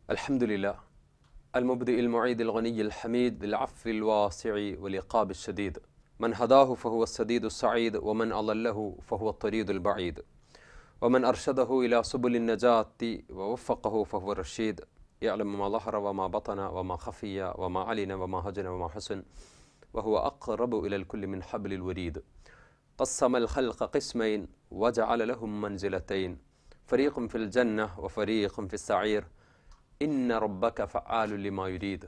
الحمد لله المبدئ المعيد الغني الحميد بالعفو الواسع والعقاب الشديد من هداه فهو السديد السعيد ومن أضله فهو الطريد البعيد ومن أرشده إلى سبل النجاة ووفقه فهو الرشيد يعلم ما ظهر وما بطن وما خفي وما علن وما هجن وما حسن وهو أقرب إلى الكل من حبل الوريد قسم الخلق قسمين وجعل لهم منزلتين فريق في الجنة وفريق في السعير إن ربك فعال لما يريد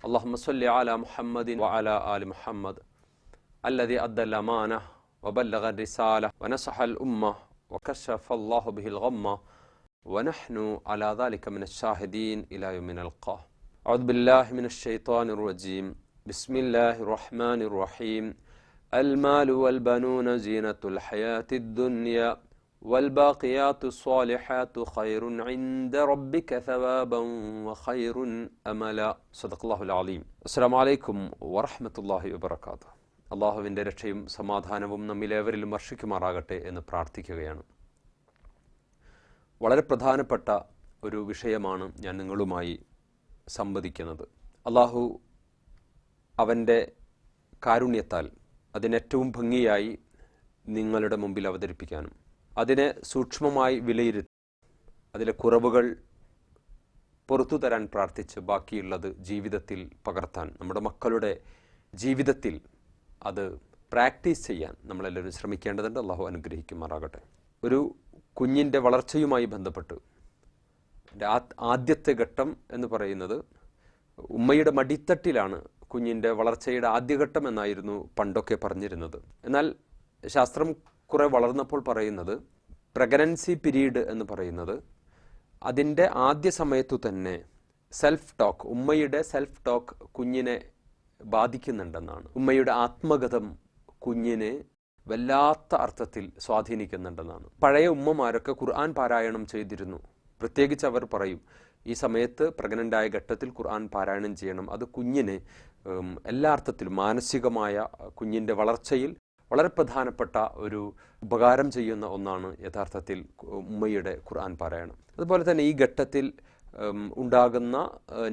اللهم صل على محمد وعلى آل محمد الذي أدى الأمانة وبلغ الرسالة ونصح الأمة وكشف الله به الغمة ونحن على ذلك من الشاهدين إلى يوم نلقاه. أعوذ بالله من الشيطان الرجيم. بسم الله الرحمن الرحيم. المال والبنون زينة الحياة الدنيا والباقيات الصالحات خير عند ربك ثوابا وخير أملا. صدق الله العظيم. السلام عليكم ورحمة الله وبركاته. അള്ളാഹുവിൻ്റെ രക്ഷയും സമാധാനവും നമ്മിലേവരിലും വർഷിക്കുമാറാകട്ടെ എന്ന് പ്രാർത്ഥിക്കുകയാണ്. വളരെ പ്രധാനപ്പെട്ട ഒരു വിഷയമാണ് ഞാൻ നിങ്ങളുമായി സംവദിക്കുന്നത്. അള്ളാഹു അവൻ്റെ കാരുണ്യത്താൽ അതിനേറ്റവും ഭംഗിയായി നിങ്ങളുടെ മുമ്പിൽ അവതരിപ്പിക്കാനും അതിനെ സൂക്ഷ്മമായി വിലയിരുത്തി അതിലെ കുറവുകൾ പുറത്തു തരാൻ പ്രാർത്ഥിച്ച് ബാക്കിയുള്ളത് ജീവിതത്തിൽ പകർത്താൻ, നമ്മുടെ മക്കളുടെ ജീവിതത്തിൽ അത് പ്രാക്ടീസ് ചെയ്യാൻ നമ്മളെല്ലാവരും ശ്രമിക്കേണ്ടതുണ്ട്. അള്ളാഹു അനുഗ്രഹിക്കുമാറാകട്ടെ. ഒരു കുഞ്ഞിൻ്റെ വളർച്ചയുമായി ബന്ധപ്പെട്ട് ആദ്യത്തെ ഘട്ടം എന്ന് പറയുന്നത് ഉമ്മയുടെ മടിത്തട്ടിലാണ് കുഞ്ഞിൻ്റെ വളർച്ചയുടെ ആദ്യഘട്ടം എന്നായിരുന്നു പണ്ടൊക്കെ പറഞ്ഞിരുന്നത്. എന്നാൽ ശാസ്ത്രം കുറെ വളർന്നപ്പോൾ പറയുന്നത് പ്രഗ്നൻസി പീരീഡ് എന്ന് പറയുന്നത് അതിൻ്റെ ആദ്യ സമയത്തു തന്നെ സെൽഫ് ടോക്ക്, ഉമ്മയുടെ സെൽഫ് ടോക്ക് കുഞ്ഞിനെ ബാധിക്കുന്നുണ്ടെന്നാണ്. ഉമ്മയുടെ ആത്മഗതം കുഞ്ഞിനെ വല്ലാത്ത അർത്ഥത്തിൽ സ്വാധീനിക്കുന്നുണ്ടെന്നാണ്. പഴയ ഉമ്മമാരൊക്കെ ഖുർആൻ പാരായണം ചെയ്തിരുന്നു. പ്രത്യേകിച്ച് അവർ പറയും, ഈ സമയത്ത് പ്രഗ്നൻ്റായ ഘട്ടത്തിൽ ഖുർആൻ പാരായണം ചെയ്യണം. അത് കുഞ്ഞിനെ എല്ലാ അർത്ഥത്തിലും മാനസികമായ കുഞ്ഞിൻ്റെ വളർച്ചയിൽ വളരെ പ്രധാനപ്പെട്ട ഒരു ഉപകാരം ചെയ്യുന്ന ഒന്നാണ് യഥാർത്ഥത്തിൽ ഉമ്മയുടെ ഖുർആൻ പാരായണം. അതുപോലെ തന്നെ ഈ ഘട്ടത്തിൽ ഉണ്ടാകുന്ന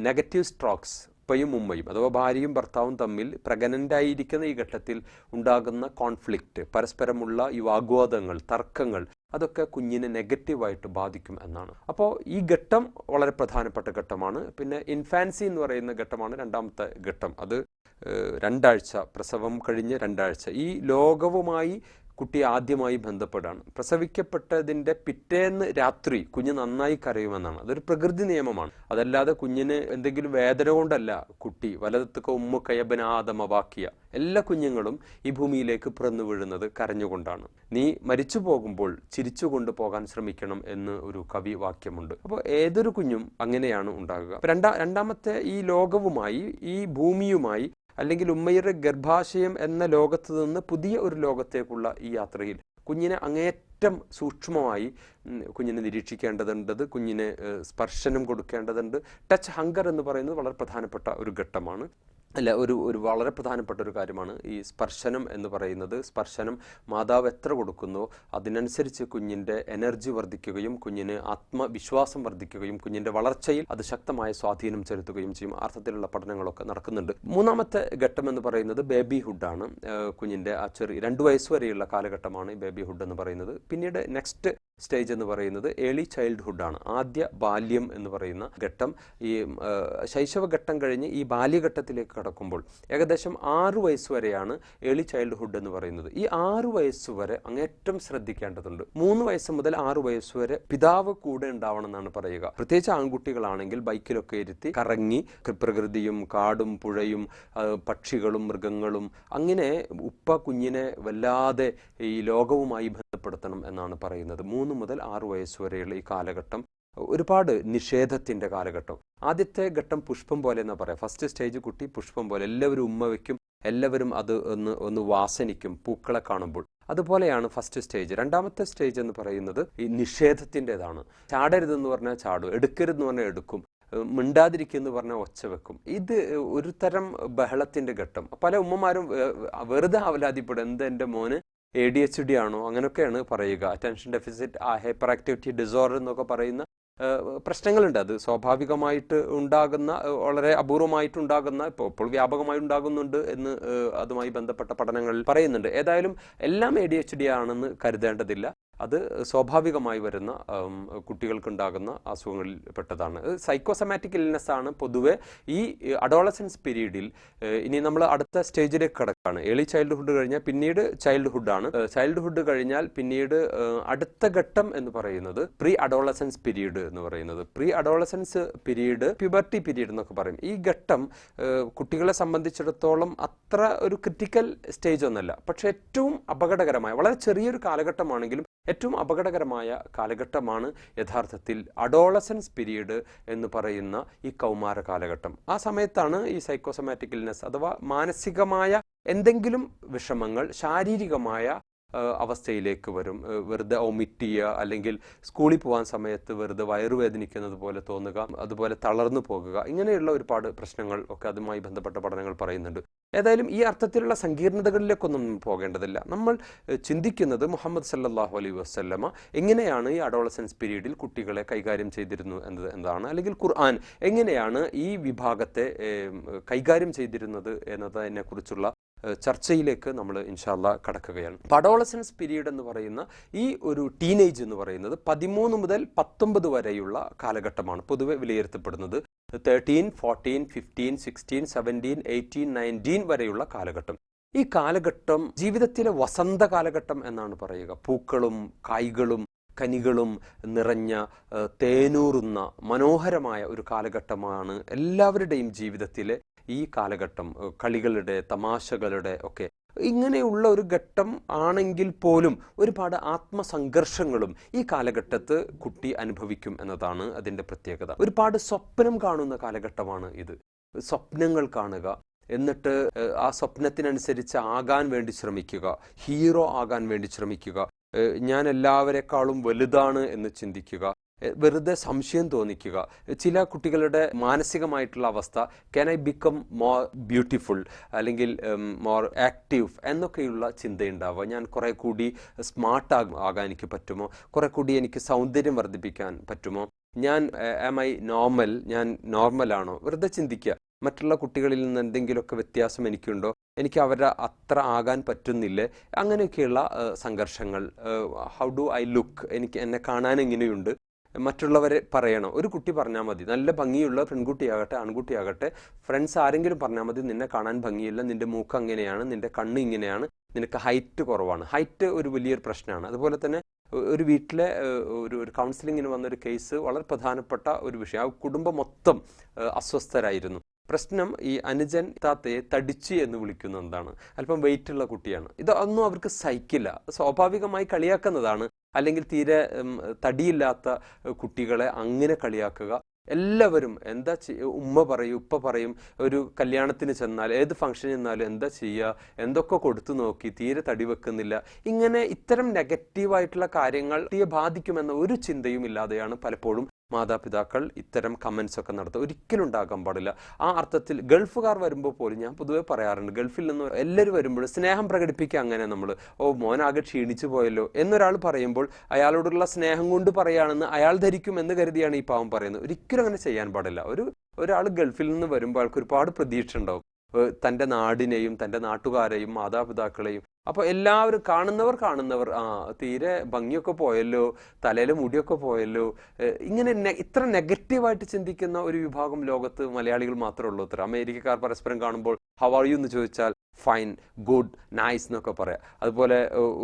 നെഗറ്റീവ് സ്ട്രോക്സ്, ഉപ്പയും ഉമ്മയും അഥവാ ഭാര്യയും ഭർത്താവും തമ്മിൽ പ്രഗ്നൻ്റായിരിക്കുന്ന ഈ ഘട്ടത്തിൽ ഉണ്ടാകുന്ന കോൺഫ്ലിക്റ്റ്, പരസ്പരമുള്ള ഈ വാഗ്വാദങ്ങൾ, തർക്കങ്ങൾ, അതൊക്കെ കുഞ്ഞിനെ നെഗറ്റീവായിട്ട് ബാധിക്കും എന്നാണ്. അപ്പോൾ ഈ ഘട്ടം വളരെ പ്രധാനപ്പെട്ട ഘട്ടമാണ്. പിന്നെ ഇൻഫാൻസി എന്ന് പറയുന്ന ഘട്ടമാണ് രണ്ടാമത്തെ ഘട്ടം. അത് 2 ആഴ്ച, പ്രസവം കഴിഞ്ഞ് 2 ആഴ്ച ഈ ലോകവുമായി കുട്ടി ആദ്യമായി ബന്ധപ്പെടാണ്. പ്രസവിക്കപ്പെട്ടതിൻ്റെ പിറ്റേന്ന് രാത്രി കുഞ്ഞ് നന്നായി കരയുമെന്നാണ്. അതൊരു പ്രകൃതി നിയമമാണ്. അതല്ലാതെ കുഞ്ഞിന് എന്തെങ്കിലും വേദന കൊണ്ടല്ല കുട്ടി വലതത്തൊക്കെ ഉമ്മ കയബനാദമവാക്കിയ എല്ലാ കുഞ്ഞുങ്ങളും ഈ ഭൂമിയിലേക്ക് പിറന്നു വീഴുന്നത് കരഞ്ഞുകൊണ്ടാണ്. നീ മരിച്ചു പോകുമ്പോൾ ചിരിച്ചുകൊണ്ട് പോകാൻ ശ്രമിക്കണം എന്ന് ഒരു കവി വാക്യമുണ്ട്. അപ്പോൾ ഏതൊരു കുഞ്ഞും അങ്ങനെയാണ് ഉണ്ടാകുക. രണ്ടാമത്തെ ഈ ലോകവുമായി, ഈ ഭൂമിയുമായി, അല്ലെങ്കിൽ ഉമ്മയുടെ ഗർഭാശയം എന്ന ലോകത്ത് നിന്ന് പുതിയ ഒരു ലോകത്തേക്കുള്ള ഈ യാത്രയിൽ കുഞ്ഞിനെ അങ്ങേറ്റം സൂക്ഷ്മമായി കുഞ്ഞിനെ നിരീക്ഷിക്കേണ്ടതുണ്ട്. കുഞ്ഞിനെ സ്പർശനം കൊടുക്കേണ്ടതുണ്ട്. ടച്ച് ഹങ്കർ എന്ന് പറയുന്നത് വളരെ പ്രധാനപ്പെട്ട ഒരു ഘട്ടമാണ്. ഒരു വളരെ പ്രധാനപ്പെട്ട ഒരു കാര്യമാണ് ഈ സ്പർശനം എന്ന് പറയുന്നത്. സ്പർശനം മാതാവ് എത്ര കൊടുക്കുന്നോ അതിനനുസരിച്ച് കുഞ്ഞിൻ്റെ എനർജി വർദ്ധിക്കുകയും കുഞ്ഞിന് ആത്മവിശ്വാസം വർദ്ധിക്കുകയും കുഞ്ഞിൻ്റെ വളർച്ചയിൽ അത് ശക്തമായ സ്വാധീനം ചെലുത്തുകയും ചെയ്യും. അർത്ഥത്തിലുള്ള പഠനങ്ങളൊക്കെ നടക്കുന്നുണ്ട്. മൂന്നാമത്തെ ഘട്ടം എന്ന് പറയുന്നത് ബേബിഹുഡാണ്. കുഞ്ഞിൻ്റെ ആ ചെറിയ 2 വയസ്സ് വരെയുള്ള കാലഘട്ടമാണ് ഈ ബേബിഹുഡ് എന്ന് പറയുന്നത്. പിന്നീട് നെക്സ്റ്റ് സ്റ്റേജ് എന്ന് പറയുന്നത് ഏർലി ചൈൽഡ്ഹുഡാണ്. ആദ്യ ബാല്യം എന്ന് പറയുന്ന ഘട്ടം. ഈ ശൈശവഘട്ടം കഴിഞ്ഞ് ഈ ബാല്യഘട്ടത്തിലേക്ക് കടക്കുമ്പോൾ ഏകദേശം 6 വയസ്സ് വരെയാണ് ഏർലി ചൈൽഡ്ഹുഡ് എന്ന് പറയുന്നത്. ഈ 6 വയസ്സ് വരെ അങ്ങേറ്റം ശ്രദ്ധിക്കേണ്ടതുണ്ട്. 3 വയസ്സ് മുതൽ 6 വയസ്സ് വരെ പിതാവ് കൂടെ ഉണ്ടാവണം എന്നാണ് പറയുക. പ്രത്യേകിച്ച് ആൺകുട്ടികളാണെങ്കിൽ ബൈക്കിലൊക്കെ ഇരുത്തി കറങ്ങി പ്രകൃതിയും കാടും പുഴയും പക്ഷികളും മൃഗങ്ങളും അങ്ങനെ ഉപ്പ കുഞ്ഞിനെ വല്ലാതെ ഈ ലോകവുമായി ബന്ധപ്പെടുത്തണം എന്നാണ് പറയുന്നത്. 3 മുതൽ 6 വയസ്സ് വരെയുള്ള ഈ കാലഘട്ടം ഒരുപാട് നിഷേധത്തിൻ്റെ കാലഘട്ടം. ആദ്യത്തെ ഘട്ടം പുഷ്പം പോലെ എന്നാ പറയാം. ഫസ്റ്റ് സ്റ്റേജ് കുട്ടി പുഷ്പം പോലെ, എല്ലാവരും ഉമ്മ വയ്ക്കും, എല്ലാവരും അത് ഒന്ന് വാസനിക്കും പൂക്കളെ കാണുമ്പോൾ. അതുപോലെയാണ് ഫസ്റ്റ് സ്റ്റേജ്. രണ്ടാമത്തെ സ്റ്റേജ് എന്ന് പറയുന്നത് ഈ നിഷേധത്തിൻ്റെതാണ്. ചാടരുതെന്ന് പറഞ്ഞാൽ ചാടും, എടുക്കരുതെന്ന് പറഞ്ഞാൽ എടുക്കും, മിണ്ടാതിരിക്കുമെന്ന് പറഞ്ഞാൽ ഒച്ച വെക്കും. ഇത് ഒരു തരം ബഹളത്തിൻ്റെ ഘട്ടം. പല ഉമ്മമാരും വെറുതെ അവലാതിപ്പെടും, എന്താ എൻ്റെ മോന് ADHD ആണോ അങ്ങനെയൊക്കെയാണ് പറയുക. Attention deficit hyper activity disorder എന്നൊക്കെ പറയുന്ന പ്രശ്നങ്ങളുണ്ട്. അത് സ്വാഭാവികമായിട്ട് ഉണ്ടാകുന്ന, വളരെ അപൂർവമായിട്ടുണ്ടാകുന്ന, ഇപ്പോൾ വ്യാപകമായി ഉണ്ടാകുന്നുണ്ട് എന്ന് അതുമായി ബന്ധപ്പെട്ട പഠനങ്ങളിൽ പറയുന്നുണ്ട്. ഏതായാലും എല്ലാം ADHD ആണെന്ന് കരുതേണ്ടതില്ല. അത് സ്വാഭാവികമായി വരുന്ന കുട്ടികൾക്കുണ്ടാകുന്ന അസുഖങ്ങളിൽ പെട്ടതാണ്. സൈക്കോസമാറ്റിക് ഇൽനെസ് ആണ് പൊതുവെ ഈ അഡോളസൻസ് പീരീഡിൽ. ഇനി നമ്മൾ അടുത്ത സ്റ്റേജിലേക്ക് കടക്കാണ്. ഏർലി ചൈൽഡ്ഹുഡ് കഴിഞ്ഞാൽ പിന്നീട് ചൈൽഡ്ഹുഡാണ്. ചൈൽഡ്ഹുഡ് കഴിഞ്ഞാൽ പിന്നീട് അടുത്ത ഘട്ടം എന്ന് പറയുന്നത് പ്രീ അഡോളസൻസ് പീരീഡ് എന്ന് പറയുന്നത്. Pre adolescence period, puberty period എന്നൊക്കെ പറയും. ഈ ഘട്ടം കുട്ടികളെ സംബന്ധിച്ചിടത്തോളം അത്ര ഒരു ക്രിട്ടിക്കൽ സ്റ്റേജ് ഒന്നല്ല, പക്ഷെ ഏറ്റവും അപകടകരമായ, വളരെ ചെറിയൊരു കാലഘട്ടമാണെങ്കിലും ഏറ്റവും അപകടകരമായ കാലഘട്ടമാണ് യഥാർത്ഥത്തിൽ അഡോളസൻസ് പീരീഡ് എന്ന് പറയുന്ന ഈ കൗമാര കാലഘട്ടം. ആ സമയത്താണ് ഈ സൈക്കോസമാറ്റിക് ഇൽനെസ് അഥവാ മാനസികമായ എന്തെങ്കിലും വിഷമങ്ങൾ ശാരീരികമായ അവസ്ഥയിലേക്ക് വരും. വെറുതെ ഒമിറ്റ് ചെയ്യുക, അല്ലെങ്കിൽ സ്കൂളിൽ പോകാൻ സമയത്ത് വെറുതെ വയറുവേദനിക്കുന്നത് പോലെ തോന്നുക, അതുപോലെ തളർന്നു പോകുക, ഇങ്ങനെയുള്ള ഒരുപാട് പ്രശ്നങ്ങൾ ഒക്കെ അതുമായി ബന്ധപ്പെട്ട പഠനങ്ങൾ പറയുന്നുണ്ട്. ഏതായാലും ഈ അർത്ഥത്തിലുള്ള സങ്കീർണതകളിലേക്കൊന്നും പോകേണ്ടതില്ല. നമ്മൾ ചിന്തിക്കുന്നത് മുഹമ്മദ് സല്ലല്ലാഹു അലൈഹി വസല്ലമ എങ്ങനെയാണ് ഈ അഡോളസൻസ് പീരീഡിൽ കുട്ടികളെ കൈകാര്യം ചെയ്തിരുന്നു എന്നതാണ്, അല്ലെങ്കിൽ ഖുർആൻ എങ്ങനെയാണ് ഈ വിഭാഗത്തെ കൈകാര്യം ചെയ്തിരുന്നത് എന്നതിനെ കുറിച്ചുള്ള ചർച്ചയിലേക്ക് നമ്മൾ ഇൻഷാ അല്ലാഹ് കടക്കുകയാണ്. അഡോളസൻസ് പീരീഡ് എന്ന് പറയുന്ന ഈ ഒരു ടീനേജ് എന്ന് പറയുന്നത് 13 മുതൽ 19 വരെയുള്ള കാലഘട്ടമാണ് പൊതുവെ വിലയിരുത്തപ്പെടുന്നത്. 13, 14, 15, 16, 17, 18, 19 വരെയുള്ള കാലഘട്ടം. ഈ കാലഘട്ടം ജീവിതത്തിലെ വസന്ത കാലഘട്ടം എന്നാണ് പറയുക. പൂക്കളും കായ്കളും കനികളും നിറഞ്ഞ, തേനൂറുന്ന മനോഹരമായ ഒരു കാലഘട്ടമാണ് എല്ലാവരുടെയും ജീവിതത്തിലെ ഈ കാലഘട്ടം. കളികളുടെ, തമാശകളുടെ ഒക്കെ ഇങ്ങനെയുള്ള ഒരു ഘട്ടം ആണെങ്കിൽ പോലും ഒരുപാട് ആത്മസംഘർഷങ്ങളും ഈ കാലഘട്ടത്ത് കുട്ടി അനുഭവിക്കും എന്നതാണ് അതിൻ്റെ പ്രത്യേകത. ഒരുപാട് സ്വപ്നം കാണുന്ന കാലഘട്ടമാണ് ഇത്. സ്വപ്നങ്ങൾ കാണുക, എന്നിട്ട് ആ സ്വപ്നത്തിനനുസരിച്ച് ആകാൻ വേണ്ടി ശ്രമിക്കുക, ഹീറോ ആകാൻ വേണ്ടി ശ്രമിക്കുക, ഞാൻ എല്ലാവരെക്കാളും വലുതാണ് എന്ന് ചിന്തിക്കുക, വെറുതെ സംശയം തോന്നിക്കുക. ചില കുട്ടികളുടെ മാനസികമായിട്ടുള്ള അവസ്ഥ, can I become more beautiful, അല്ലെങ്കിൽ മോർ ആക്റ്റീവ് എന്നൊക്കെയുള്ള ചിന്തയുണ്ടാവുക. ഞാൻ കുറെ കൂടി സ്മാർട്ട് ആകാൻ എനിക്ക് പറ്റുമോ, കുറെ കൂടി എനിക്ക് സൗന്ദര്യം വർദ്ധിപ്പിക്കാൻ പറ്റുമോ, ഞാൻ ആം ഐ നോർമൽ, ഞാൻ നോർമലാണോ, വെറുതെ ചിന്തിക്കുക. മറ്റുള്ള കുട്ടികളിൽ നിന്ന് എന്തെങ്കിലുമൊക്കെ വ്യത്യാസം എനിക്കുണ്ടോ, എനിക്ക് അവരുടെ അത്ര ആകാൻ പറ്റുന്നില്ലേ, അങ്ങനെയൊക്കെയുള്ള സംഘർഷങ്ങൾ. ഹൗ ഡു ഐ ലുക്ക്, എനിക്ക് എന്നെ കാണാൻ എങ്ങനെയുണ്ട്, മറ്റുള്ളവരെ പറയണോ. ഒരു കുട്ടി പറഞ്ഞാൽ മതി, നല്ല ഭംഗിയുള്ള പെൺകുട്ടിയാകട്ടെ ആൺകുട്ടിയാകട്ടെ, ഫ്രണ്ട്സ് ആരെങ്കിലും പറഞ്ഞാൽ മതി, നിന്നെ കാണാൻ ഭംഗിയില്ല, നിന്റെ മൂക്ക് അങ്ങനെയാണ്, നിന്റെ കണ്ണ് ഇങ്ങനെയാണ്, നിനക്ക് ഹൈറ്റ് കുറവാണ്. ഹൈറ്റ് ഒരു വലിയൊരു പ്രശ്നമാണ്. അതുപോലെ തന്നെ ഒരു വീട്ടിലെ ഒരു കൗൺസിലിങ്ങിന് വന്നൊരു കേസ്, വളരെ പ്രധാനപ്പെട്ട ഒരു വിഷയം. ആ കുടുംബം മൊത്തം അസ്വസ്ഥരായിരുന്നു. പ്രശ്നം, ഈ അനുജൻ താത്തയെ തടിച്ച് എന്ന് വിളിക്കുന്ന എന്താണ്, അല്പം വെയിറ്റ് ഉള്ള കുട്ടിയാണ്. ഇതൊന്നും അവർക്ക് സഹിക്കില്ല. സ്വാഭാവികമായി കളിയാക്കുന്നതാണ്. അല്ലെങ്കിൽ തീരെ തടിയില്ലാത്ത കുട്ടികളെ അങ്ങനെ കളിയാക്കുക. എല്ലാവരും എന്താ ഉമ്മ പറയും, ഉപ്പ പറയും. ഒരു കല്യാണത്തിന് ചെന്നാൽ, ഏത് ഫംഗ്ഷൻ ചെന്നാലും എന്താ ചെയ്യുക, എന്തൊക്കെ കൊടുത്തു നോക്കി, തീരെ തടി വെക്കുന്നില്ല. ഇങ്ങനെ ഇത്തരം നെഗറ്റീവായിട്ടുള്ള കാര്യങ്ങൾ കുട്ടിയെ ബാധിക്കുമെന്ന ഒരു ചിന്തയും ഇല്ലാതെയാണ് പലപ്പോഴും മാതാപിതാക്കൾ ഇത്തരം കമൻസ് ഒക്കെ നടത്തുക. ഒരിക്കലും ഉണ്ടാകാൻ പാടില്ല. ആ അർത്ഥത്തിൽ ഗൾഫുകാർ വരുമ്പോൾ പോലും ഞാൻ പൊതുവെ പറയാറുണ്ട്, ഗൾഫിൽ നിന്ന് എല്ലാവരും വരുമ്പോൾ സ്നേഹം പ്രകടിപ്പിക്കുക. അങ്ങനെ നമ്മൾ, ഓ മോനാകെ ക്ഷീണിച്ചു പോയല്ലോ എന്നൊരാൾ പറയുമ്പോൾ അയാളോടുള്ള സ്നേഹം കൊണ്ട് പറയുകയാണെന്ന് അയാൾ ധരിക്കും എന്ന് കരുതിയാണ് ഈ പാവം പറയുന്നത്. ഒരിക്കലും അങ്ങനെ ചെയ്യാൻ പാടില്ല. ഒരാൾ ഗൾഫിൽ നിന്ന് വരുമ്പോൾ അയാൾക്ക് ഒരുപാട് പ്രതീക്ഷ ഉണ്ടാവും, തൻ്റെ നാടിനെയും തൻ്റെ നാട്ടുകാരെയും മാതാപിതാക്കളെയും. അപ്പോൾ എല്ലാവരും കാണുന്നവർ തീരെ ഭംഗിയൊക്കെ പോയല്ലോ, തലയിലെ മുടിയൊക്കെ പോയല്ലോ, ഇങ്ങനെ ഇത്ര നെഗറ്റീവായിട്ട് ചിന്തിക്കുന്ന ഒരു വിഭാഗം ലോകത്ത് മലയാളികൾ മാത്രമേ ഉള്ളൂ. അമേരിക്കക്കാർ പരസ്പരം കാണുമ്പോൾ ഹൗ ആർ യു എന്ന് ചോദിച്ചാൽ ഫൈൻ, ഗുഡ്, നൈസ് എന്നൊക്കെ പറയാം. അതുപോലെ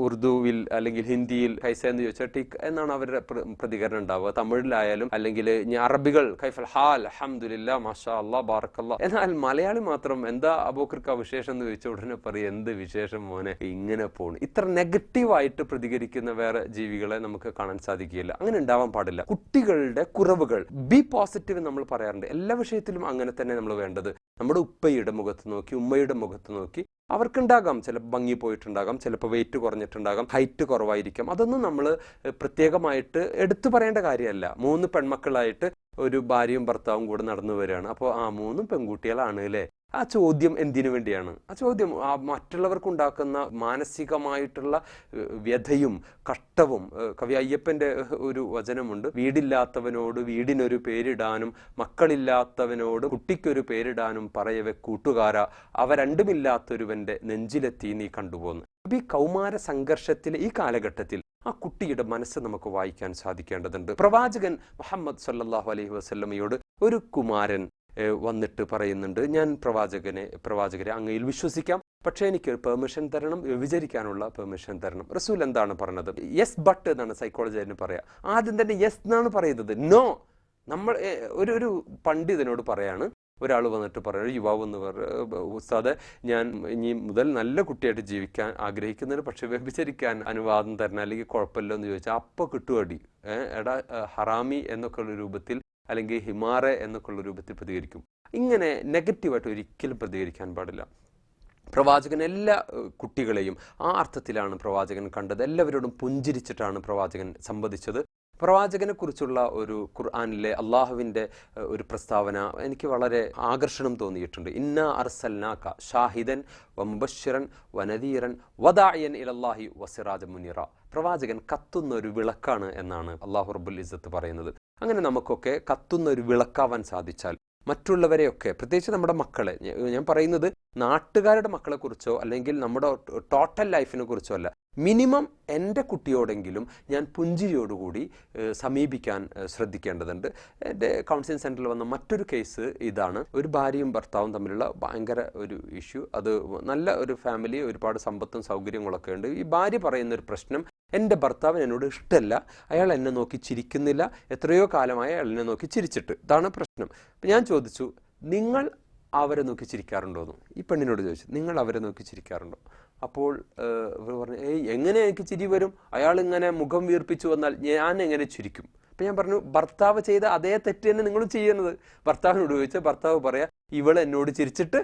ഉറുദുവിൽ അല്ലെങ്കിൽ ഹിന്ദിയിൽ കൈസ എന്ന് ചോദിച്ചാൽ ടിക് എന്നാണ് അവരുടെ പ്രതികരണം ഉണ്ടാവുക. തമിഴിലായാലും അല്ലെങ്കിൽ അറബികൾ കൈഫൽ ഹാൽ, അൽഹംദുലില്ലാ, മാഷാ അല്ലാ, ബാറക്കല്ലാ. എന്നാൽ മലയാളി മാത്രം എന്താ അബൂക്കർക്ക വിശേഷം എന്ന് ചോദിച്ച ഉടനെ പറയും, എന്ത് വിശേഷം മോനെ, ഇങ്ങനെ പോണു. ഇത്ര നെഗറ്റീവായിട്ട് പ്രതികരിക്കുന്ന വേറെ ജീവികളെ നമുക്ക് കാണാൻ സാധിക്കുകയില്ല. അങ്ങനെ ഉണ്ടാവാൻ പാടില്ല. കുട്ടികളുടെ കുറവുകൾ, ബി പോസിറ്റീവ് നമ്മൾ പറയാറുണ്ട്. എല്ലാ വിഷയത്തിലും അങ്ങനെ തന്നെ നമ്മൾ വേണ്ടത്. നമ്മുടെ ഉപ്പയുടെ മുഖത്ത് നോക്കി, ഉമ്മയുടെ മുഖത്ത് നോക്കി, അവർക്കുണ്ടാകാം ചിലപ്പോൾ ഭംഗി പോയിട്ടുണ്ടാകാം, ചിലപ്പോൾ വെയിറ്റ് കുറഞ്ഞിട്ടുണ്ടാകാം, ഹൈറ്റ് കുറവായിരിക്കാം. അതൊന്നും നമ്മൾ പ്രത്യേകമായിട്ട് എടുത്തു പറയേണ്ട കാര്യമല്ല. 3 പെൺമക്കളായിട്ട് ഒരു ഭാര്യയും ഭർത്താവും കൂടെ നടന്നു വരികയാണ്. അപ്പോൾ 3 പെൺകുട്ടികളാണ് അല്ലേ, ആ ചോദ്യം എന്തിനു വേണ്ടിയാണ്? ആ ചോദ്യം മറ്റുള്ളവർക്കുണ്ടാക്കുന്ന മാനസികമായിട്ടുള്ള വ്യഥയും കഷ്ടവും. കവി അയ്യപ്പൻ്റെ ഒരു വചനമുണ്ട്, വീടില്ലാത്തവനോട് വീടിനൊരു പേരിടാനും മക്കളില്ലാത്തവനോട് കുട്ടിക്കൊരു പേരിടാനും പറയവെ കൂട്ടുകാര, അവ രണ്ടുമില്ലാത്തൊരുവന്റെ നെഞ്ചിലെത്തി നീ കണ്ടുപോകുന്നു. അപ്പം ഈ കൗമാര സംഘർഷത്തിൽ ഈ കാലഘട്ടത്തിൽ ആ കുട്ടിയുടെ മനസ്സ് നമുക്ക് വായിക്കാൻ സാധിക്കേണ്ടതുണ്ട്. പ്രവാചകൻ മുഹമ്മദ് സല്ലല്ലാഹു അലൈഹി വസല്ലമയോട് ഒരു കുമാരൻ വന്നിട്ട് പറയുന്നുണ്ട്, ഞാൻ പ്രവാചകരെ അങ്ങയിൽ വിശ്വസിക്കാം, പക്ഷേ എനിക്ക് പെർമിഷൻ തരണം, വ്യഭിചരിക്കാനുള്ള പെർമിഷൻ തരണം. റസൂൽ എന്താണ് പറഞ്ഞത്? യെസ് ബട്ട് എന്നാണ് സൈക്കോളജിന് പറയാം. ആദ്യം തന്നെ യെസ് എന്നാണ് പറയുന്നത്, നോ. നമ്മൾ ഒരു പണ്ഡിതനോട് പറയാണ്, ഒരാൾ വന്നിട്ട് പറയുന്നത്, യുവാവ് എന്ന് ഉസ്താദ്, ഞാൻ ഇനി മുതൽ നല്ല കുട്ടിയായിട്ട് ജീവിക്കാൻ ആഗ്രഹിക്കുന്നുണ്ട്, പക്ഷെ വ്യഭിചരിക്കാൻ അനുവാദം തരണം, അല്ലെങ്കിൽ കുഴപ്പമില്ല എന്ന് ചോദിച്ചാൽ അപ്പോൾ കിട്ടുമടി. എടാ ഹറാമി എന്നൊക്കെ ഉള്ള രൂപത്തിൽ, അല്ലെങ്കിൽ ഹിമാറെ എന്നൊക്കെ ഉള്ള രൂപത്തിൽ പ്രതികരിക്കും. ഇങ്ങനെ നെഗറ്റീവായിട്ട് ഒരിക്കലും പ്രതികരിക്കാൻ പാടില്ല. പ്രവാചകൻ എല്ലാ കുട്ടികളെയും ആ അർത്ഥത്തിലാണ് പ്രവാചകൻ കണ്ടത്. എല്ലാവരോടും പുഞ്ചിരിച്ചിട്ടാണ് പ്രവാചകൻ സംവദിച്ചത്. പ്രവാചകനെ കുറിച്ചുള്ള ഒരു ഖുർആനിലെ അള്ളാഹുവിൻ്റെ ഒരു പ്രസ്താവന എനിക്ക് വളരെ ആകർഷണം തോന്നിയിട്ടുണ്ട്. ഇന്നാ അർസൽനാക ഷാഹിദൻ വമുബശ്ശിറൻ വനദീറൻ വദാഇയൻ ഇലല്ലാഹി വസിറാജൻ മുനീറ. പ്രവാചകൻ കത്തുന്ന ഒരു വിളക്കാണ് എന്നാണ് അള്ളാഹു റബ്ബുൽ ഇസ്സത്ത് പറയുന്നത്. അങ്ങനെ നമുക്കൊക്കെ കത്തുന്ന ഒരു വിളക്കാവാൻ സാധിച്ചാൽ മറ്റുള്ളവരെയൊക്കെ, പ്രത്യേകിച്ച് നമ്മുടെ മക്കളെ, ഞാൻ പറയുന്നത് നാട്ടുകാരുടെ മക്കളെക്കുറിച്ചോ അല്ലെങ്കിൽ നമ്മുടെ ടോട്ടൽ ലൈഫിനെ കുറിച്ചോ അല്ല, മിനിമം എൻ്റെ കുട്ടിയോടെങ്കിലും ഞാൻ പുഞ്ചിരിയോടുകൂടി സമീപിക്കാൻ ശ്രദ്ധിക്കേണ്ടതുണ്ട്. എൻ്റെ കൗൺസിലിംഗ് സെൻറ്ററിൽ വന്ന മറ്റൊരു കേസ് ഇതാണ്. ഒരു ഭാര്യയും ഭർത്താവും തമ്മിലുള്ള ഭയങ്കര ഒരു ഇഷ്യൂ. അത് നല്ല ഒരു ഫാമിലി, ഒരുപാട് സമ്പത്തും സൗകര്യങ്ങളൊക്കെ ഉണ്ട്. ഈ ഭാര്യ പറയുന്നൊരു പ്രശ്നം, എൻ്റെ ഭർത്താവിന് എന്നോട് ഇഷ്ടമല്ല, അയാൾ എന്നെ നോക്കി ചിരിക്കുന്നില്ല, എത്രയോ കാലമായി അയാൾ എന്നെ നോക്കി ചിരിച്ചിട്ട്, ഇതാണ് പ്രശ്നം. അപ്പം ഞാൻ ചോദിച്ചു, നിങ്ങൾ അവരെ നോക്കി ചിരിക്കാറുണ്ടോയെന്ന് ഈ പെണ്ണിനോട് ചോദിച്ചു, നിങ്ങൾ അവരെ നോക്കി ചിരിക്കാറുണ്ടോ? അപ്പോൾ പറഞ്ഞു, എങ്ങനെ എനിക്ക് ചിരി വരും, അയാൾ ഇങ്ങനെ മുഖം വീർപ്പിച്ചു വന്നാൽ ഞാൻ എങ്ങനെ ചിരിക്കും? അപ്പം ഞാൻ പറഞ്ഞു, ഭർത്താവ് ചെയ്ത അതേ തെറ്റ് തന്നെ നിങ്ങളും ചെയ്യുന്നത്. ഭർത്താവിനോട് ചോദിച്ചാൽ ഭർത്താവ് പറയാ, ഇവൾ എന്നോട് ചിരിച്ചിട്ട്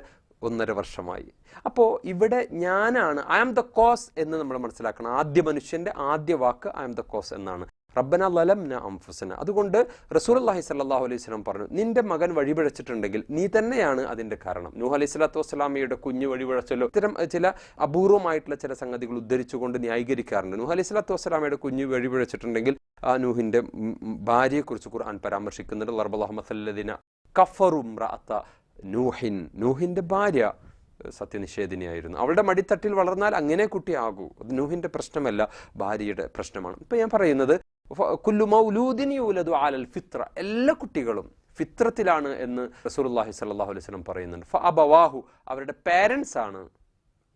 1.5 വർഷമായി. അപ്പോൾ ഇവിടെ ഞാനാണ്, ഐ ആം ദ കോസ് എന്ന് നമ്മൾ മനസ്സിലാക്കണം. ആദ്യ മനുഷ്യൻ്റെ ആദ്യ വാക്ക് ഐ ആം ദ കോസ് എന്നാണ്. റബ്ബന ലലംന അൻഫുസന. അതുകൊണ്ട് റസൂലുള്ളാഹി സ്വല്ലല്ലാഹു അലൈഹി വസല്ലം പറഞ്ഞു, നിന്റെ മകൻ വഴിപിഴച്ചിട്ടുണ്ടെങ്കിൽ നീ തന്നെയാണ് അതിൻ്റെ കാരണം. നൂഹ് അലൈഹി സ്വലാത്തു വസ്സലാമയുടെ കുഞ്ഞ് വഴിപിഴച്ചല്ലോ. ഇത്തരം ചില അപൂർവമായിട്ടുള്ള ചില സംഗതികൾ ഉദ്ധരിച്ചുകൊണ്ട് ന്യായീകരിക്കാറുണ്ട്. നൂഹ് അലൈഹി സ്വലാത്തു വസ്സലാമയുടെ കുഞ്ഞ് വഴിപിഴച്ചിട്ടുണ്ടെങ്കിൽ ആ നൂഹിൻ്റെ ഭാര്യയെക്കുറിച്ച് ഖുർആൻ പരാമർശിക്കുന്നുണ്ട്. ലർബല്ലാഹു മസല്ലദീന കഫറു ഇംറഅത നൂഹിൻ. നൂഹിൻ്റെ ഭാര്യ സത്യനിഷേധിനിയായിരുന്നു. അവളുടെ മടിത്തട്ടിൽ വളർന്നാൽ അങ്ങനെ കുട്ടിയാകൂ. അത് നൂഹിൻ്റെ പ്രശ്നമല്ല, ഭാര്യയുടെ പ്രശ്നമാണ്. ഇപ്പം ഞാൻ പറയുന്നത്, കുല്ലു മൗലൂദിൻ യൂലദു അലൽ ഫിത്ര, എല്ലാ കുട്ടികളും ഫിത്രത്തിലാണ് എന്ന് റസൂലുള്ളാഹി സ്വല്ലല്ലാഹു അലൈഹി വസല്ലം പറയുന്നുണ്ട്. ഫഅബവാഹു, അവരുടെ പേരൻസ് ആണ്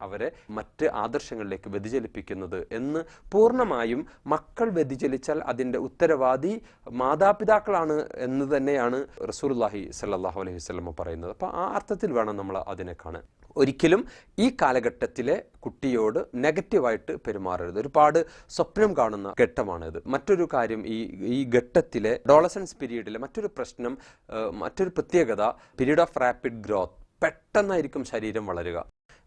അവരെ മറ്റ് ആദർശങ്ങളിലേക്ക് വ്യതിചലിപ്പിക്കുന്നത് എന്ന്. പൂർണ്ണമായും മക്കൾ വ്യതിചലിച്ചാൽ അതിൻ്റെ ഉത്തരവാദി മാതാപിതാക്കളാണ് എന്ന് തന്നെയാണ് റസൂലുള്ളാഹി സ്വല്ലല്ലാഹു അലൈഹി വസല്ലം പറയുന്നത്. അപ്പോൾ ആ അർത്ഥത്തിൽ വേണം നമ്മൾ അതിനെ കാണാൻ. ഒരിക്കലും ഈ കാലഘട്ടത്തിലെ കുട്ടിയോട് നെഗറ്റീവായിട്ട് പെരുമാറരുത്. ഒരുപാട് സ്വപ്നം കാണുന്ന ഘട്ടമാണിത്. മറ്റൊരു കാര്യം, ഈ ഘട്ടത്തിലെ അഡോളസൻസ് പീരീഡിലെ മറ്റൊരു പ്രശ്നം, മറ്റൊരു പ്രത്യേകത, പീരീഡ് ഓഫ് റാപ്പിഡ് ഗ്രോത്ത്. പെട്ടെന്നായിരിക്കും ശരീരം വളരുക.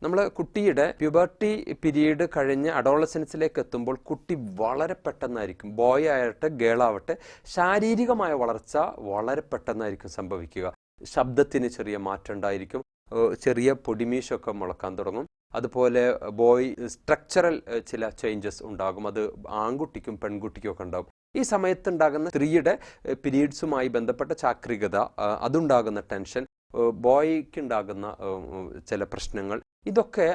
നമ്മൾ കുട്ടിയുടെ പ്യൂബർട്ടി പീരീഡ് കഴിഞ്ഞ് അഡോളസൻസിലേക്ക് എത്തുമ്പോൾ കുട്ടി വളരെ പെട്ടെന്നായിരിക്കും, ബോയ് ആവട്ടെ ഗേൾ ആവട്ടെ, ശാരീരികമായ വളർച്ച വളരെ പെട്ടെന്നായിരിക്കും സംഭവിക്കുക. ശബ്ദത്തിന് ചെറിയ മാറ്റം ഉണ്ടായിരിക്കും, ചെറിയ പൊടിമീശൊക്കെ മുളക്കാൻ തുടങ്ങും. അതുപോലെ ബോയ് സ്ട്രക്ചറൽ ചില ചേഞ്ചസ് ഉണ്ടാകും. അത് ആൺകുട്ടിക്കും പെൺകുട്ടിക്കും ഒക്കെ ഉണ്ടാകും. ഈ സമയത്തുണ്ടാകുന്ന സ്ത്രീയുടെ പീരീഡ്സുമായി ബന്ധപ്പെട്ട ചാക്രികത, അതുണ്ടാകുന്ന ടെൻഷൻ, ബോയ്ക്കുണ്ടാകുന്ന ചില പ്രശ്നങ്ങൾ, ഇതൊക്കെ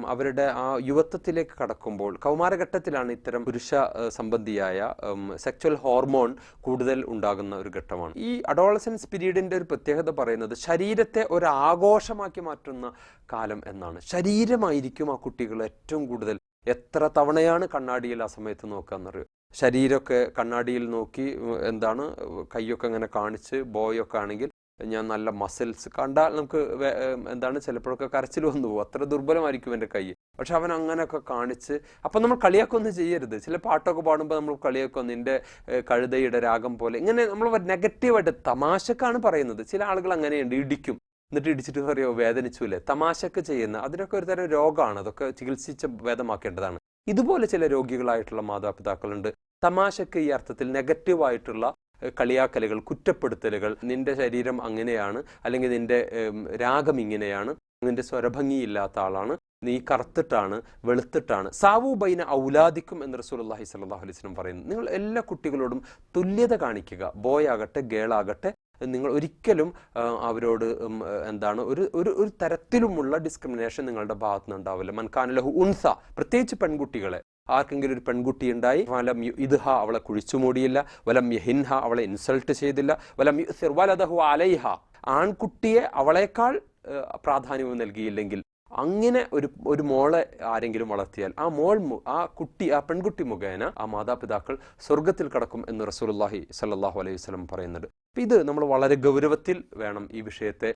അവരുടെ ആ യുവത്വത്തിലേക്ക് കടക്കുമ്പോൾ, കൗമാരഘട്ടത്തിലാണ് ഇത്തരം പുരുഷ സംബന്ധിയായ സെക്ച്വൽ ഹോർമോൺ കൂടുതൽ ഉണ്ടാകുന്ന ഒരു ഘട്ടമാണ്. ഈ അഡോളസൻസ് പീരീഡിൻ്റെ ഒരു പ്രത്യേകത പറയുന്നത് ശരീരത്തെ ഒരു ആഘോഷമാക്കി മാറ്റുന്ന കാലം എന്നാണ്. ശരീരമായിരിക്കും ആ കുട്ടികൾ ഏറ്റവും കൂടുതൽ. എത്ര തവണയാണ് കണ്ണാടിയിൽ ആ സമയത്ത് നോക്കാന്നറിയോ? ശരീരമൊക്കെ കണ്ണാടിയിൽ നോക്കി, എന്താണ് കൈയൊക്കെ അങ്ങനെ കാണിച്ച്, ബോയൊക്കെ ആണെങ്കിൽ ഞാൻ നല്ല മസിൽസ് കണ്ടാൽ നമുക്ക് എന്താണ് ചിലപ്പോഴൊക്കെ കരച്ചിൽ വന്നു പോകും, അത്ര ദുർബലമായിരിക്കും എൻ്റെ കൈ. പക്ഷെ അവൻ അങ്ങനെയൊക്കെ കാണിച്ച്, അപ്പം നമ്മൾ കളിയാക്കൊന്നും ചെയ്യരുത്. ചില പാട്ടൊക്കെ പാടുമ്പോൾ നമ്മൾ കളിയാക്കും, നിൻ്റെ കഴുതയുടെ രാഗം പോലെ. ഇങ്ങനെ നമ്മൾ നെഗറ്റീവായിട്ട് തമാശക്കാണ് പറയുന്നത്. ചില ആളുകൾ അങ്ങനെയുണ്ട്, ഇടിക്കും, എന്നിട്ട് ഇടിച്ചിട്ട് പറയുമോ വേദനിച്ചൂല്ലേ, തമാശക്ക് ചെയ്യുന്ന, അതിനൊക്കെ ഒരു തരം രോഗമാണ്. അതൊക്കെ ചികിത്സിച്ച് ഭേദമാക്കേണ്ടതാണ്. ഇതുപോലെ ചില രോഗികളായിട്ടുള്ള മാതാപിതാക്കളുണ്ട്. തമാശക്ക് ഈ അർത്ഥത്തിൽ നെഗറ്റീവായിട്ടുള്ള കളിയാക്കലുകൾ, കുറ്റപ്പെടുത്തലുകൾ, നിന്റെ ശരീരം അങ്ങനെയാണ്, അല്ലെങ്കിൽ നിന്റെ രാഗം ഇങ്ങനെയാണ്, നിന്റെ സ്വരഭംഗിയില്ലാത്ത ആളാണ്, നീ കറുത്തിട്ടാണ്, വെളുത്തിട്ടാണ്. സാവു ബൈന ഔലാദിക്കും എന്ന് റസൂലുള്ളാഹി സ്വല്ലല്ലാഹു അലൈഹി വസല്ലം പറയുന്നു. നിങ്ങൾ എല്ലാ കുട്ടികളോടും തുല്യത കാണിക്കുക. ബോയ് ആകട്ടെ ഗേൾ ആകട്ടെ, നിങ്ങൾ ഒരിക്കലും അവരോട് എന്താണ് ഒരു തരത്തിലുമുള്ള ഡിസ്ക്രിമിനേഷൻ നിങ്ങളുടെ ഭാഗത്തുനിന്ന് ഉണ്ടാവില്ല. മൻകാന ലഹു ഉൻസ, പ്രത്യേകിച്ച് പെൺകുട്ടികളെ, ആർക്കെങ്കിലും ഒരു പെൺകുട്ടി ഉണ്ടായി, വലം യുദ്ഹ, അവളെ കുഴിച്ചുമൂടിയില്ല, വലം യഹിൻഹ, അവളെ ഇൻസൾട്ട് ചെയ്തില്ല, വലം യുസിർ വലദഹു അലൈഹ, ആൺകുട്ടിയെ അവളേക്കാൾ പ്രാധാന്യവും നൽകിയില്ലെങ്കിൽ, അങ്ങനെ ഒരു മോളെ ആരെങ്കിലും വളർത്തിയാൽ ആ പെൺകുട്ടി മുഖേന ആ മാതാപിതാക്കൾ സ്വർഗത്തിൽ കടക്കും എന്ന് റസൂലുള്ളാഹി സ്വല്ലല്ലാഹു അലൈഹി വസല്ലം പറയുന്നുണ്ട്. അപ്പം ഇത് നമ്മൾ വളരെ ഗൗരവത്തിൽ വേണം ഈ വിഷയത്തെ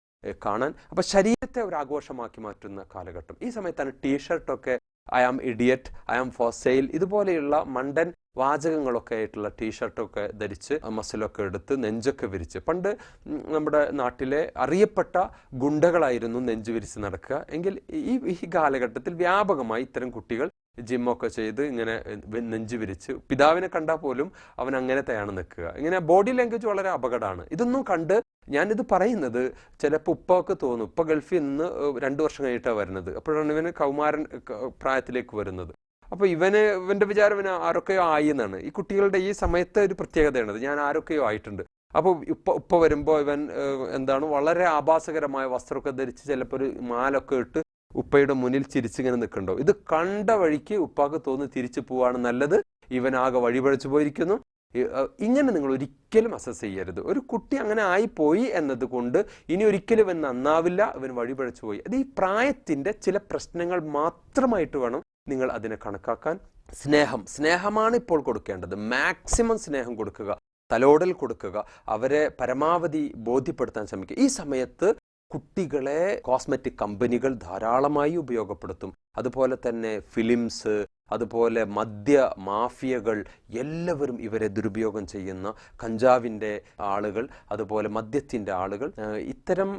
കാണാൻ. അപ്പം ശരീരത്തെ ഒരു ആഘോഷമാക്കി മാറ്റുന്ന കാലഘട്ടം. ഈ സമയത്താണ് ടീഷർട്ടൊക്കെ I am idiot, I am for sale, ഇതുപോലെയുള്ള മണ്ടൻ വാചകങ്ങളൊക്കെ ആയിട്ടുള്ള ടീഷർട്ടൊക്കെ ധരിച്ച് മസിലൊക്കെ എടുത്ത് നെഞ്ചൊക്കെ വിരിച്ച്, പണ്ട് നമ്മുടെ നാട്ടിലെ അറിയപ്പെട്ട ഗുണ്ടകളായിരുന്നു നെഞ്ച് വിരിച്ച് നടക്കുക എങ്കിൽ ഈ കാലഘട്ടത്തിൽ വ്യാപകമായി ഇത്തരം കുട്ടികൾ ജിമ്മൊക്കെ ചെയ്ത് ഇങ്ങനെ നെഞ്ച് വിരിച്ച്, പിതാവിനെ കണ്ടാൽ പോലും അവൻ അങ്ങനത്തെയാണ് നിൽക്കുക. ഇങ്ങനെ ബോഡി ലാംഗ്വേജ് വളരെ അപകടമാണ്. ഇതൊന്നും കണ്ട് ഞാനിത് പറയുന്നത് ചിലപ്പോൾ ഉപ്പയൊക്കെ തോന്നും, ഉപ്പ ഗൾഫിൽ നിന്ന് 2 വർഷം കഴിഞ്ഞിട്ടാണ് വരുന്നത്, അപ്പോഴാണ് ഇവന് കൗമാരൻ പ്രായത്തിലേക്ക് വരുന്നത്. അപ്പോൾ ഇവന്റെ വിചാരം ഇവന് ആരൊക്കെയോ ആയി എന്നാണ്. ഈ കുട്ടികളുടെ ഈ സമയത്തെ ഒരു പ്രത്യേകതയാണത്, ഞാൻ ആരൊക്കെയോ ആയിട്ടുണ്ട്. അപ്പോൾ ഉപ്പ വരുമ്പോൾ ഇവൻ എന്താണ് വളരെ ആഭാസകരമായ വസ്ത്രമൊക്കെ ധരിച്ച് ചിലപ്പോൾ ഒരു മാലൊക്കെ ഇട്ട് ഉപ്പയുടെ മുന്നിൽ ചിരിച്ചിങ്ങനെ നിൽക്കണ്ടോ. ഇത് കണ്ട വഴിക്ക് ഉപ്പാക്ക് തോന്നി തിരിച്ചു പോവാണ് നല്ലത്, ഇവനാകെ വഴിപഴച്ചു പോയിരിക്കുന്നു. ഇങ്ങനെ നിങ്ങൾ ഒരിക്കലും അസസ് ചെയ്യരുത്. ഒരു കുട്ടി അങ്ങനെ ആയിപ്പോയി എന്നത് കൊണ്ട് ഇനി ഒരിക്കലും ഇവൻ നന്നാവില്ല, ഇവൻ വഴിപഴച്ചു പോയി. അത് ഈ പ്രായത്തിന്റെ ചില പ്രശ്നങ്ങൾ മാത്രമായിട്ട് വേണം നിങ്ങൾ അതിനെ കണക്കാക്കാൻ. സ്നേഹമാണ് ഇപ്പോൾ കൊടുക്കേണ്ടത്. മാക്സിമം സ്നേഹം കൊടുക്കുക, തലോടൽ കൊടുക്കുക, അവരെ പരമാവധി ബോധ്യപ്പെടുത്താൻ ശ്രമിക്കുക. ഈ സമയത്ത് കുട്ടികളെ കോസ്മെറ്റിക് കമ്പനികൾ ധാരാളമായി ഉപയോഗപ്പെടുത്തും. അതുപോലെ തന്നെ ഫിലിംസ്, അതുപോലെ മദ്യ മാഫിയകൾ, എല്ലാവരും ഇവരെ ദുരുപയോഗം ചെയ്യുന്ന കഞ്ചാവിൻ്റെ ആളുകൾ, അതുപോലെ മദ്യത്തിൻ്റെ ആളുകൾ, ഇത്തരം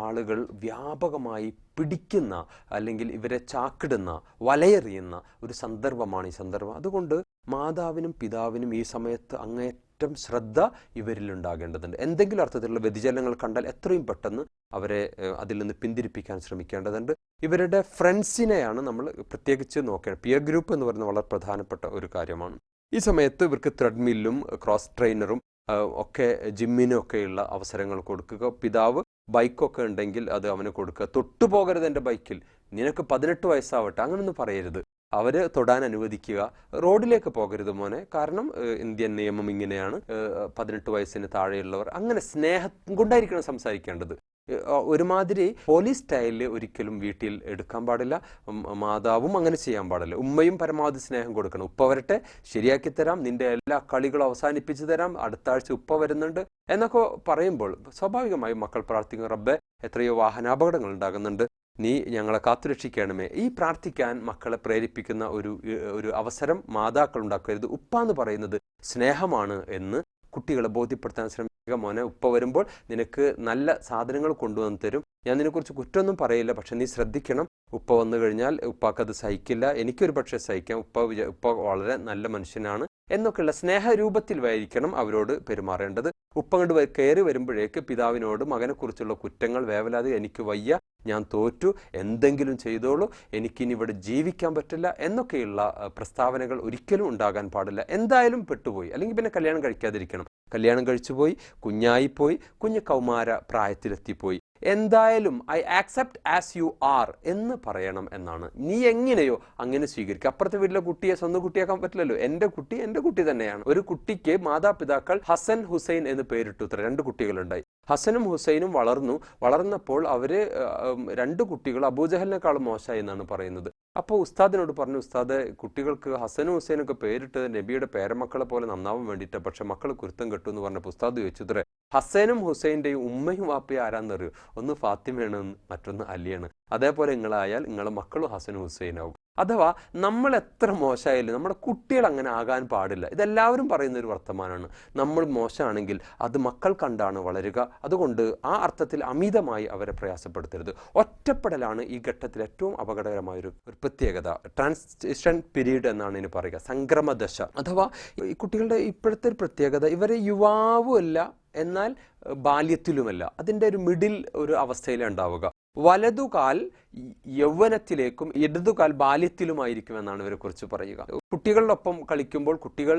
ആളുകൾ വ്യാപകമായി പിടിക്കുന്ന അല്ലെങ്കിൽ ഇവരെ ചാക്കിടുന്ന, വലയെറിയുന്ന ഒരു സന്ദർഭമാണ് ഈ സന്ദർഭം. അതുകൊണ്ട് മാതാവിനും പിതാവിനും ഈ സമയത്ത് അങ്ങേറ്റം ശ്രദ്ധ ഇവരിലുണ്ടാകേണ്ടതുണ്ട്. എന്തെങ്കിലും അർത്ഥത്തിലുള്ള വ്യതിചലനങ്ങൾ കണ്ടാൽ എത്രയും പെട്ടെന്ന് അവരെ അതിൽ നിന്ന് പിന്തിരിപ്പിക്കാൻ ശ്രമിക്കേണ്ടതുണ്ട്. ഇവരുടെ ഫ്രണ്ട്സിനെയാണ് നമ്മൾ പ്രത്യേകിച്ച് നോക്കേണ്ടത്. പിയർ ഗ്രൂപ്പ് എന്ന് പറയുന്നത് വളരെ പ്രധാനപ്പെട്ട ഒരു കാര്യമാണ്. ഈ സമയത്ത് ഇവർക്ക് ത്രെഡ്മില്ലും ക്രോസ് ട്രെയിനറും ഒക്കെ ജിമ്മിനും ഒക്കെയുള്ള അവസരങ്ങൾ കൊടുക്കുക. പിതാവ് ബൈക്കൊക്കെ ഉണ്ടെങ്കിൽ അത് അവന് കൊടുക്കുക. തൊട്ടുപോകരുത് എൻ്റെ ബൈക്കിൽ, നിനക്ക് 18 വയസ്സാവട്ടെ, അങ്ങനൊന്നും പറയരുത്. അവർ തൊടാൻ അനുവദിക്കുക. റോഡിലേക്ക് പോകരുത് മോനെ, കാരണം ഇന്ത്യൻ നിയമം ഇങ്ങനെയാണ്, 18 വയസ്സിന് താഴെയുള്ളവർ. അങ്ങനെ സ്നേഹം കൊണ്ടായിരിക്കണം സംസാരിക്കേണ്ടത്. ഒരുമാതിരി പോലീസ് സ്റ്റൈലിൽ ഒരിക്കലും വീട്ടിൽ എടുക്കാൻ പാടില്ല. മാതാവും അങ്ങനെ ചെയ്യാൻ പാടില്ല. ഉമ്മയും പരമാവധി സ്നേഹം കൊടുക്കണം. ഉപ്പ വരട്ടെ, ശരിയാക്കി തരാം, നിന്റെ എല്ലാ കളികളും അവസാനിപ്പിച്ചു തരാം, അടുത്ത ആഴ്ച ഉപ്പ വരുന്നുണ്ട് എന്നൊക്കെ പറയുമ്പോൾ സ്വാഭാവികമായും മക്കൾ പ്രാർത്ഥിക്കും, റബ്ബേ എത്രയോ വാഹനാപകടങ്ങൾ ഉണ്ടാകുന്നുണ്ട്, നീ ഞങ്ങളെ കാത്തുരക്ഷിക്കണമേ. ഈ പ്രാർത്ഥിക്കാൻ മക്കളെ പ്രേരിപ്പിക്കുന്ന ഒരു അവസരം മാതാക്കൾ ഉണ്ടാക്കരുത്. ഉപ്പ എന്ന് പറയുന്നത് സ്നേഹമാണ് എന്ന് കുട്ടികളെ ബോധ്യപ്പെടുത്താൻ ശ്രമിക്കുക. മോനെ, ഉപ്പ വരുമ്പോൾ നിനക്ക് നല്ല സാധനങ്ങൾ കൊണ്ടുവന്ന് തരും, ഞാൻ നിന്നെക്കുറിച്ച് കുറ്റമൊന്നും പറയില്ല, പക്ഷെ നീ ശ്രദ്ധിക്കണം, ഉപ്പ വന്നു കഴിഞ്ഞാൽ ഉപ്പാക്കത് സഹിക്കില്ല, എനിക്കൊരു പക്ഷേ സഹിക്കാം, ഉപ്പ വളരെ നല്ല മനുഷ്യനാണ് എന്നൊക്കെയുള്ള സ്നേഹരൂപത്തിലായിരിക്കണം അവരോട് പെരുമാറേണ്ടത്. ഉപ്പ കൊണ്ട് കയറി വരുമ്പോഴേക്ക് പിതാവിനോട് മകനെക്കുറിച്ചുള്ള കുറ്റങ്ങൾ, വേവലാതി, എനിക്ക് വയ്യ, ഞാൻ തോറ്റു, എന്തെങ്കിലും ചെയ്തോളൂ, എനിക്കിനി ഇവിടെ ജീവിക്കാൻ പറ്റില്ല എന്നൊക്കെയുള്ള പ്രസ്താവനകൾ ഒരിക്കലും ഉണ്ടാകാൻ പാടില്ല. എന്തായാലും പെട്ടുപോയി, അല്ലെങ്കിൽ പിന്നെ കല്യാണം കഴിക്കാതിരിക്കണം. കല്യാണം കഴിച്ചുപോയി, കുഞ്ഞായിപ്പോയി, കുഞ്ഞ് കൗമാര പ്രായത്തിലെത്തിപ്പോയി, എന്തായാലും I accept as you are എന്ന് പറയണം എന്നാണ്. നീ എങ്ങനെയോ അങ്ങനെ സ്വീകരിക്കുക. അപ്പുറത്തെ വീട്ടിലെ കുട്ടിയെ സ്വന്തം കുട്ടിയാക്കാൻ പറ്റില്ലല്ലോ. എൻ്റെ കുട്ടി തന്നെയാണ്. ഒരു കുട്ടിക്ക് മാതാപിതാക്കൾ ഹസൻ ഹുസൈൻ എന്ന് പേരിട്ടു. 2 കുട്ടികളുണ്ടായി. ഹസനും ഹുസൈനും വളർന്നപ്പോൾ അവര് 2 കുട്ടികൾ അബൂജഹലിനേക്കാളും മോശമായി എന്നാണ് പറയുന്നത്. അപ്പോൾ ഉസ്താദിനോട് പറഞ്ഞു, ഉസ്താദ്, കുട്ടികൾക്ക് ഹസനും ഹുസൈനൊക്കെ പേരിട്ടത് നബിയുടെ പേരമക്കളെ പോലെ നന്നാവാൻ വേണ്ടിയിട്ടാണ്, പക്ഷെ മക്കൾ കുരുത്തം കെട്ടു എന്ന് പറഞ്ഞപ്പോൾ ഉസ്താദ് ചോദിച്ചു, ഹസനും ഹുസൈൻ്റെയും ഉമ്മയും വാപ്പയും ആരാന്നറിയോ? ഒന്ന് ഫാത്തിമയാണ്, മറ്റൊന്ന് അലിയാണ്. അതേപോലെ നിങ്ങളായാൽ നിങ്ങളെ മക്കളും ഹസനും ഹുസൈനാവും. അഥവാ നമ്മൾ എത്ര മോശമായാലും നമ്മുടെ കുട്ടികൾ അങ്ങനെ ആകാൻ പാടില്ല. ഇതെല്ലാവരും പറയുന്നൊരു വർത്തമാനമാണ്. നമ്മൾ മോശമാണെങ്കിൽ അത് മക്കൾ കണ്ടാണ് വളരുക. അതുകൊണ്ട് ആ അർത്ഥത്തിൽ അമിതമായി അവരെ പ്രയാസപ്പെടുത്തരുത്. ഒറ്റപ്പെടലാണ് ഈ ഘട്ടത്തിൽ ഏറ്റവും അപകടകരമായൊരു പ്രത്യേകത. ട്രാൻസിഷൻ പീരീഡ് എന്നാണ് ഇതിന് പറയുക, സംക്രമദശ. അഥവാ ഈ കുട്ടികളുടെ ഇപ്പോഴത്തെ ഒരു പ്രത്യേകത, ഇവരെ യുവാവുമല്ല എന്നാൽ ബാല്യത്തിലുമല്ല, അതിൻ്റെ ഒരു മിഡിൽ ഒരു അവസ്ഥയിലാണ് ഉണ്ടാവുക. വലതുകാൽ യൗവനത്തിലേക്കും ഇടതുകാൽ ബാല്യത്തിലുമായിരിക്കും എന്നാണ് ഇവരെ കുറിച്ച് പറയുക. കുട്ടികളോടൊപ്പം കളിക്കുമ്പോൾ കുട്ടികൾ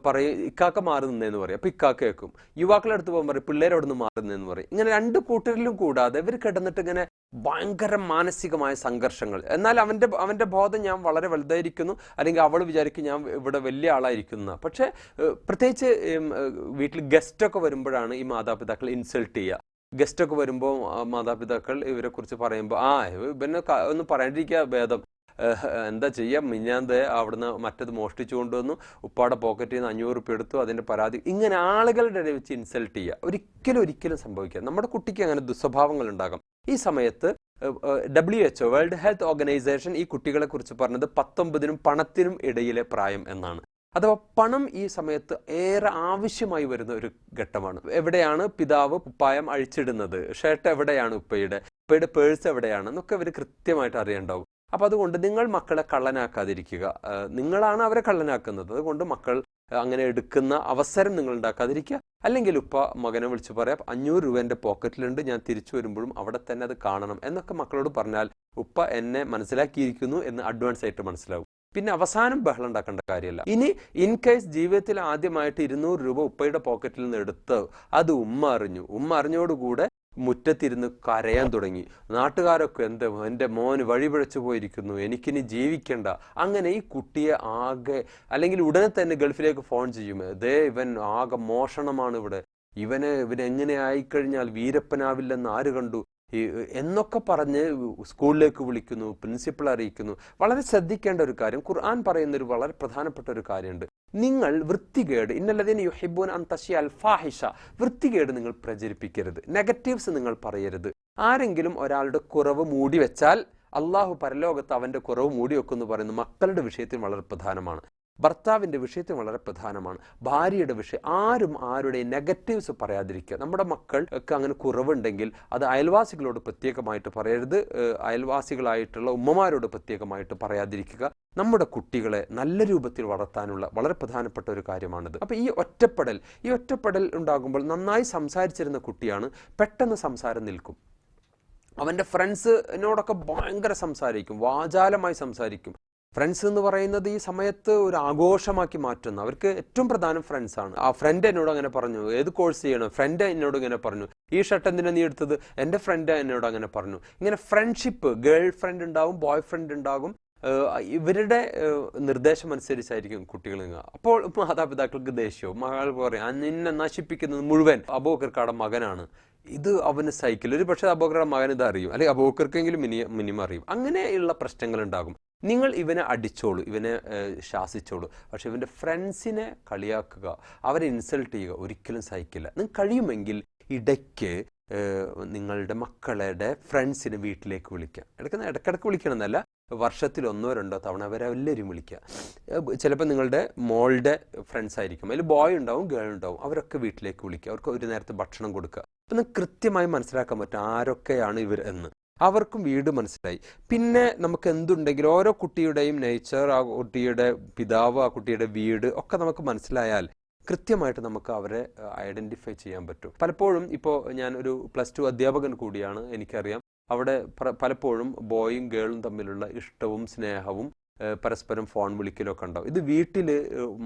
പറയും ഇക്കാക്ക മാറി നിന്നേന്ന് പറയും, അപ്പൊ ഇക്കാക്ക കേൾക്കും. യുവാക്കളുടെ അടുത്ത് പോകുമ്പോൾ പറയും പിള്ളേരോട് നിന്ന് മാറി നിന്നെന്ന് പറയും. ഇങ്ങനെ രണ്ട് കൂട്ടരിലും കൂടാതെ ഇവർ കിടന്നിട്ട് ഇങ്ങനെ ഭയങ്കര മാനസികമായ സംഘർഷങ്ങൾ. എന്നാൽ അവന്റെ ബോധം ഞാൻ വളരെ വലുതായിരിക്കുന്നു, അല്ലെങ്കിൽ അവൾ വിചാരിക്കും ഞാൻ ഇവിടെ വലിയ ആളായിരിക്കുന്ന. പക്ഷെ പ്രത്യേകിച്ച് വീട്ടിൽ ഗസ്റ്റൊക്കെ വരുമ്പോഴാണ് ഈ മാതാപിതാക്കൾ ഇൻസൾട്ട് ചെയ്യുക. ഗസ്റ്റൊക്കെ വരുമ്പോൾ മാതാപിതാക്കൾ ഇവരെ കുറിച്ച് പറയുമ്പോൾ ഇവനെ ഒന്നും പറയാണ്ടിരിക്കുക ഭേദം, എന്താ ചെയ്യാം, മിഞ്ഞാന്ത് അവിടുന്ന് മറ്റത് മോഷ്ടിച്ചു കൊണ്ടുവന്നു, ഉപ്പാടെ പോക്കറ്റിൽ നിന്ന് 500 റുപ്യ എടുത്തു, അതിൻ്റെ പരാതി. ഇങ്ങനെ ആളുകളുടെ ഇടയിൽ വെച്ച് ഇൻസൾട്ട് ചെയ്യുക ഒരിക്കലും സംഭവിക്കുക. നമ്മുടെ കുട്ടിക്ക് അങ്ങനെ ദുസ്വഭാവങ്ങൾ ഉണ്ടാകാം. ഈ സമയത്ത് WHO വേൾഡ് ഹെൽത്ത് ഓർഗനൈസേഷൻ ഈ കുട്ടികളെ കുറിച്ച് പറഞ്ഞത് 19-നും പണത്തിനും ഇടയിലെ പ്രായം എന്നാണ്. അഥവാ പണം ഈ സമയത്ത് ഏറെ ആവശ്യമായി വരുന്ന ഒരു ഘട്ടമാണ്. എവിടെയാണ് പിതാവ് കുപ്പായം അഴിച്ചിടുന്നത്, ഷർട്ട് എവിടെയാണ് ഉപ്പയുടെ പേഴ്സ് എവിടെയാണ് എന്നൊക്കെ അവർ കൃത്യമായിട്ട് അറിയണ്ടാവും. അപ്പം അതുകൊണ്ട് നിങ്ങൾ മക്കളെ കള്ളനാക്കാതിരിക്കുക. നിങ്ങളാണ് അവരെ കള്ളനാക്കുന്നത്. അതുകൊണ്ട് മക്കൾ അങ്ങനെ എടുക്കുന്ന അവസരം നിങ്ങൾ ഉണ്ടാക്കാതിരിക്കുക. അല്ലെങ്കിൽ ഉപ്പ മകനെ വിളിച്ച് പറയാം 500 രൂപ എൻ്റെ പോക്കറ്റിലുണ്ട്, ഞാൻ തിരിച്ചു വരുമ്പോഴും അവിടെ തന്നെ അത് കാണണം എന്നൊക്കെ മക്കളോട് പറഞ്ഞാൽ ഉപ്പ എന്നെ മനസ്സിലാക്കിയിരിക്കുന്നു എന്ന് അഡ്വാൻസ് ആയിട്ട് മനസ്സിലാവും. പിന്നെ അവസാനം ബഹളം ഉണ്ടാക്കേണ്ട കാര്യമല്ല. ഇനി ഇൻ കേസ് ജീവിതത്തിൽ ആദ്യമായിട്ട് 200 രൂപ ഉപ്പയുടെ പോക്കറ്റിൽ നിന്ന് എടുത്ത് അത് ഉമ്മ അറിഞ്ഞോടുകൂടെ മുറ്റത്തിരുന്ന് കരയാൻ തുടങ്ങി. നാട്ടുകാരൊക്കെ എൻ്റെ മോന് വഴിപിഴച്ചു പോയിരിക്കുന്നു, എനിക്കിനി ജീവിക്കണ്ട. അങ്ങനെ ഈ കുട്ടിയെ ആകെ, അല്ലെങ്കിൽ ഉടനെ തന്നെ ഗൾഫിലേക്ക് ഫോൺ ചെയ്യും, ഇവൻ ആകെ മോഷണമാണ് ഇവിടെ, ഇവനെങ്ങനെ ആയിക്കഴിഞ്ഞാൽ വീരപ്പനാവില്ലെന്ന് ആര് കണ്ടു എന്നൊക്കെ പറഞ്ഞ് സ്കൂളിലേക്ക് വിളിക്കുന്നു, പ്രിൻസിപ്പൾ അറിയിക്കുന്നു. വളരെ ശ്രദ്ധിക്കേണ്ട ഒരു കാര്യം, ഖുർആൻ പറയുന്നൊരു വളരെ പ്രധാനപ്പെട്ട ഒരു കാര്യമുണ്ട്. നിങ്ങൾ വൃത്തികേട്, ഇന്നല്ലദീന യുഹിബ്ബൂന അൻ തശിഅൽ ഫാഹിഷ, വൃത്തികേട് നിങ്ങൾ പ്രചരിപ്പിക്കരുത്, നെഗറ്റീവ്സ് നിങ്ങൾ പറയരുത്. ആരെങ്കിലും ഒരാളുടെ കുറവ് മൂടി വെച്ചാൽ അള്ളാഹു പരലോകത്ത് അവൻ്റെ കുറവ് മൂടി വെക്കുമെന്ന് പറയുന്നത് മക്കളുടെ വിഷയത്തിൽ വളരെ പ്രധാനമാണ്, ഭർത്താവിൻ്റെ വിഷയത്തിൽ വളരെ പ്രധാനമാണ്, ഭാര്യയുടെ വിഷയം. ആരും ആരുടെ നെഗറ്റീവ്സ് പറയാതിരിക്കുക. നമ്മുടെ മക്കൾ ഒക്കെ അങ്ങനെ കുറവുണ്ടെങ്കിൽ അത് അയൽവാസികളോട് പ്രത്യേകമായിട്ട് പറയരുത്, അയൽവാസികളായിട്ടുള്ള ഉമ്മമാരോട് പ്രത്യേകമായിട്ട് പറയാതിരിക്കുക. നമ്മുടെ കുട്ടികളെ നല്ല രൂപത്തിൽ വളർത്താനുള്ള വളരെ പ്രധാനപ്പെട്ട ഒരു കാര്യമാണിത്. അപ്പോൾ ഈ ഒറ്റപ്പെടൽ ഉണ്ടാകുമ്പോൾ നന്നായി സംസാരിച്ചിരുന്ന കുട്ടിയാണ് പെട്ടെന്ന് സംസാരം നിൽക്കും. അവൻ്റെ ഫ്രണ്ട്സിനോടൊക്കെ ഭയങ്കര സംസാരിക്കും, വാചാലമായി സംസാരിക്കും. ഫ്രണ്ട്സ് എന്ന് പറയുന്നത് ഈ സമയത്ത് ഒരു ആഘോഷമാക്കി മാറ്റുന്ന, അവർക്ക് ഏറ്റവും പ്രധാനം ഫ്രണ്ട്സാണ്. ആ ഫ്രണ്ട് എന്നോട് അങ്ങനെ പറഞ്ഞു, ഏത് കോഴ്സ് ചെയ്യണം, ഫ്രണ്ട് എന്നോട് ഇങ്ങനെ പറഞ്ഞു, ഈ ഷർട്ട് എന്തിനാ നീ എടുത്തത്, എൻ്റെ ഫ്രണ്ട് എന്നോട് അങ്ങനെ പറഞ്ഞു. ഇങ്ങനെ ഫ്രണ്ട്ഷിപ്പ്, ഗേൾ ഫ്രണ്ട് ഉണ്ടാകും, ബോയ് ഫ്രണ്ട് ഉണ്ടാകും. ഇവരുടെ നിർദ്ദേശം അനുസരിച്ചായിരിക്കും കുട്ടികൾ നീങ്ങുക. അപ്പോൾ മാതാപിതാക്കൾക്ക് ദേഷ്യവും, മകൾ പറയും നിന്നെ നശിപ്പിക്കുന്നത് മുഴുവൻ അബൂബക്കർക്കാടെ മകനാണ്, ഇത് അവന് സൈക്കിൾ, ഒരു പക്ഷേ അബൂബക്കറുടെ മകൻ ഇത് അറിയും, അല്ലെങ്കിൽ അബൂബക്കർക്കെങ്കിലും മിനിമം അറിയും. അങ്ങനെയുള്ള പ്രശ്നങ്ങൾ ഉണ്ടാകും. നിങ്ങൾ ഇവനെ അടിച്ചോളൂ, ഇവനെ ശാസിച്ചോളൂ, പക്ഷെ ഇവൻ്റെ ഫ്രണ്ട്സിനെ കളിയാക്കുക, അവരെ ഇൻസൾട്ട് ചെയ്യുക ഒരിക്കലും സഹിക്കില്ല. നിങ്ങൾക്ക് കഴിയുമെങ്കിൽ ഇടയ്ക്ക് നിങ്ങളുടെ മക്കളുടെ ഫ്രണ്ട്സിനെ വീട്ടിലേക്ക് വിളിക്കുക. ഇടയ്ക്കിടയ്ക്ക് വിളിക്കണം എന്നല്ല, വർഷത്തിൽ 1-2 തവണ അവരെല്ലാവരും വിളിക്കുക. ചിലപ്പോൾ നിങ്ങളുടെ മോളുടെ ഫ്രണ്ട്സ് ആയിരിക്കും, അതിൽ ബോയ് ഉണ്ടാവും, ഗേൾ ഉണ്ടാവും, അവരൊക്കെ വീട്ടിലേക്ക് വിളിക്കുക, അവർക്ക് ഒരു നേരത്തെ ഭക്ഷണം കൊടുക്കുക. അപ്പം നിങ്ങൾക്ക് കൃത്യമായി മനസ്സിലാക്കാൻ പറ്റും ആരൊക്കെയാണ് ഇവർ എന്ന്. അവർക്കും വീട് മനസ്സിലായി. പിന്നെ നമുക്ക് എന്തുണ്ടെങ്കിലും ഓരോ കുട്ടിയുടെയും നേച്ചർ, ആ കുട്ടിയുടെ പിതാവ്, ആ കുട്ടിയുടെ വീട് ഒക്കെ നമുക്ക് മനസ്സിലായാൽ കൃത്യമായിട്ട് നമുക്ക് അവരെ ഐഡൻറ്റിഫൈ ചെയ്യാൻ പറ്റും. പലപ്പോഴും ഇപ്പോൾ ഞാൻ ഒരു +2 അധ്യാപകൻ കൂടിയാണ്, എനിക്കറിയാം അവിടെ പലപ്പോഴും ബോയും ഗേളും തമ്മിലുള്ള ഇഷ്ടവും സ്നേഹവും പരസ്പരം ഫോൺ വിളിക്കലൊക്കെ ഉണ്ടാവും. ഇത് വീട്ടിൽ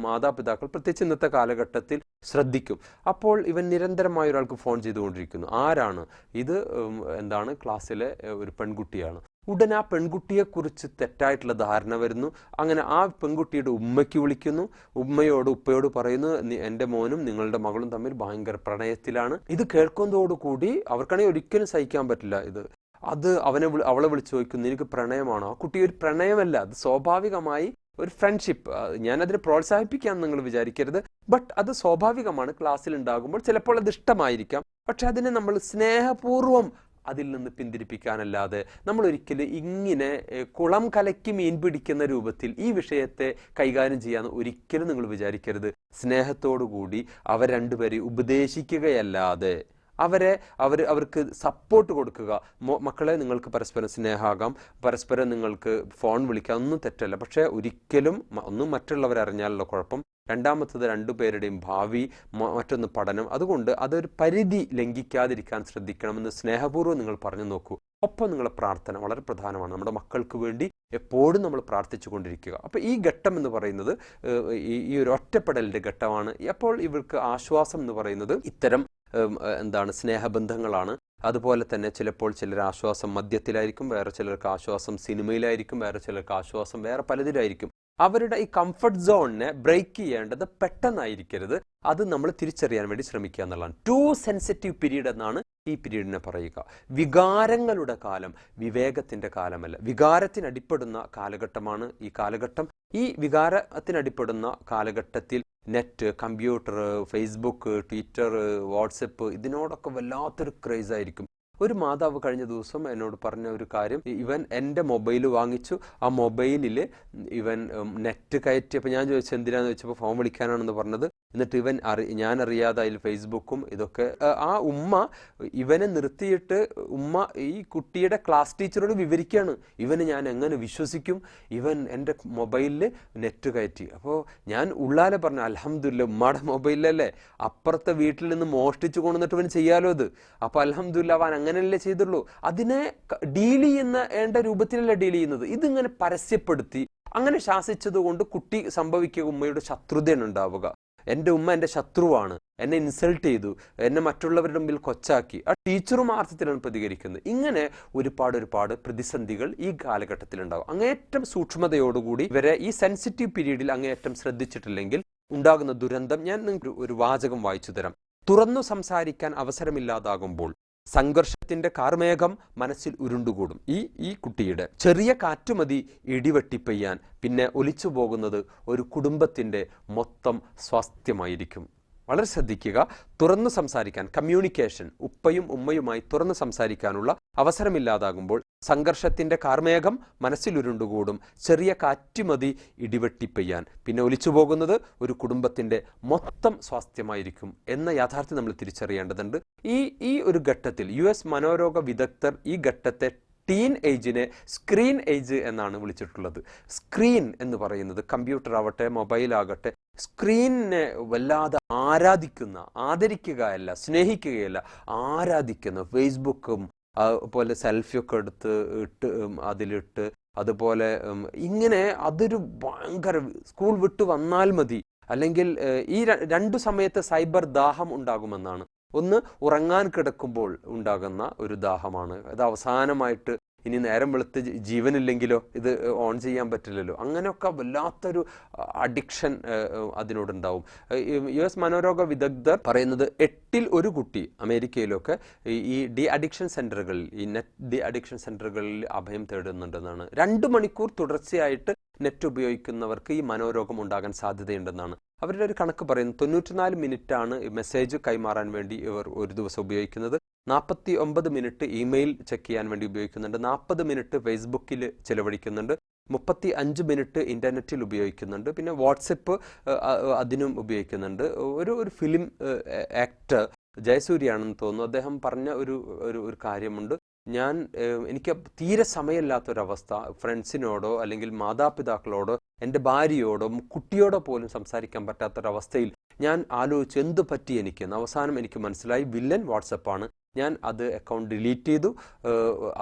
മാതാപിതാക്കൾ പ്രത്യേകിച്ച് ഇന്നത്തെ കാലഘട്ടത്തിൽ ശ്രദ്ധിക്കും. അപ്പോൾ ഇവൻ നിരന്തരമായ ഒരാൾക്ക് ഫോൺ ചെയ്തുകൊണ്ടിരിക്കുന്നു. ആരാണ് ഇത്? എന്താണ്, ക്ലാസ്സിലെ ഒരു പെൺകുട്ടിയാണ്. ഉടനെ ആ പെൺകുട്ടിയെക്കുറിച്ച് തെറ്റായിട്ടുള്ള ധാരണ വരുന്നു. അങ്ങനെ ആ പെൺകുട്ടിയുടെ ഉമ്മയ്ക്ക് വിളിക്കുന്നു, ഉപ്പയോട് പറയുന്നു എൻ്റെ മോനും നിങ്ങളുടെ മകളും തമ്മിൽ ഭയങ്കര പ്രണയത്തിലാണ്. ഇത് കേൾക്കുന്നതോടുകൂടി അവർക്കാണെങ്കിൽ ഒരിക്കലും സഹിക്കാൻ പറ്റില്ല. അത് അവളെ വിളിച്ചു ചോദിക്കുന്നു നിനക്ക് പ്രണയമാണോ? ആ കുട്ടി ഒരു പ്രണയമല്ല, അത് സ്വാഭാവികമായി ഒരു ഫ്രണ്ട്ഷിപ്പ്. ഞാനതിനെ പ്രോത്സാഹിപ്പിക്കാമെന്ന് നിങ്ങൾ വിചാരിക്കരുത്. ബട്ട് അത് സ്വാഭാവികമാണ്. ക്ലാസ്സിൽ ഉണ്ടാകുമ്പോൾ ചിലപ്പോൾ അത് ഇഷ്ടമായിരിക്കാം, പക്ഷെ അതിനെ നമ്മൾ സ്നേഹപൂർവ്വം അതിൽ നിന്ന് പിന്തിരിപ്പിക്കാനല്ലാതെ നമ്മൾ ഒരിക്കലും ഇങ്ങനെ കുളം കലക്കി മീൻ പിടിക്കുന്ന രൂപത്തിൽ ഈ വിഷയത്തെ കൈകാര്യം ചെയ്യാന്ന് ഒരിക്കലും നിങ്ങൾ വിചാരിക്കരുത്. സ്നേഹത്തോടു കൂടി അവർ രണ്ടുപേരെ ഉപദേശിക്കുകയല്ലാതെ അവർക്ക് സപ്പോർട്ട് കൊടുക്കുക. മക്കളെ, നിങ്ങൾക്ക് പരസ്പരം സ്നേഹമാകാം, പരസ്പരം നിങ്ങൾക്ക് ഫോൺ വിളിക്കാം, ഒന്നും തെറ്റല്ല. പക്ഷേ ഒരിക്കലും ഒന്നും മറ്റുള്ളവരറിഞ്ഞാലുള്ള കുഴപ്പം, രണ്ടാമത്തത് രണ്ടുപേരുടെയും ഭാവി, മറ്റൊന്ന് പഠനം. അതുകൊണ്ട് അതൊരു പരിധി ലംഘിക്കാതിരിക്കാൻ ശ്രദ്ധിക്കണമെന്ന് സ്നേഹപൂർവ്വം നിങ്ങൾ പറഞ്ഞു നോക്കൂ. ഒപ്പം നിങ്ങളുടെ പ്രാർത്ഥന വളരെ പ്രധാനമാണ്. നമ്മുടെ മക്കൾക്ക് വേണ്ടി എപ്പോഴും നമ്മൾ പ്രാർത്ഥിച്ചു കൊണ്ടിരിക്കുക. അപ്പോൾ ഈ ഘട്ടം എന്ന് പറയുന്നത് ഈ ഒരു ഒറ്റപ്പെടലിൻ്റെ ഘട്ടമാണ്. അപ്പോൾ ഇവർക്ക് ആശ്വാസം എന്ന് പറയുന്നത് ഇത്തരം സ്നേഹബന്ധങ്ങളാണ്. അതുപോലെ തന്നെ ചിലപ്പോൾ ചിലർ ആശ്വാസം മദ്യത്തിലായിരിക്കും, വേറെ ചിലർക്ക് ആശ്വാസം സിനിമയിലായിരിക്കും, വേറെ ചിലർക്ക് ആശ്വാസം വേറെ പലതിലായിരിക്കും. അവരുടെ ഈ കംഫർട്ട് സോണിനെ ബ്രേക്ക് ചെയ്യേണ്ടത് പെട്ടെന്നായിരിക്കരുത്. അത് നമ്മൾ തിരിച്ചറിയാൻ വേണ്ടി ശ്രമിക്കുക എന്നുള്ളതാണ്. ടു സെൻസിറ്റീവ് പീരീഡ് എന്നാണ് ഈ പീരീഡിനെ പറയുക. വികാരങ്ങളുടെ കാലം, വിവേകത്തിൻ്റെ കാലമല്ല. വികാരത്തിനടിപ്പെടുന്ന കാലഘട്ടമാണ് ഈ കാലഘട്ടം. ഈ വികാരത്തിനടിപ്പെടുന്ന കാലഘട്ടത്തിൽ net, computer, Facebook, Twitter, WhatsApp ഇതിനോടൊക്കെ വല്ലാത്തൊരു ക്രേസ് ആയിരിക്കും. ഒരു മാതാവ് കഴിഞ്ഞ ദിവസം എന്നോട് പറഞ്ഞ ഒരു കാര്യം, ഇവൻ എൻ്റെ മൊബൈൽ വാങ്ങിച്ചു, ആ മൊബൈലിൽ ഇവൻ നെറ്റ് കയറ്റിയപ്പോൾ ഞാൻ ചോദിച്ചു എന്തിനാന്ന് ചോദിച്ചപ്പോൾ ഫോൺ വിളിക്കാനാണെന്ന് പറഞ്ഞത്. എന്നിട്ട് ഞാൻ അറിയാതെ അതിൽ ഫേസ്ബുക്കും ഇതൊക്കെ. ആ ഉമ്മ ഇവനെ നിർത്തിയിട്ട് ഉമ്മ ഈ കുട്ടിയുടെ ക്ലാസ് ടീച്ചറോട് വിവരിക്കുകയാണ്, ഇവന് ഞാൻ എങ്ങനെ വിശ്വസിക്കും, ഇവൻ എൻ്റെ മൊബൈലിൽ നെറ്റ് കയറ്റി. അപ്പോൾ ഞാൻ ഉള്ളാലെ പറഞ്ഞു, അൽഹംദുലില്ലാ ഉമ്മയുടെ മൊബൈലിലല്ലേ, അപ്പുറത്തെ വീട്ടിൽ നിന്ന് മോഷ്ടിച്ചു കൊണ്ടുവന്നിട്ട് ഇവൻ ചെയ്യാലോ അത്. അപ്പോൾ അൽഹംദുലില്ലാ അവൻ അങ്ങനെയല്ലേ ചെയ്തുള്ളൂ. അതിനെ ഡീൽ ചെയ്യുന്ന രൂപത്തിലല്ല ഡീൽ ചെയ്യുന്നത്. ഇതിങ്ങനെ പരസ്യപ്പെടുത്തി അങ്ങനെ ശാസിച്ചത് കൊണ്ട് കുട്ടി സംഭവിക്കുക ഉമ്മയുടെ ശത്രുതയാണ് ഉണ്ടാവുക. എൻ്റെ ഉമ്മ എൻ്റെ ശത്രുവാണ്, എന്നെ ഇൻസൾട്ട് ചെയ്തു, എന്നെ മറ്റുള്ളവരുടെ മുമ്പിൽ കൊച്ചാക്കി. ആ ടീച്ചറും ആ അർത്ഥത്തിലാണ് പ്രതികരിക്കുന്നത്. ഇങ്ങനെ ഒരുപാട് പ്രതിസന്ധികൾ ഈ കാലഘട്ടത്തിലുണ്ടാകും. അങ്ങേയറ്റം സൂക്ഷ്മതയോടുകൂടി ഇവരെ ഈ സെൻസിറ്റീവ് പീരീഡിൽ അങ്ങേയറ്റം ശ്രദ്ധിച്ചിട്ടില്ലെങ്കിൽ ഉണ്ടാകുന്ന ദുരന്തം ഞാൻ നിങ്ങൾക്ക് ഒരു വാചകം വായിച്ചു തരാം. തുറന്നു സംസാരിക്കാൻ അവസരമില്ലാതാകുമ്പോൾ സംഘർഷത്തിന്റെ കാർമേഘം മനസ്സിൽ ഉരുണ്ടുകൂടും. ഈ കുട്ടിയുടെ ചെറിയ കാറ്റുമതി ഇടിവെട്ടിപ്പെയ്യാൻ, പിന്നെ ഒലിച്ചു പോകുന്നത് ഒരു കുടുംബത്തിന്റെ മൊത്തം സ്വാസ്ഥ്യമായിരിക്കും. വളരെ ശ്രദ്ധിക്കുക. തുറന്നു സംസാരിക്കാൻ, കമ്മ്യൂണിക്കേഷൻ, ഉപ്പയും ഉമ്മയുമായി തുറന്നു സംസാരിക്കാനുള്ള അവസരമില്ലാതാകുമ്പോൾ സംഘർഷത്തിന്റെ കാർമേഘം മനസ്സിലുരുണ്ടുകൂടും. ചെറിയ കാറ്റുമതി ഇടിവെട്ടിപ്പെയ്യാൻ, പിന്നെ ഒലിച്ചു പോകുന്നത് ഒരു കുടുംബത്തിന്റെ മൊത്തം സ്വാസ്ഥ്യമായിരിക്കും എന്ന യാഥാർത്ഥ്യം നമ്മൾ തിരിച്ചറിയേണ്ടതുണ്ട്. ഈ ഒരു ഘട്ടത്തിൽ US മനോരോഗ വിദഗ്ധർ ഈ ഘട്ടത്തെ ടീൻ ഏജിനെ സ്ക്രീൻ ഏജ് എന്നാണ് വിളിച്ചിട്ടുള്ളത്. സ്ക്രീൻ എന്ന് പറയുന്നത് കമ്പ്യൂട്ടർ ആവട്ടെ, മൊബൈൽ ആകട്ടെ, സ്ക്രീനിനെ വല്ലാതെ ആദരിക്കുകയല്ല, സ്നേഹിക്കുകയല്ല, ആരാധിക്കുന്ന, ഫേസ്ബുക്കും അതുപോലെ സെൽഫിയൊക്കെ എടുത്ത് അതിലിട്ട്, അതുപോലെ ഇങ്ങനെ അതൊരു ഭയങ്കര, സ്കൂൾ വിട്ട് വന്നാൽ മതി, അല്ലെങ്കിൽ ഈ രണ്ടു സമയത്ത് സൈബർ ദാഹം ഉണ്ടാകുമെന്നാണ്. ഒന്ന് ഉറങ്ങാൻ കിടക്കുമ്പോൾ ഉണ്ടാകുന്ന ഒരു ദാഹമാണ്. അത് അവസാനമായിട്ട് ഇനി നേരം വെളുത്ത് ജീവനില്ലെങ്കിലോ ഇത് ഓൺ ചെയ്യാൻ പറ്റില്ലല്ലോ. അങ്ങനെയൊക്കെ വല്ലാത്തൊരു അഡിക്ഷൻ അതിനോടുണ്ടാവും. US മനോരോഗ വിദഗ്ധർ പറയുന്നത് 8-ൽ 1 കുട്ടി അമേരിക്കയിലൊക്കെ ഈ ഡി അഡിക്ഷൻ സെന്ററുകളിൽ, ഈ നെറ്റ് ഡി അഡിക്ഷൻ സെന്ററുകളിൽ അഭയം തേടുന്നുണ്ടെന്നാണ്. 2 മണിക്കൂർ തുടർച്ചയായിട്ട് നെറ്റ് ഉപയോഗിക്കുന്നവർക്ക് ഈ മനോരോഗം ഉണ്ടാകാൻ സാധ്യതയുണ്ടെന്നാണ് അവരുടെ ഒരു കണക്ക് പറയുന്നത്. 94 മിനിറ്റാണ് മെസ്സേജ് കൈമാറാൻ വേണ്ടി ഇവർ ഒരു ദിവസം ഉപയോഗിക്കുന്നത്. 49 മിനിറ്റ് ഇമെയിൽ ചെക്ക് ചെയ്യാൻ വേണ്ടി ഉപയോഗിക്കുന്നുണ്ട്. 40 മിനിറ്റ് ഫേസ്ബുക്കിൽ ചിലവഴിക്കുന്നുണ്ട്. 35 മിനിറ്റ് ഇൻ്റർനെറ്റിൽ ഉപയോഗിക്കുന്നുണ്ട്. പിന്നെ വാട്സപ്പ് അതിനും ഉപയോഗിക്കുന്നുണ്ട്. ഒരു ഫിലിം ആക്ടർ ജയസൂര്യയാണെന്ന് തോന്നുന്നു, അദ്ദേഹം പറഞ്ഞ ഒരു കാര്യമുണ്ട്. എനിക്ക് തീരെ സമയമില്ലാത്തൊരവസ്ഥ, ഫ്രണ്ട്സിനോടോ അല്ലെങ്കിൽ മാതാപിതാക്കളോടോ എൻ്റെ ഭാര്യയോടോ കുട്ടിയോടോ പോലും സംസാരിക്കാൻ പറ്റാത്തൊരവസ്ഥയിൽ ഞാൻ ആലോചിച്ച് എന്ത് പറ്റി എനിക്കെന്ന്. അവസാനം എനിക്ക് മനസ്സിലായി വില്ലൻ വാട്സപ്പാണ്. ഞാൻ അത് അക്കൗണ്ട് ഡിലീറ്റ് ചെയ്തു.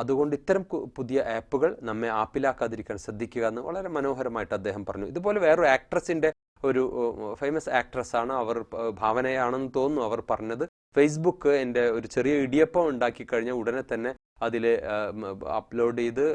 അതുകൊണ്ട് ഇത്തരം പുതിയ ആപ്പുകൾ നമ്മെ ആപ്പിലാക്കാതിരിക്കാൻ ശ്രദ്ധിക്കുക എന്ന് വളരെ മനോഹരമായിട്ട് അദ്ദേഹം പറഞ്ഞു. ഇതുപോലെ വേറൊരു ആക്ട്രസിൻ്റെ, ഒരു ഫേമസ് ആക്ട്രസ് ആണ്, അവർ ഭാവനയാണെന്ന് തോന്നുന്നു, അവർ പറഞ്ഞത് ഫേസ്ബുക്ക് എൻ്റെ ഒരു ചെറിയ ഇടിയപ്പം ഉണ്ടാക്കി കഴിഞ്ഞാൽ ഉടനെ തന്നെ അതിൽ അപ്ലോഡ് ചെയ്ത്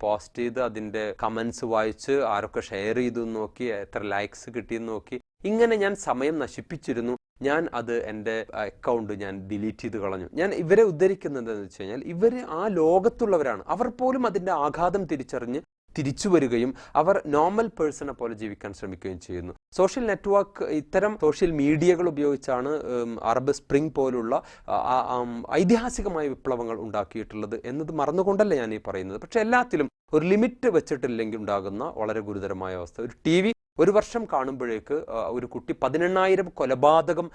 പോസ്റ്റ് ചെയ്ത് അതിൻ്റെ കമൻസ് വായിച്ച് ആരൊക്കെ ഷെയർ ചെയ്തു നോക്കി, എത്ര ലൈക്സ് കിട്ടിയെന്ന് നോക്കി, ഇങ്ങനെ ഞാൻ സമയം നശിപ്പിച്ചിരുന്നു. ഞാൻ അത് എൻ്റെ അക്കൗണ്ട് ഞാൻ ഡിലീറ്റ് ചെയ്ത് കളഞ്ഞു. ഞാൻ ഇവരെ ഉദ്ധരിക്കുന്നത് എന്താണെന്ന് വെച്ച് കഴിഞ്ഞാൽ ഇവർ ആ ലോകത്തുള്ളവരാണ്. അവർ പോലും അതിൻ്റെ ആഘാതം തിരിച്ചറിഞ്ഞ് തിരിച്ചു വരികയും അവർ നോർമൽ പേഴ്സണെ പോലെ ജീവിക്കാൻ ശ്രമിക്കുകയും ചെയ്യുന്നു. സോഷ്യൽ നെറ്റ്വർക്ക്, ഇത്തരം സോഷ്യൽ മീഡിയകൾ ഉപയോഗിച്ചാണ് അറബ് സ്പ്രിംഗ് പോലുള്ള ഐതിഹാസികമായ വിപ്ലവങ്ങൾ ഉണ്ടാക്കിയിട്ടുള്ളത് എന്നത് മറന്നുകൊണ്ടല്ല ഞാൻ ഈ പറയുന്നത്. പക്ഷെ എല്ലാത്തിലും ഒരു ലിമിറ്റ് വെച്ചിട്ടില്ലെങ്കിൽ ഉണ്ടാകുന്ന വളരെ ഗുരുതരമായ അവസ്ഥ. ഒരു TV ഒരു വർഷം കാണുമ്പോഴേക്ക് ഒരു കുട്ടി 18,000 കൊലപാതകം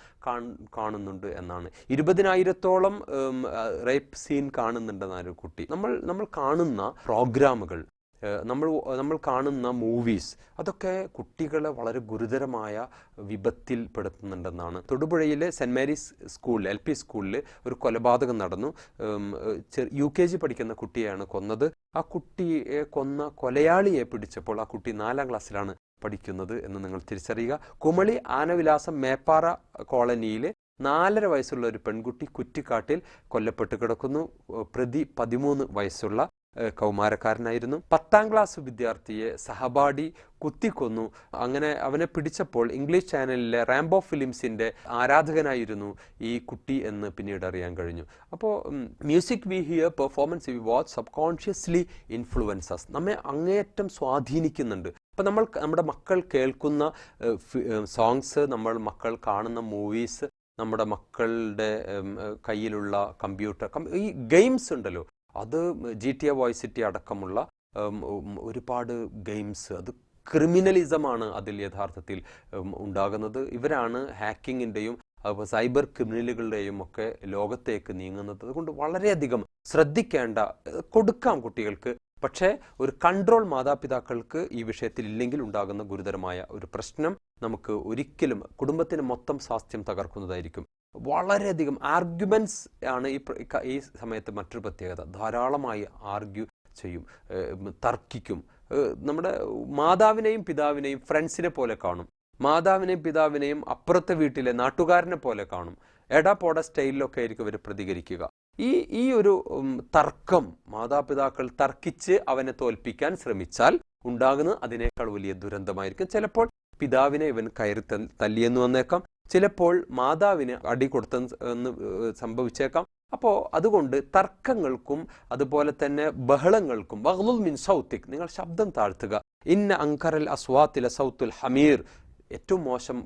കാണുന്നുണ്ട് എന്നാണ്. 20,000-ഓളം റേപ്പ് സീൻ കാണുന്നുണ്ടെന്നാണ് ഒരു കുട്ടി. നമ്മൾ കാണുന്ന പ്രോഗ്രാമുകൾ, നമ്മൾ കാണുന്ന മൂവീസ്, അതൊക്കെ കുട്ടികളെ വളരെ ഗുരുതരമായ വിപത്തിൽ പെടുത്തുന്നുണ്ടെന്നാണ്. തൊടുപുഴയിലെ സെൻറ് മേരീസ് സ്കൂളിൽ, LP സ്കൂളിൽ ഒരു കൊലപാതകം നടന്നു. UKG പഠിക്കുന്ന കുട്ടിയാണ് കൊന്നത്. ആ കുട്ടിയെ കൊന്ന കൊലയാളിയെ പിടിച്ചപ്പോൾ ആ കുട്ടി 4ാം ക്ലാസ്സിലാണ് പഠിക്കുന്നത് എന്ന് നിങ്ങൾ തിരിച്ചറിയുക. കുമളി ആനവിലാസം മേപ്പാറ കോളനിയിലെ 4.5 വയസ്സുള്ള ഒരു പെൺകുട്ടി കുറ്റിക്കാട്ടിൽ കൊല്ലപ്പെട്ട് കിടക്കുന്നു. പ്രതി 13 വയസ്സുള്ള കൗമാരക്കാരനായിരുന്നു. 10ാം ക്ലാസ് വിദ്യാർത്ഥിയെ സഹപാഠി കുത്തിക്കൊന്നു. അങ്ങനെ അവനെ പിടിച്ചപ്പോൾ ഇംഗ്ലീഷ് ചാനലിലെ റാംബോ ഫിലിംസിന്റെ ആരാധകനായിരുന്നു ഈ കുട്ടി എന്ന് പിന്നീട് അറിയാൻ കഴിഞ്ഞു. അപ്പോൾ music we hear, performance we watch subconsciously influences, നമ്മെ അങ്ങേയറ്റം സ്വാധീനിക്കുന്നുണ്ട്. അപ്പം നമ്മുടെ മക്കൾ കേൾക്കുന്ന സോങ്സ്, മക്കൾ കാണുന്ന മൂവീസ്, നമ്മുടെ മക്കളുടെ കയ്യിലുള്ള കമ്പ്യൂട്ടർ, ഈ ഗെയിംസ് ഉണ്ടല്ലോ, അത് GTA വോയ്സ് സിറ്റി അടക്കമുള്ള ഒരുപാട് ഗെയിംസ്, അത് ക്രിമിനലിസമാണ് അതിൽ യഥാർത്ഥത്തിൽ ഉണ്ടാകുന്നത്. ഇവരാണ് ഹാക്കിങ്ങിൻ്റെയും സൈബർ ക്രിമിനലുകളുടെയും ഒക്കെ ലോകത്തേക്ക് നീങ്ങുന്നത്. അതുകൊണ്ട് വളരെയധികം ശ്രദ്ധിക്കേണ്ട, കൊടുക്കാം കുട്ടികൾക്ക്, പക്ഷേ ഒരു കൺട്രോൾ മാതാപിതാക്കൾക്ക് ഈ വിഷയത്തിൽ ഇല്ലെങ്കിൽ ഉണ്ടാകുന്ന ഗുരുതരമായ ഒരു പ്രശ്നം നമുക്ക് ഒരിക്കലും കുടുംബത്തിന് മൊത്തം സ്വാസ്ഥ്യം തകർക്കുന്നതായിരിക്കും. വളരെയധികം ആർഗ്യുമെന്റ്സ് ആണ് ഈ സമയത്ത് മറ്റൊരു പ്രത്യേകത. ധാരാളമായി ആർഗ്യൂ ചെയ്യും, തർക്കിക്കും. നമ്മുടെ മാതാവിനെയും പിതാവിനെയും ഫ്രണ്ട്സിനെ പോലെ കാണും, മാതാവിനെയും പിതാവിനെയും അപ്പുറത്തെ വീട്ടിലെ നാട്ടുകാരനെ പോലെ കാണും. എടാ പോട സ്റ്റൈലിലൊക്കെ ആയിരിക്കും ഇവർ പ്രതികരിക്കുക. ഈ ഒരു തർക്കം, മാതാപിതാക്കൾ തർക്കിച്ച് അവനെ തോൽപ്പിക്കാൻ ശ്രമിച്ചാൽ ഉണ്ടാകുന്ന അതിനേക്കാൾ വലിയ ദുരന്തമായിരിക്കും. ചിലപ്പോൾ പിതാവിനെ ഇവൻ കയറി തല്ലിയെന്ന് വന്നേക്കാം, ചിലപ്പോൾ മാതാവിന് അടി കൊടുത്തെന്ന് സംഭവിച്ചേക്കാം. അപ്പോൾ അതുകൊണ്ട് തർക്കങ്ങൾക്കും അതുപോലെ തന്നെ ബഹളങ്ങൾക്കും വഗ്ളുൽ മിൻ സൗത്തിക്, നിങ്ങൾ ശബ്ദം താഴ്ത്തുക. ഇന്ന അൻകറൽ അസ്വാത്തില സൗത്തുൽ ഹമീർ, ഏറ്റവും മോശം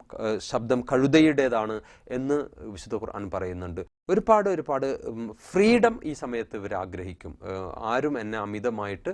ശബ്ദം കഴുതയുടേതാണ് എന്ന് വിശുദ്ധ ഖുർആൻ പറയുന്നുണ്ട്. ഒരുപാട് ഫ്രീഡം ഈ സമയത്ത് ഇവർ ആഗ്രഹിക്കും. ആരും എന്നെ അമിതമായിട്ട്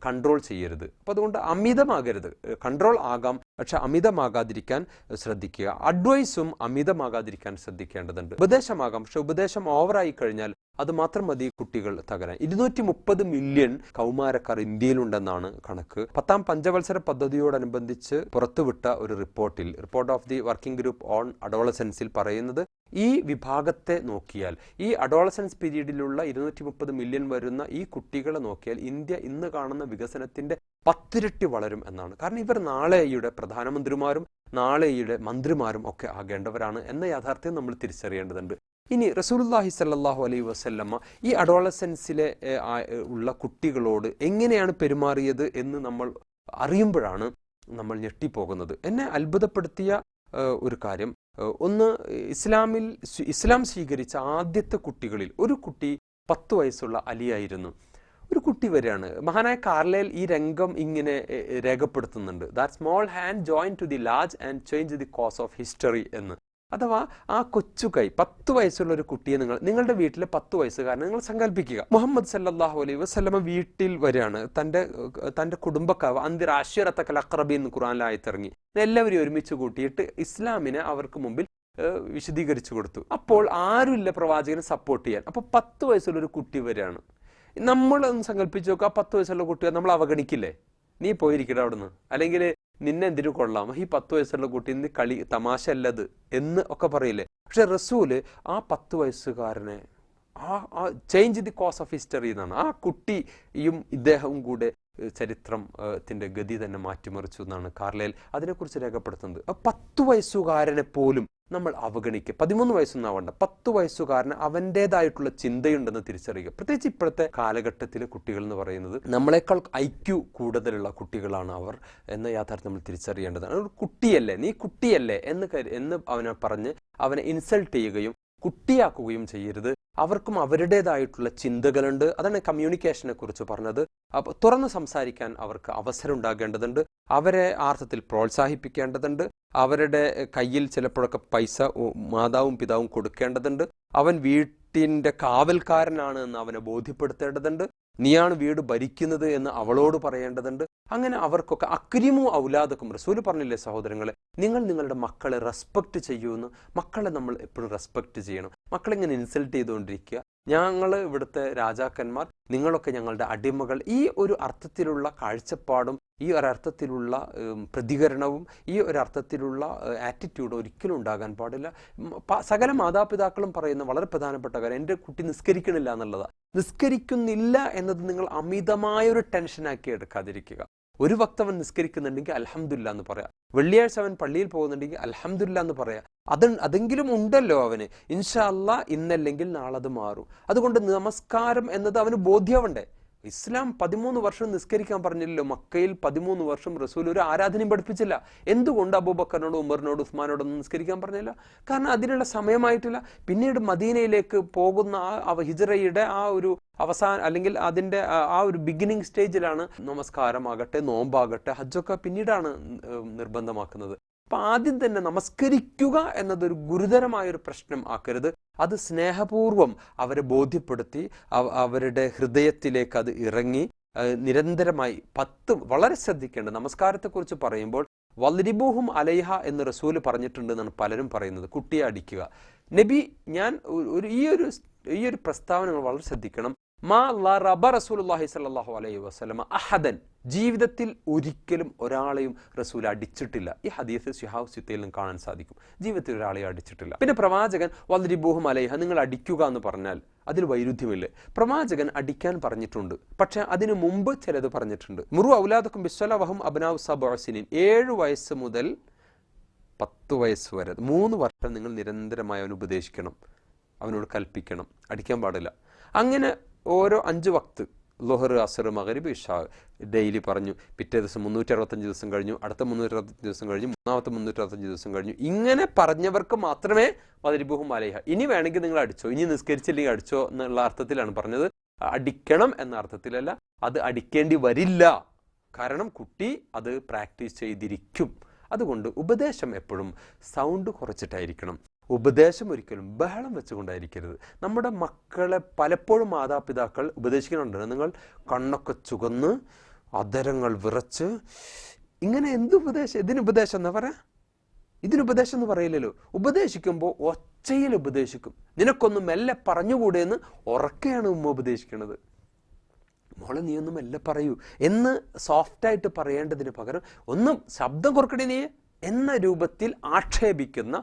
കൺട്രോൾ ചെയ്യരുത്. അപ്പോൾ അതുകൊണ്ട് അമിതമാകരുത്, കൺട്രോൾ ആകാം, പക്ഷെ അമിതമാകാതിരിക്കാൻ ശ്രദ്ധിക്കുക. അഡ്വൈസും അമിതമാകാതിരിക്കാൻ ശ്രദ്ധിക്കേണ്ടതുണ്ട്. ഉപദേശമാകാം, പക്ഷെ ഉപദേശം ഓവറായി കഴിഞ്ഞാൽ അത് മാത്രം മതി കുട്ടികൾ തകരാൻ. 230 മില്യൺ കൗമാരക്കാർ ഇന്ത്യയിലുണ്ടെന്നാണ് കണക്ക്. 10ാം പഞ്ചവത്സര പദ്ധതിയോടനുബന്ധിച്ച് പുറത്തുവിട്ട ഒരു report of the working group on അഡോളസൻസിൽ പറയുന്നത്, ഈ വിഭാഗത്തെ നോക്കിയാൽ, ഈ അഡോളസൻസ് പീരീഡിലുള്ള 230 മില്യൺ വരുന്ന ഈ കുട്ടികളെ നോക്കിയാൽ ഇന്ത്യ ഇന്ന് കാണുന്ന വികസനത്തിന്റെ 10 ഇരട്ടി വളരും എന്നാണ്. കാരണം ഇവർ നാളെയുടെ പ്രധാനമന്ത്രിമാരും നാളെയുടെ മന്ത്രിമാരും ഒക്കെ ആകേണ്ടവരാണ് എന്ന യാഥാർത്ഥ്യം നമ്മൾ തിരിച്ചറിയേണ്ടതുണ്ട്. ഇനി റസൂലുള്ളാഹി സ്വല്ലല്ലാഹു അലൈഹി വസല്ലമ ഈ അഡോളസൻസിലെ ഉള്ള കുട്ടികളോട് എങ്ങനെയാണ് പെരുമാറിയത് എന്ന് നമ്മൾ അറിയുമ്പോഴാണ് നമ്മൾ ഞെട്ടിപ്പോകുന്നത്. എന്നെ അത്ഭുതപ്പെടുത്തിയ ഒരു കാര്യം, ഒന്ന്, ഇസ്ലാം സ്വീകരിച്ച ആദ്യത്തെ കുട്ടികളിൽ ഒരു കുട്ടി 10 വയസ്സുള്ള അലിയായിരുന്നു. ഒരു കുട്ടി വരെയാണ്. മഹാനായ കാർലൈൽ ഈ രംഗം ഇങ്ങനെ രേഖപ്പെടുത്തുന്നുണ്ട്. That small hand join to the large and change the course of history എന്ന്. അഥവാ ആ കൊച്ചു കൈ, 10 വയസ്സുള്ള ഒരു കുട്ടിയെ നിങ്ങളുടെ വീട്ടിലെ 10 വയസ്സുകാരനെ നിങ്ങൾ സങ്കല്പിക്കുക. മുഹമ്മദ് സല്ലല്ലാഹു അലൈഹി വസല്ലമ വീട്ടിൽ വരികയാണ്. തന്റെ കുടുംബക്കാർ അന്തിർ അശ്വറത്തക്കൽ അഖ്റബി എന്ന് ഖുർആനിൽ ആയത്തിറങ്ങി. എല്ലാവരും ഒരുമിച്ച് കൂട്ടിയിട്ട് ഇസ്ലാമിനെ അവർക്ക് മുമ്പിൽ വിശദീകരിച്ചു കൊടുത്തു. അപ്പോൾ ആരുമില്ല പ്രവാചകനെ സപ്പോർട്ട് ചെയ്യാൻ. അപ്പോൾ 10 വയസ്സുള്ള ഒരു കുട്ടി വരികയാണ്. നമ്മളൊന്ന് സങ്കല്പിച്ച് നോക്കുക, 10 വയസ്സുള്ള കുട്ടിയെ നമ്മൾ അവഗണിക്കില്ലേ? നീ പോയിരിക്കട അവിടുന്ന്, അല്ലെങ്കിൽ നിന്നെ എന്തിനു കൊള്ളാം, ഈ 10 വയസ്സുള്ള കുട്ടി ഇന്ന് കളി തമാശ അല്ലത് എന്ന് ഒക്കെ പറയില്ലേ? പക്ഷെ റസൂല് ആ 10 വയസ്സുകാരനെ change the course of history എന്നാണ്. ആ കുട്ടിയും ഇദ്ദേഹവും കൂടെ ചരിത്രത്തിന്റെ ഗതി തന്നെ മാറ്റിമറിച്ചു എന്നാണ് കാർലൈൽ അതിനെക്കുറിച്ച് രേഖപ്പെടുത്തുന്നത്. 10 വയസ്സുകാരനെ പോലും നമ്മൾ അവഗണിക്കുക. 13 വയസ്സൊന്നും ആവണ്ട, 10 വയസ്സുകാരന് അവൻ്റെതായിട്ടുള്ള ചിന്തയുണ്ടെന്ന് തിരിച്ചറിയുക. പ്രത്യേകിച്ച് ഇപ്പോഴത്തെ കാലഘട്ടത്തിലെ കുട്ടികൾ എന്ന് പറയുന്നത് നമ്മളെക്കാൾ IQ കൂടുതലുള്ള കുട്ടികളാണ് അവർ എന്ന യാഥാർത്ഥ്യം നമ്മൾ തിരിച്ചറിയേണ്ടതാണ്. ഒരു കുട്ടിയല്ലേ, നീ കുട്ടിയല്ലേ എന്ന് അവനെ പറഞ്ഞ് അവനെ ഇൻസൾട്ട് ചെയ്യുകയും കുട്ടിയാക്കുകയും ചെയ്യരുത്. അവർക്കും അവരുടേതായിട്ടുള്ള ചിന്തകളുണ്ട്. അതാണ് കമ്മ്യൂണിക്കേഷനെ കുറിച്ച് പറഞ്ഞത്. അപ്പോൾ തുറന്ന് സംസാരിക്കാൻ അവർക്ക് അവസരം ഉണ്ടാകേണ്ടതുണ്ട്. അവരെ ആർത്ഥത്തിൽ പ്രോത്സാഹിപ്പിക്കേണ്ടതുണ്ട്. അവരുടെ കയ്യിൽ ചിലപ്പോഴൊക്കെ പൈസ മാതാവും പിതാവും കൊടുക്കേണ്ടതുണ്ട്. അവൻ വീട്ടിൻ്റെ കാവൽക്കാരനാണ് എന്ന് അവനെ ബോധ്യപ്പെടുത്തേണ്ടതുണ്ട്. നീയാണ് വീട് ഭരിക്കുന്നത് എന്ന് അവളോട് പറയേണ്ടതുണ്ട്. അങ്ങനെ അവർക്കൊക്കെ അക്രിമു ഔലാദക്കും റസൂൽ പറഞ്ഞില്ലേ സഹോദരങ്ങളെ, നിങ്ങൾ നിങ്ങളുടെ മക്കളെ റെസ്പെക്റ്റ് ചെയ്യുമെന്ന്. മക്കളെ നമ്മൾ എപ്പോഴും റെസ്പെക്റ്റ് ചെയ്യണം. മക്കളിങ്ങനെ ഇൻസൾട്ട് ചെയ്തുകൊണ്ടിരിക്കുക, ഞങ്ങൾ ഇവിടുത്തെ രാജാക്കന്മാർ, നിങ്ങളൊക്കെ ഞങ്ങളുടെ അടിമകൾ, ഈ ഒരു അർത്ഥത്തിലുള്ള കാഴ്ചപ്പാടും ഈ ഒരർത്ഥത്തിലുള്ള പ്രതികരണവും ഈ ഒരർത്ഥത്തിലുള്ള ആറ്റിറ്റ്യൂഡ് ഒരിക്കലും ഉണ്ടാകാൻ പാടില്ല. സകല മാതാപിതാക്കളും പറയുന്ന വളരെ പ്രധാനപ്പെട്ട കാര്യം എൻ്റെ കുട്ടി നിസ്കരിക്കണില്ല എന്നുള്ളതാണ്. നിസ്കരിക്കുന്നില്ല എന്നത് നിങ്ങൾ അമിതമായൊരു ടെൻഷനാക്കി എടുക്കാതിരിക്കുക. ഒരു വക്ത് അവൻ നിസ്കരിക്കുന്നുണ്ടെങ്കിൽ അൽഹംദുലില്ലാ എന്ന് പറയാം. വെള്ളിയാഴ്ച അവൻ പള്ളിയിൽ പോകുന്നുണ്ടെങ്കിൽ അൽഹംദുലില്ലാ എന്ന് പറയാം. അതെങ്കിലും ഉണ്ടല്ലോ അവന്. ഇൻഷാ അല്ലാ ഇന്നല്ലെങ്കിൽ നാളെ അത് മാറും. അതുകൊണ്ട് നമസ്കാരം എന്നത് അവന് ബോധ്യമുണ്ടേ. ഇസ്ലാം 13 വർഷം നിസ്കരിക്കാൻ പറഞ്ഞില്ലല്ലോ. മക്കയിൽ 13 വർഷം റസൂൽ ഒരു ആരാധനയും പഠിപ്പിച്ചില്ല. എന്തുകൊണ്ട് അബൂബക്കറിനോട് ഉമറിനോട് ഉസ്മാനോടൊന്നും നിസ്കരിക്കാൻ പറഞ്ഞില്ല? കാരണം അതിനുള്ള സമയമായിട്ടില്ല. പിന്നീട് മദീനയിലേക്ക് പോകുന്ന ആ ഹിജ്റയുടെ ആ ഒരു അവസാനം അല്ലെങ്കിൽ അതിൻ്റെ ആ ഒരു ബിഗിനിങ് സ്റ്റേജിലാണ് നമസ്കാരമാകട്ടെ നോമ്പാകട്ടെ ഹജ്ജൊക്കെ പിന്നീടാണ് നിർബന്ധമാക്കുന്നത്. അപ്പം ആദ്യം തന്നെ നമസ്കരിക്കുക എന്നതൊരു ഗുരുതരമായൊരു പ്രശ്നം ആക്കരുത്. അത് സ്നേഹപൂർവം അവരെ ബോധ്യപ്പെടുത്തി അവരുടെ ഹൃദയത്തിലേക്ക് അത് ഇറങ്ങി നിരന്തരമായി വളരെ ശ്രദ്ധിക്കേണ്ട. നമസ്കാരത്തെക്കുറിച്ച് പറയുമ്പോൾ വൽരിബൂഹും അലൈഹ എന്ന് റസൂല് പറഞ്ഞിട്ടുണ്ട് എന്നാണ് പലരും പറയുന്നത്. കുട്ടിയെ അടിക്കുക. നബി ഈ ഒരു പ്രസ്താവന നിങ്ങൾ വളരെ ശ്രദ്ധിക്കണം. മാ ലറബ റസൂലുള്ളാഹി സ്വല്ലല്ലാഹു അലൈഹി വസല്ലമ അഹദൻ, ജീവിതത്തിൽ ഒരിക്കലും ഒരാളെയും റസൂൽ അടിച്ചിട്ടില്ല. ഈ ഹദീസ് ശിഹാബ് സിത്തയിലും കാണാൻ സാധിക്കും. ജീവിതത്തിൽ ഒരാളെയും അടിച്ചിട്ടില്ല. പിന്നെ പ്രവാചകൻ വൽരിബൂഹും അലൈഹ, നിങ്ങൾ അടിക്കുക എന്ന് പറഞ്ഞാൽ അതിൽ വൈരുദ്ധ്യമില്ലേ? പ്രവാചകൻ അടിക്കാൻ പറഞ്ഞിട്ടുണ്ട്, പക്ഷെ അതിനു മുമ്പ് ചിലത് പറഞ്ഞിട്ടുണ്ട്. മുറു ഔലാദക്കും ബിസ്സലാ വഹും അബ്നാഉ സബ്അ സിനീൻ, 7 വയസ്സ് മുതൽ 10 വയസ്സ് വരെ 3 വർഷം നിങ്ങൾ നിരന്തരമായി അവന് ഉപദേശിക്കണം, അവനോട് കൽപ്പിക്കണം, അടിക്കാൻ പാടില്ല. അങ്ങനെ ഓരോ 5 വക്ത് ളുഹർ അസ്ർ മഗ്രിബ് ഇശാ ഡെയിലി പറഞ്ഞു. പിറ്റേ ദിവസം 365 ദിവസം കഴിഞ്ഞു, അടുത്ത 365 ദിവസം കഴിഞ്ഞു, മൂന്നാമത്തെ 365 ദിവസം കഴിഞ്ഞു. ഇങ്ങനെ പറഞ്ഞവർക്ക് മാത്രമേ വൽരിബൂഹും അലൈഹ, ഇനി വേണമെങ്കിൽ നിങ്ങൾ അടിച്ചോ, ഇനി നിസ്കരിച്ചില്ലെങ്കിൽ അടിച്ചോ എന്നുള്ള അർത്ഥത്തിലാണ് പറഞ്ഞത്. അടിക്കണം എന്ന അർത്ഥത്തിലല്ല. അത് അടിക്കേണ്ടി വരില്ല, കാരണം കുട്ടി അത് പ്രാക്ടീസ് ചെയ്തിരിക്കും. അതുകൊണ്ട് ഉപദേശം എപ്പോഴും സൗണ്ട് കുറച്ചിട്ടായിരിക്കണം. ഉപദേശം ഒരിക്കലും ബഹളം വെച്ചുകൊണ്ടായിരിക്കരുത്. നമ്മുടെ മക്കളെ പലപ്പോഴും മാതാപിതാക്കൾ ഉപദേശിക്കുന്നുണ്ട്. നിങ്ങൾ കണ്ണൊക്കെ ചുവന്ന് അധരങ്ങൾ വിറച്ച് ഇങ്ങനെ എന്തുപദേശം, ഇതിനുപദേശം എന്നാ പറയാ? ഇതിനുപദേശം എന്ന് പറയില്ലല്ലോ. ഉപദേശിക്കുമ്പോൾ ഒച്ചയിൽ ഉപദേശിക്കും. നിനക്കൊന്നും മെല്ലെ പറഞ്ഞുകൂടെ എന്ന് ഉറക്കെയാണ് ഉമ്മ ഉപദേശിക്കുന്നത്. മോളെ നീ ഒന്നും മെല്ലെ പറയൂ എന്ന് സോഫ്റ്റായിട്ട് പറയേണ്ടതിന് പകരം ഒന്നും ശബ്ദം കുറക്കണേ നീ എന്ന രൂപത്തിൽ ആക്ഷേപിക്കുന്ന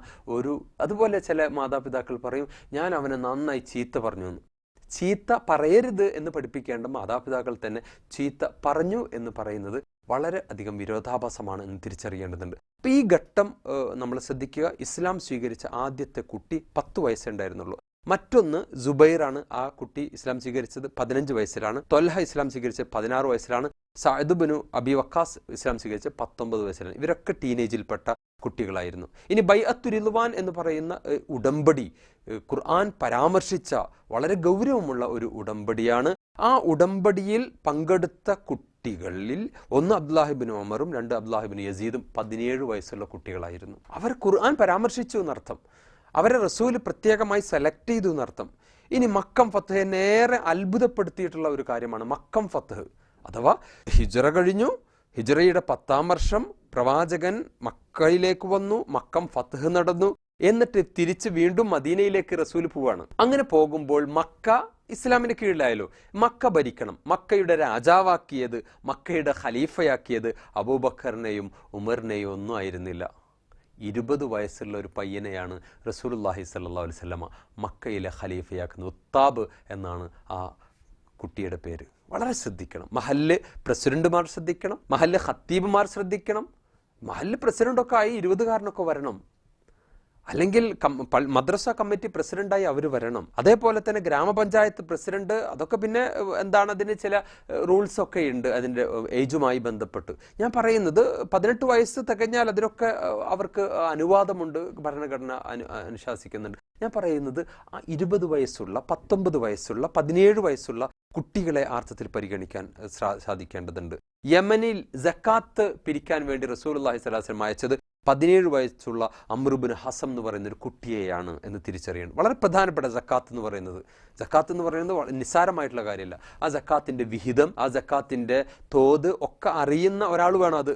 അതുപോലെ ചില മാതാപിതാക്കൾ പറയും, ഞാൻ അവനെ നന്നായി ചീത്ത പറഞ്ഞു എന്ന്. ചീത്ത പറയരുത് എന്ന് പഠിപ്പിക്കേണ്ട മാതാപിതാക്കൾ തന്നെ ചീത്ത പറഞ്ഞു എന്ന് പറയുന്നത് വളരെ അധികം വിരോധാഭാസമാണ് എന്ന് തിരിച്ചറിയേണ്ടതുണ്ട്. അപ്പോൾ ഈ ഘട്ടം നമ്മൾ ശ്രദ്ധിക്കുക. ഇസ്ലാം സ്വീകരിച്ച ആദ്യത്തെ കുട്ടി 10 വയസ്സേ ഉണ്ടായിരുന്നുള്ളൂ. മറ്റൊന്ന് സുബൈറാണ്. ആ കുട്ടി ഇസ്ലാം സ്വീകരിച്ചത് 15 വയസ്സിലാണ്. ത്വൽഹ ഇസ്ലാം സ്വീകരിച്ചത് 16 വയസ്സിലാണ്. സഅദ് ബിനു അബി വക്കാസ് ഇസ്ലാം സ്വീകരിച്ചത് 19 വയസ്സിലാണ്. ഇവരൊക്കെ ടീനേജിൽപ്പെട്ട കുട്ടികളായിരുന്നു. ഇനി ബൈഅത്തു റിദ്വാൻ എന്ന് പറയുന്ന ഉടമ്പടി ഖുർആൻ പരാമർശിച്ച വളരെ ഗൗരവമുള്ള ഒരു ഉടമ്പടിയാണ്. ആ ഉടമ്പടിയിൽ പങ്കെടുത്ത കുട്ടികളിൽ ഒന്ന് അബ്ദുല്ലാഹിബിൻ ഉമറും 2 അബ്ദുല്ലാഹിബിൻ യസീദും 17 വയസ്സുള്ള കുട്ടികളായിരുന്നു. അവർ ഖുർആൻ പരാമർശിച്ചു എന്നർത്ഥം. അവരെ റസൂല് പ്രത്യേകമായി സെലക്ട് ചെയ്തു എന്നർത്ഥം. ഇനി മക്കം ഫത്ഹിനെ ഏറെ അത്ഭുതപ്പെടുത്തിയിട്ടുള്ള ഒരു കാര്യമാണ് മക്കം ഫത്ഹ്. അഥവാ ഹിജ്റ കഴിഞ്ഞു, ഹിജ്റയുടെ 10ാം വർഷം പ്രവാചകൻ മക്കയിലേക്ക് വന്നു, മക്കം ഫത്ഹ് നടന്നു, എന്നിട്ട് തിരിച്ച് വീണ്ടും മദീനയിലേക്ക് റസൂൽ പോവാണ്. അങ്ങനെ പോകുമ്പോൾ മക്ക ഇസ്ലാമിന് കീഴിലായല്ലോ. മക്ക ഭരിക്കണം. മക്കയുടെ രാജാവാക്കിയത്, മക്കയുടെ ഖലീഫയാക്കിയത് അബൂബക്കറിനെയും ഉമറിനെയും ഒന്നും ആയിരുന്നില്ല. 20 വയസ്സുള്ള ഒരു പയ്യനെയാണ് റസൂലുള്ളാഹി സ്വല്ലല്ലാഹു അലൈഹി വസല്ലമ മക്കയിലെ ഖലീഫയാക്കുന്നത്. ഉത്താബ് എന്നാണ് ആ കുട്ടിയുടെ പേര്. വളരെ ശ്രദ്ധിക്കണം. മഹല്ല് പ്രസിഡന്റുമാർ ശ്രദ്ധിക്കണം, മഹല്ല് ഖത്തീബുമാർ ശ്രദ്ധിക്കണം. മഹല്ല് പ്രസിഡന്റൊക്കെ ആയി 20കാരനൊക്കെ വരണം. അല്ലെങ്കിൽ മദ്രസ കമ്മിറ്റി പ്രസിഡന്റായി അവർ വരണം. അതേപോലെ തന്നെ ഗ്രാമപഞ്ചായത്ത് പ്രസിഡന്റ്, അതൊക്കെ പിന്നെ എന്താണ്, അതിന് ചില റൂൾസ് ഒക്കെ ഉണ്ട് അതിൻ്റെ ഏജുമായി ബന്ധപ്പെട്ട്. ഞാൻ പറയുന്നത് 18 വയസ്സ് തികഞ്ഞാൽ അതിനൊക്കെ അവർക്ക് അനുവാദമുണ്ട്, ഭരണഘടന അനുശാസിക്കുന്നുണ്ട്. ഞാൻ പറയുന്നത് 20 വയസ്സുള്ള 19 വയസ്സുള്ള 17 വയസ്സുള്ള കുട്ടികളെ ആർത്ഥത്തിൽ പരിഗണിക്കാൻ സാധിക്കേണ്ടതുണ്ട്. യമനിൽ സക്കാത്ത് പിരിക്കാൻ വേണ്ടി റസൂലുള്ളാഹി സ്വല്ലല്ലാഹു അലൈഹി വസല്ലം അയച്ചത് 17 വയസ്സുള്ള അംർ ഇബ്നു ഹസം എന്ന് പറയുന്ന ഒരു കുട്ടിയെയാണ് എന്ന് തിരിച്ചറിയണം. വളരെ പ്രധാനപ്പെട്ട സക്കാത്ത് എന്ന് പറയുന്നത് നിസ്സാരമായിട്ടുള്ള കാര്യമല്ല. ആ സക്കാത്തിൻ്റെ വിഹിതം, ആ സക്കാത്തിൻ്റെ തോത് ഒക്കെ അറിയുന്ന ഒരാൾ വേണം അത്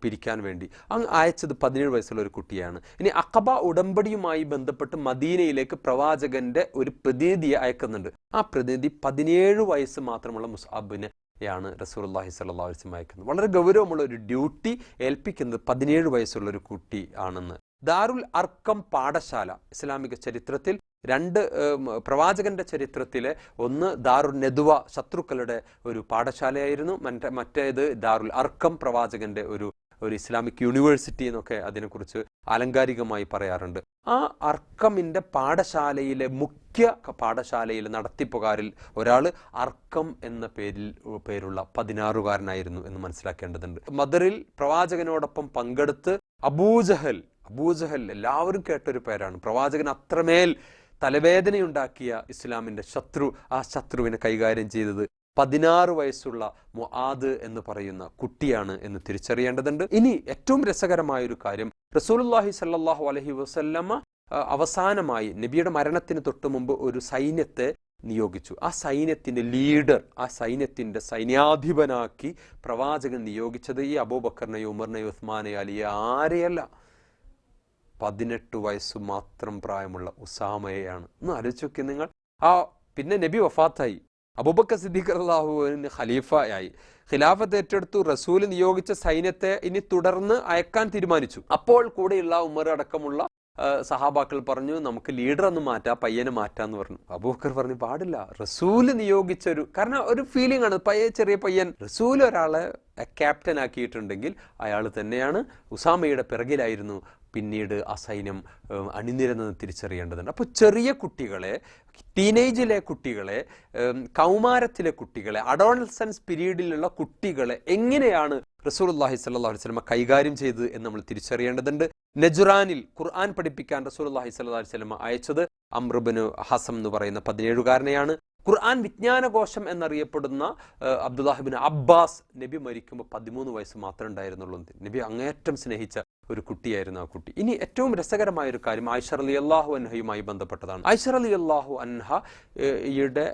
പിരിക്കാൻ വേണ്ടി. അങ്ങ് അയച്ചത് 17 വയസ്സുള്ള ഒരു കുട്ടിയാണ്. ഇനി അഖബ ഉടമ്പടിയുമായി ബന്ധപ്പെട്ട് മദീനയിലേക്ക് പ്രവാചകന്റെ ഒരു പ്രതിനിധിയെ അയക്കുന്നുണ്ട്. ആ പ്രതിനിധി 17 വയസ്സ് മാത്രമുള്ള മുസ്അബിനെ യാണ് റസൂലുള്ളാഹി സ്വല്ലല്ലാഹു അലൈഹി വസല്ലം അയക്കുന്നത്. വളരെ ഗൗരവമുള്ള ഒരു ഡ്യൂട്ടി ഏൽപ്പിക്കുന്നത് 17 വയസ്സുള്ള ഒരു കുട്ടി ആണെന്ന്. ദാറുൽ അർക്കം പാഠശാല ഇസ്ലാമിക ചരിത്രത്തിൽ 2 പ്രവാചകന്റെ ചരിത്രത്തിലെ ഒന്ന് ദാറുൽ നെദ്വ, ശത്രുക്കളുടെ ഒരു പാഠശാലയായിരുന്നു. മറ്റേത് ദാറുൽ അർക്കം, പ്രവാചകന്റെ ഒരു ഇസ്ലാമിക് യൂണിവേഴ്സിറ്റി എന്നൊക്കെ അതിനെക്കുറിച്ച് ആലങ്കാരികമായി പറയാറുണ്ട്. ആ അർക്കമിൻ്റെ പാഠശാലയിലെ മുഖ്യ പാഠശാലയിലെ നടത്തിപ്പുകാരിൽ ഒരാൾ അർക്കം എന്ന പേരുള്ള 16കാരനായിരുന്നു എന്ന് മനസ്സിലാക്കേണ്ടതുണ്ട്. ബദറിൽ പ്രവാചകനോടൊപ്പം പങ്കെടുത്ത് അബൂജഹൽ എല്ലാവരും കേട്ടൊരു പേരാണ്. പ്രവാചകൻ അത്രമേൽ തലവേദനയുണ്ടാക്കിയ ഇസ്ലാമിൻ്റെ ശത്രു, ആ ശത്രുവിനെ കൈകാര്യം ചെയ്തത് 16 വയസ്സുള്ള മുആദ് എന്ന് പറയുന്ന കുട്ടിയാണ് എന്ന് തിരിച്ചറിയേണ്ടതുണ്ട്. ഇനി ഏറ്റവും രസകരമായൊരു കാര്യം, റസൂലുള്ളാഹി സ്വല്ലല്ലാഹു അലൈഹി വസല്ലമ അവസാനമായി നബിയുടെ മരണത്തിന് തൊട്ട് മുമ്പ് ഒരു സൈന്യത്തെ നിയോഗിച്ചു. ആ സൈന്യത്തിൻ്റെ ലീഡർ, ആ സൈന്യത്തിൻ്റെ സൈന്യാധിപനാക്കി പ്രവാചകൻ നിയോഗിച്ചത് ഈ അബൂബക്കറിനെയോ ഉമറിനെയോ ഉസ്മാനെയോ അലിയെ ആരെയല്ല, 18 വയസ്സ് മാത്രം പ്രായമുള്ള ഉസാമയെയാണ്. ഒന്ന് ആലോചിച്ച് നോക്കി നിങ്ങൾ. പിന്നെ നബി വഫാത്തായി, അബൂബക്കർ സിദ്ദീഖ് റളിയല്ലാഹു അൻഹു ഖലീഫയായി, ഖിലാഫത്ത് ഏറ്റെടുത്തു. റസൂൽ നിയോഗിച്ച സൈന്യത്തെ ഇനി തുടർന്ന് അയക്കാൻ തീരുമാനിച്ചു. അപ്പോൾ കൂടെയുള്ള ഉമർ അടക്കമുള്ള സഹാബാക്കൾ പറഞ്ഞു, നമുക്ക് ലീഡർ ഒന്ന് മാറ്റാം, പയ്യനെ മാറ്റാന്ന് പറഞ്ഞു. അബൂബക്കർ പറഞ്ഞു, പാടില്ല, റസൂല് നിയോഗിച്ചൊരു, കാരണം ഒരു ഫീലിംഗ് ആണ്, ചെറിയ പയ്യൻ. റസൂൽ ഒരാളെ ക്യാപ്റ്റൻ ആക്കിയിട്ടുണ്ടെങ്കിൽ അയാൾ തന്നെയാണ്. ഉസാമയുടെ പിറകിലായിരുന്നു പിന്നീട് ആ സൈന്യം അണിനിരന്നത് തിരിച്ചറിയേണ്ടതുണ്ട്. അപ്പോൾ ചെറിയ കുട്ടികളെ, ടീനേജിലെ കുട്ടികളെ, കൗമാരത്തിലെ കുട്ടികളെ, അഡോളസൻസ് പീരീഡിലുള്ള കുട്ടികളെ എങ്ങനെയാണ് റസൂലുള്ളാഹി സ്വല്ലല്ലാഹു അലൈഹി വസല്ലം കൈകാര്യം ചെയ്തത് എന്ന് നമ്മൾ തിരിച്ചറിയേണ്ടതുണ്ട്. നജ്റാനിൽ ഖുർആൻ പഠിപ്പിക്കാൻ റസൂലുള്ളാഹി സ്വല്ലല്ലാഹു അലൈഹി വസല്ലം അയച്ചത് അംർ ഇബ്നു ഹസം എന്ന് പറയുന്ന 17കാരനെയാണ്. ഖുർആൻ വിജ്ഞാനകോശം എന്നറിയപ്പെടുന്ന അബ്ദുല്ലാഹിബ്നു അബ്ബാസ് നബി മരിക്കുമ്പോൾ 13 വയസ്സ് മാത്രമേ ഉണ്ടായിരുന്നുള്ളൂ. നബി അങ്ങേറ്റം സ്നേഹിച്ച ഒരു കുട്ടിയായിരുന്നു ആ കുട്ടി. ഇനി ഏറ്റവും രസകരമായ ഒരു കാര്യം ആയിഷ റളിയല്ലാഹു അൻഹയുമായി ബന്ധപ്പെട്ടതാണ്. ആയിഷ റളിയല്ലാഹു അൻഹയുടെ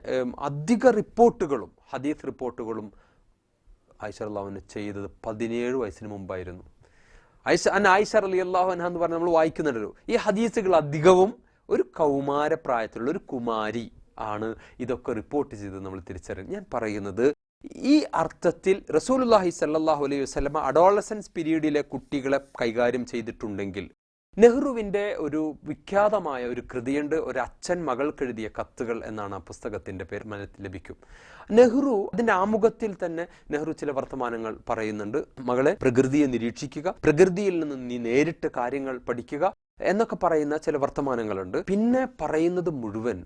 അധിക റിപ്പോർട്ടുകളും ഹദീസ് റിപ്പോർട്ടുകളും ആയിഷ റളിയല്ലാഹു അൻഹ ചെയ്തത് 17 വയസ്സിന് മുമ്പായിരുന്നു. ആയിഷ റളിയല്ലാഹു അൻഹ എന്ന് പറഞ്ഞാൽ നമ്മൾ വായിക്കുന്നുണ്ടല്ലോ, ഈ ഹദീസുകൾ അധികവും ഒരു കൗമാരപ്രായത്തിലുള്ള ഒരു കുമാരി ആണ് ഇതൊക്കെ റിപ്പോർട്ട് ചെയ്ത് നമ്മൾ തിരിച്ചറിയും. ഞാൻ പറയുന്നത് ഈ അർത്ഥത്തിൽ റസൂലുള്ളാഹി സ്വല്ലല്ലാഹു അലൈഹി വസല്ലമ അഡോളസൻസ് പീരീഡിലെ കുട്ടികളെ കൈകാര്യം ചെയ്തിട്ടുണ്ടെങ്കിൽ, നെഹ്റുവിൻ്റെ ഒരു വിഖ്യാതമായ ഒരു കൃതിയുണ്ട്, ഒരു അച്ഛൻ മകൾക്കെഴുതിയ കത്തുകൾ എന്നാണ് ആ പുസ്തകത്തിൻ്റെ പേര്, മനസ്സിൽ ലഭിക്കും. നെഹ്റു അതിൻ്റെ ആമുഖത്തിൽ തന്നെ നെഹ്റു ചില വർത്തമാനങ്ങൾ പറയുന്നുണ്ട്. മകളെ, പ്രകൃതിയെ നിരീക്ഷിക്കുക, പ്രകൃതിയിൽ നിന്ന് നീ നേരിട്ട് കാര്യങ്ങൾ പഠിക്കുക എന്നൊക്കെ പറയുന്ന ചില വർത്തമാനങ്ങളുണ്ട്. പിന്നെ പറയുന്നത് മുഴുവൻ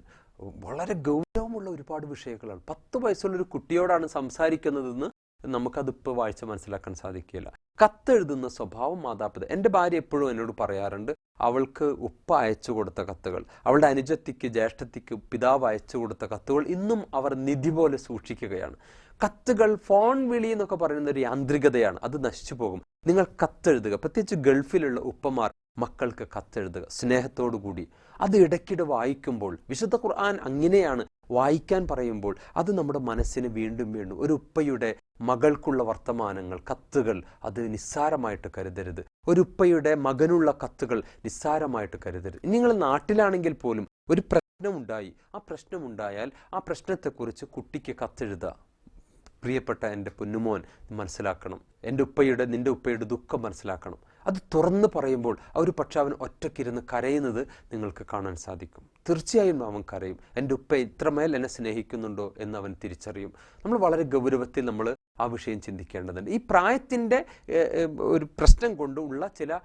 വളരെ ഗൗരവമുള്ള ഒരുപാട് വിഷയങ്ങളാണ്. 10 വയസ്സുള്ളൊരു കുട്ടിയോടാണ് സംസാരിക്കുന്നതെന്ന് നമുക്കതിപ്പോൾ വായിച്ച് മനസ്സിലാക്കാൻ സാധിക്കില്ല. കത്തെഴുതുന്ന സ്വഭാവം മാതാപിതാ, എൻ്റെ ഭാര്യ എപ്പോഴും എന്നോട് പറയാറുണ്ട്, അവൾക്ക് ഉപ്പ അയച്ചു കൊടുത്ത കത്തുകൾ, അവളുടെ അനുജത്തിക്ക് ജ്യേഷ്ഠത്തിക്ക് പിതാവ് അയച്ചു കൊടുത്ത കത്തുകൾ ഇന്നും അവർ നിധി പോലെ സൂക്ഷിക്കുകയാണ്. കത്തുകൾ, ഫോൺ വിളി എന്നൊക്കെ പറയുന്ന ഒരു യാന്ത്രികതയാണ്, അത് നശിച്ചു പോകും. നിങ്ങൾ കത്തെഴുതുക, പ്രത്യേകിച്ച് ഗൾഫിലുള്ള ഉപ്പമാർ മക്കൾക്ക് കത്തെഴുതുക സ്നേഹത്തോടു കൂടി. അത് ഇടയ്ക്കിടെ വായിക്കുമ്പോൾ, വിശുദ്ധ ഖുർആൻ അങ്ങനെയാണ്, വായിക്കാൻ പറയുമ്പോൾ അത് നമ്മുടെ മനസ്സിന് വീണ്ടും വീണ്ടും ഒരു ഉപ്പയുടെ മകൾക്കുള്ള വർത്തമാനങ്ങൾ, കത്തുകൾ, അത് നിസ്സാരമായിട്ട് കരുതരുത്. ഒരു ഉപ്പയുടെ മകനുള്ള കത്തുകൾ നിസ്സാരമായിട്ട് കരുതരുത്. നിങ്ങൾ നാട്ടിലാണെങ്കിൽ പോലും ഒരു പ്രശ്നമുണ്ടായി, ആ പ്രശ്നമുണ്ടായാൽ ആ പ്രശ്നത്തെക്കുറിച്ച് കുട്ടിക്ക് കത്തെഴുതുക. പ്രിയപ്പെട്ട എൻ്റെ പൊന്നുമോൻ മനസ്സിലാക്കണം, നിന്റെ ഉപ്പയുടെ ദുഃഖം മനസ്സിലാക്കണം. അത് തുറന്ന് പറയുമ്പോൾ പക്ഷെ അവൻ ഒറ്റയ്ക്കിരുന്ന് കരയുന്നത് നിങ്ങൾക്ക് കാണാൻ സാധിക്കും. തീർച്ചയായും അവൻ കരയും. എൻ്റെ ഉപ്പ ഇത്രമേൽ എന്നെ സ്നേഹിക്കുന്നുണ്ടോ എന്ന് അവൻ തിരിച്ചറിയും. നമ്മൾ വളരെ ഗൗരവത്തിൽ നമ്മൾ ആ വിഷയം ചിന്തിക്കേണ്ടതുണ്ട്. ഈ പ്രായത്തിൻ്റെ ഒരു പ്രശ്നം കൊണ്ടുള്ള ചില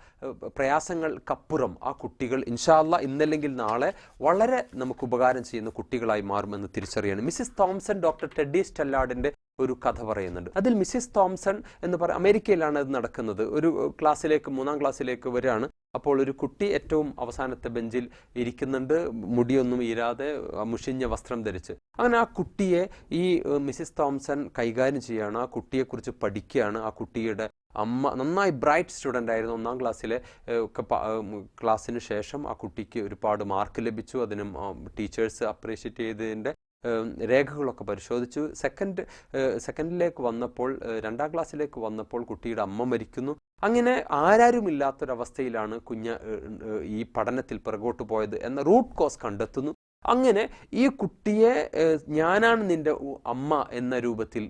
പ്രയാസങ്ങൾക്കപ്പുറം ആ കുട്ടികൾ ഇൻഷാ അല്ലാഹ് ഇന്നല്ലെങ്കിൽ നാളെ വളരെ നമുക്ക് ഉപകാരം ചെയ്യുന്ന കുട്ടികളായി മാറുമെന്ന് തിരിച്ചറിയണം. മിസ്സിസ് തോംസൺ ഡോക്ടർ ടെഡി സ്റ്റെല്ലാർഡിൻ്റെ ഒരു കഥ പറയുന്നുണ്ട്. അതിൽ മിസ്സിസ് തോംസൺ എന്ന് അമേരിക്കയിലാണ് അത് നടക്കുന്നത്. ഒരു ക്ലാസ്സിലേക്ക് 3ാം ക്ലാസ്സിലേക്ക് വരികയാണ്. അപ്പോൾ ഒരു കുട്ടി ഏറ്റവും അവസാനത്തെ ബെഞ്ചിൽ ഇരിക്കുന്നുണ്ട്, മുടിയൊന്നും ഈരാതെ മുഷിഞ്ഞ വസ്ത്രം ധരിച്ച്. അങ്ങനെ ആ കുട്ടിയെ ഈ മിസ്സിസ് തോംസൺ കൈകാര്യം ചെയ്യുകയാണ്, ആ കുട്ടിയെക്കുറിച്ച് പഠിക്കുകയാണ്. ആ കുട്ടിയുടെ അമ്മ നന്നായി ബ്രൈറ്റ് സ്റ്റുഡൻ്റ് ആയിരുന്നു. 1ാം ക്ലാസ്സിലെ ക്ലാസ്സിന് ശേഷം ആ കുട്ടിക്ക് ഒരുപാട് മാർക്ക് ലഭിച്ചു. അതിനും ടീച്ചേഴ്സ് അപ്രീഷിയേറ്റ് ചെയ്തതിൻ്റെ രേഖകളൊക്കെ പരിശോധിച്ചു. സെക്കൻഡിലേക്ക് വന്നപ്പോൾ 2ാം ക്ലാസ്സിലേക്ക് വന്നപ്പോൾ കുട്ടിയുടെ അമ്മ മരിക്കുന്നു. അങ്ങനെ ആരാരുമില്ലാത്തൊരവസ്ഥയിലാണ് കുഞ്ഞ് ഈ പഠനത്തിൽ പിറകോട്ട് പോയത് എന്ന റൂട്ട് കോസ് കണ്ടെത്തുന്നു. അങ്ങനെ ഈ കുട്ടിയെ ഞാനാണ് നിന്റെ അമ്മ എന്ന രൂപത്തിൽ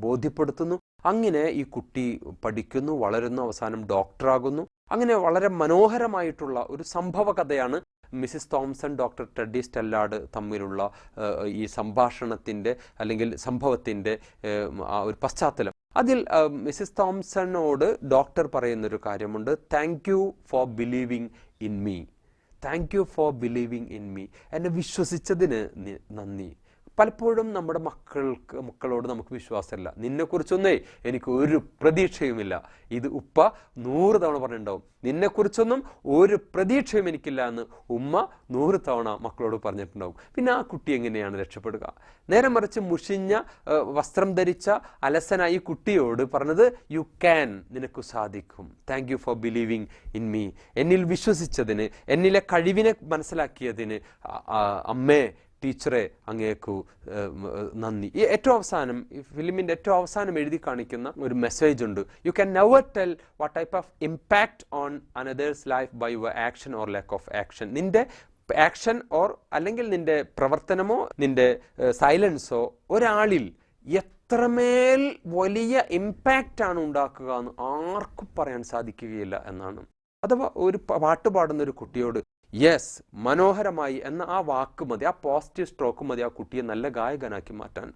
ബോധ്യപ്പെടുത്തുന്നു. അങ്ങനെ ഈ കുട്ടി പഠിക്കുന്നു, വളരുന്നു, അവസാനം ഡോക്ടറാകുന്നു. അങ്ങനെ വളരെ മനോഹരമായിട്ടുള്ള ഒരു സംഭവ കഥയാണ് മിസ്സിസ് തോംസൺ ഡോക്ടർ ടെഡി സ്റ്റെല്ലാർഡ് തമ്മിലുള്ള ഈ സംഭാഷണത്തിൻ്റെ അല്ലെങ്കിൽ സംഭവത്തിൻ്റെ ആ ഒരു പശ്ചാത്തലം. അതിൽ മിസ്സിസ് തോംസണോട് ഡോക്ടർ പറയുന്നൊരു കാര്യമുണ്ട്, thank you for believing in me, thank you for believing in me, എന്നെ വിശ്വസിച്ചതിന് നന്ദി. പലപ്പോഴും നമ്മുടെ മക്കളോട് നമുക്ക് വിശ്വാസമില്ല. നിന്നെക്കുറിച്ചൊന്നേ എനിക്ക് ഒരു പ്രതീക്ഷയുമില്ല. ഇത് ഉപ്പ 100 തവണ പറഞ്ഞിട്ടുണ്ടാവും. നിന്നെക്കുറിച്ചൊന്നും ഒരു പ്രതീക്ഷയും എനിക്കില്ല എന്ന് ഉമ്മ 100 തവണ മക്കളോട് പറഞ്ഞിട്ടുണ്ടാവും. പിന്നെ ആ കുട്ടി എങ്ങനെയാണ് രക്ഷപ്പെടുക? നേരെ മറിച്ച് മുഷിഞ്ഞ വസ്ത്രം ധരിച്ച അലസനായി കുട്ടിയോട് പറഞ്ഞത് യു ക്യാൻ, നിനക്ക് സാധിക്കും, thank you for believing in me, എന്നിൽ വിശ്വസിച്ചതിന്, എന്നിലെ കഴിവിനെ മനസ്സിലാക്കിയതിന് അമ്മേ, ടീച്ചറെ, അങ്ങേക്കു നന്ദി. ഈ ഏറ്റവും അവസാനം ഈ ഫിലിമിൻ്റെ ഏറ്റവും അവസാനം എഴുതി കാണിക്കുന്ന ഒരു മെസ്സേജ് ഉണ്ട്. You can never tell what type of impact on another's life by your action or lack of action. നിന്റെ ആക്ഷൻ ഓർ അല്ലെങ്കിൽ നിന്റെ പ്രവർത്തനമോ നിന്റെ സൈലൻസോ ഒരാളിൽ എത്രമേൽ വലിയ ഇമ്പാക്റ്റ് ആണ് ഉണ്ടാക്കുക എന്ന് ആർക്കും പറയാൻ സാധിക്കുകയില്ല എന്നാണ്. അഥവാ ഒരു പാട്ട് പാടുന്ന ഒരു കുട്ടിയോട് യെസ്, മനോഹരമായി എന്ന ആ വാക്ക് മതി, ആ പോസിറ്റീവ് സ്ട്രോക്ക് മതി ആ കുട്ടിയെ നല്ല ഗായകനാക്കി മാറ്റാൻ,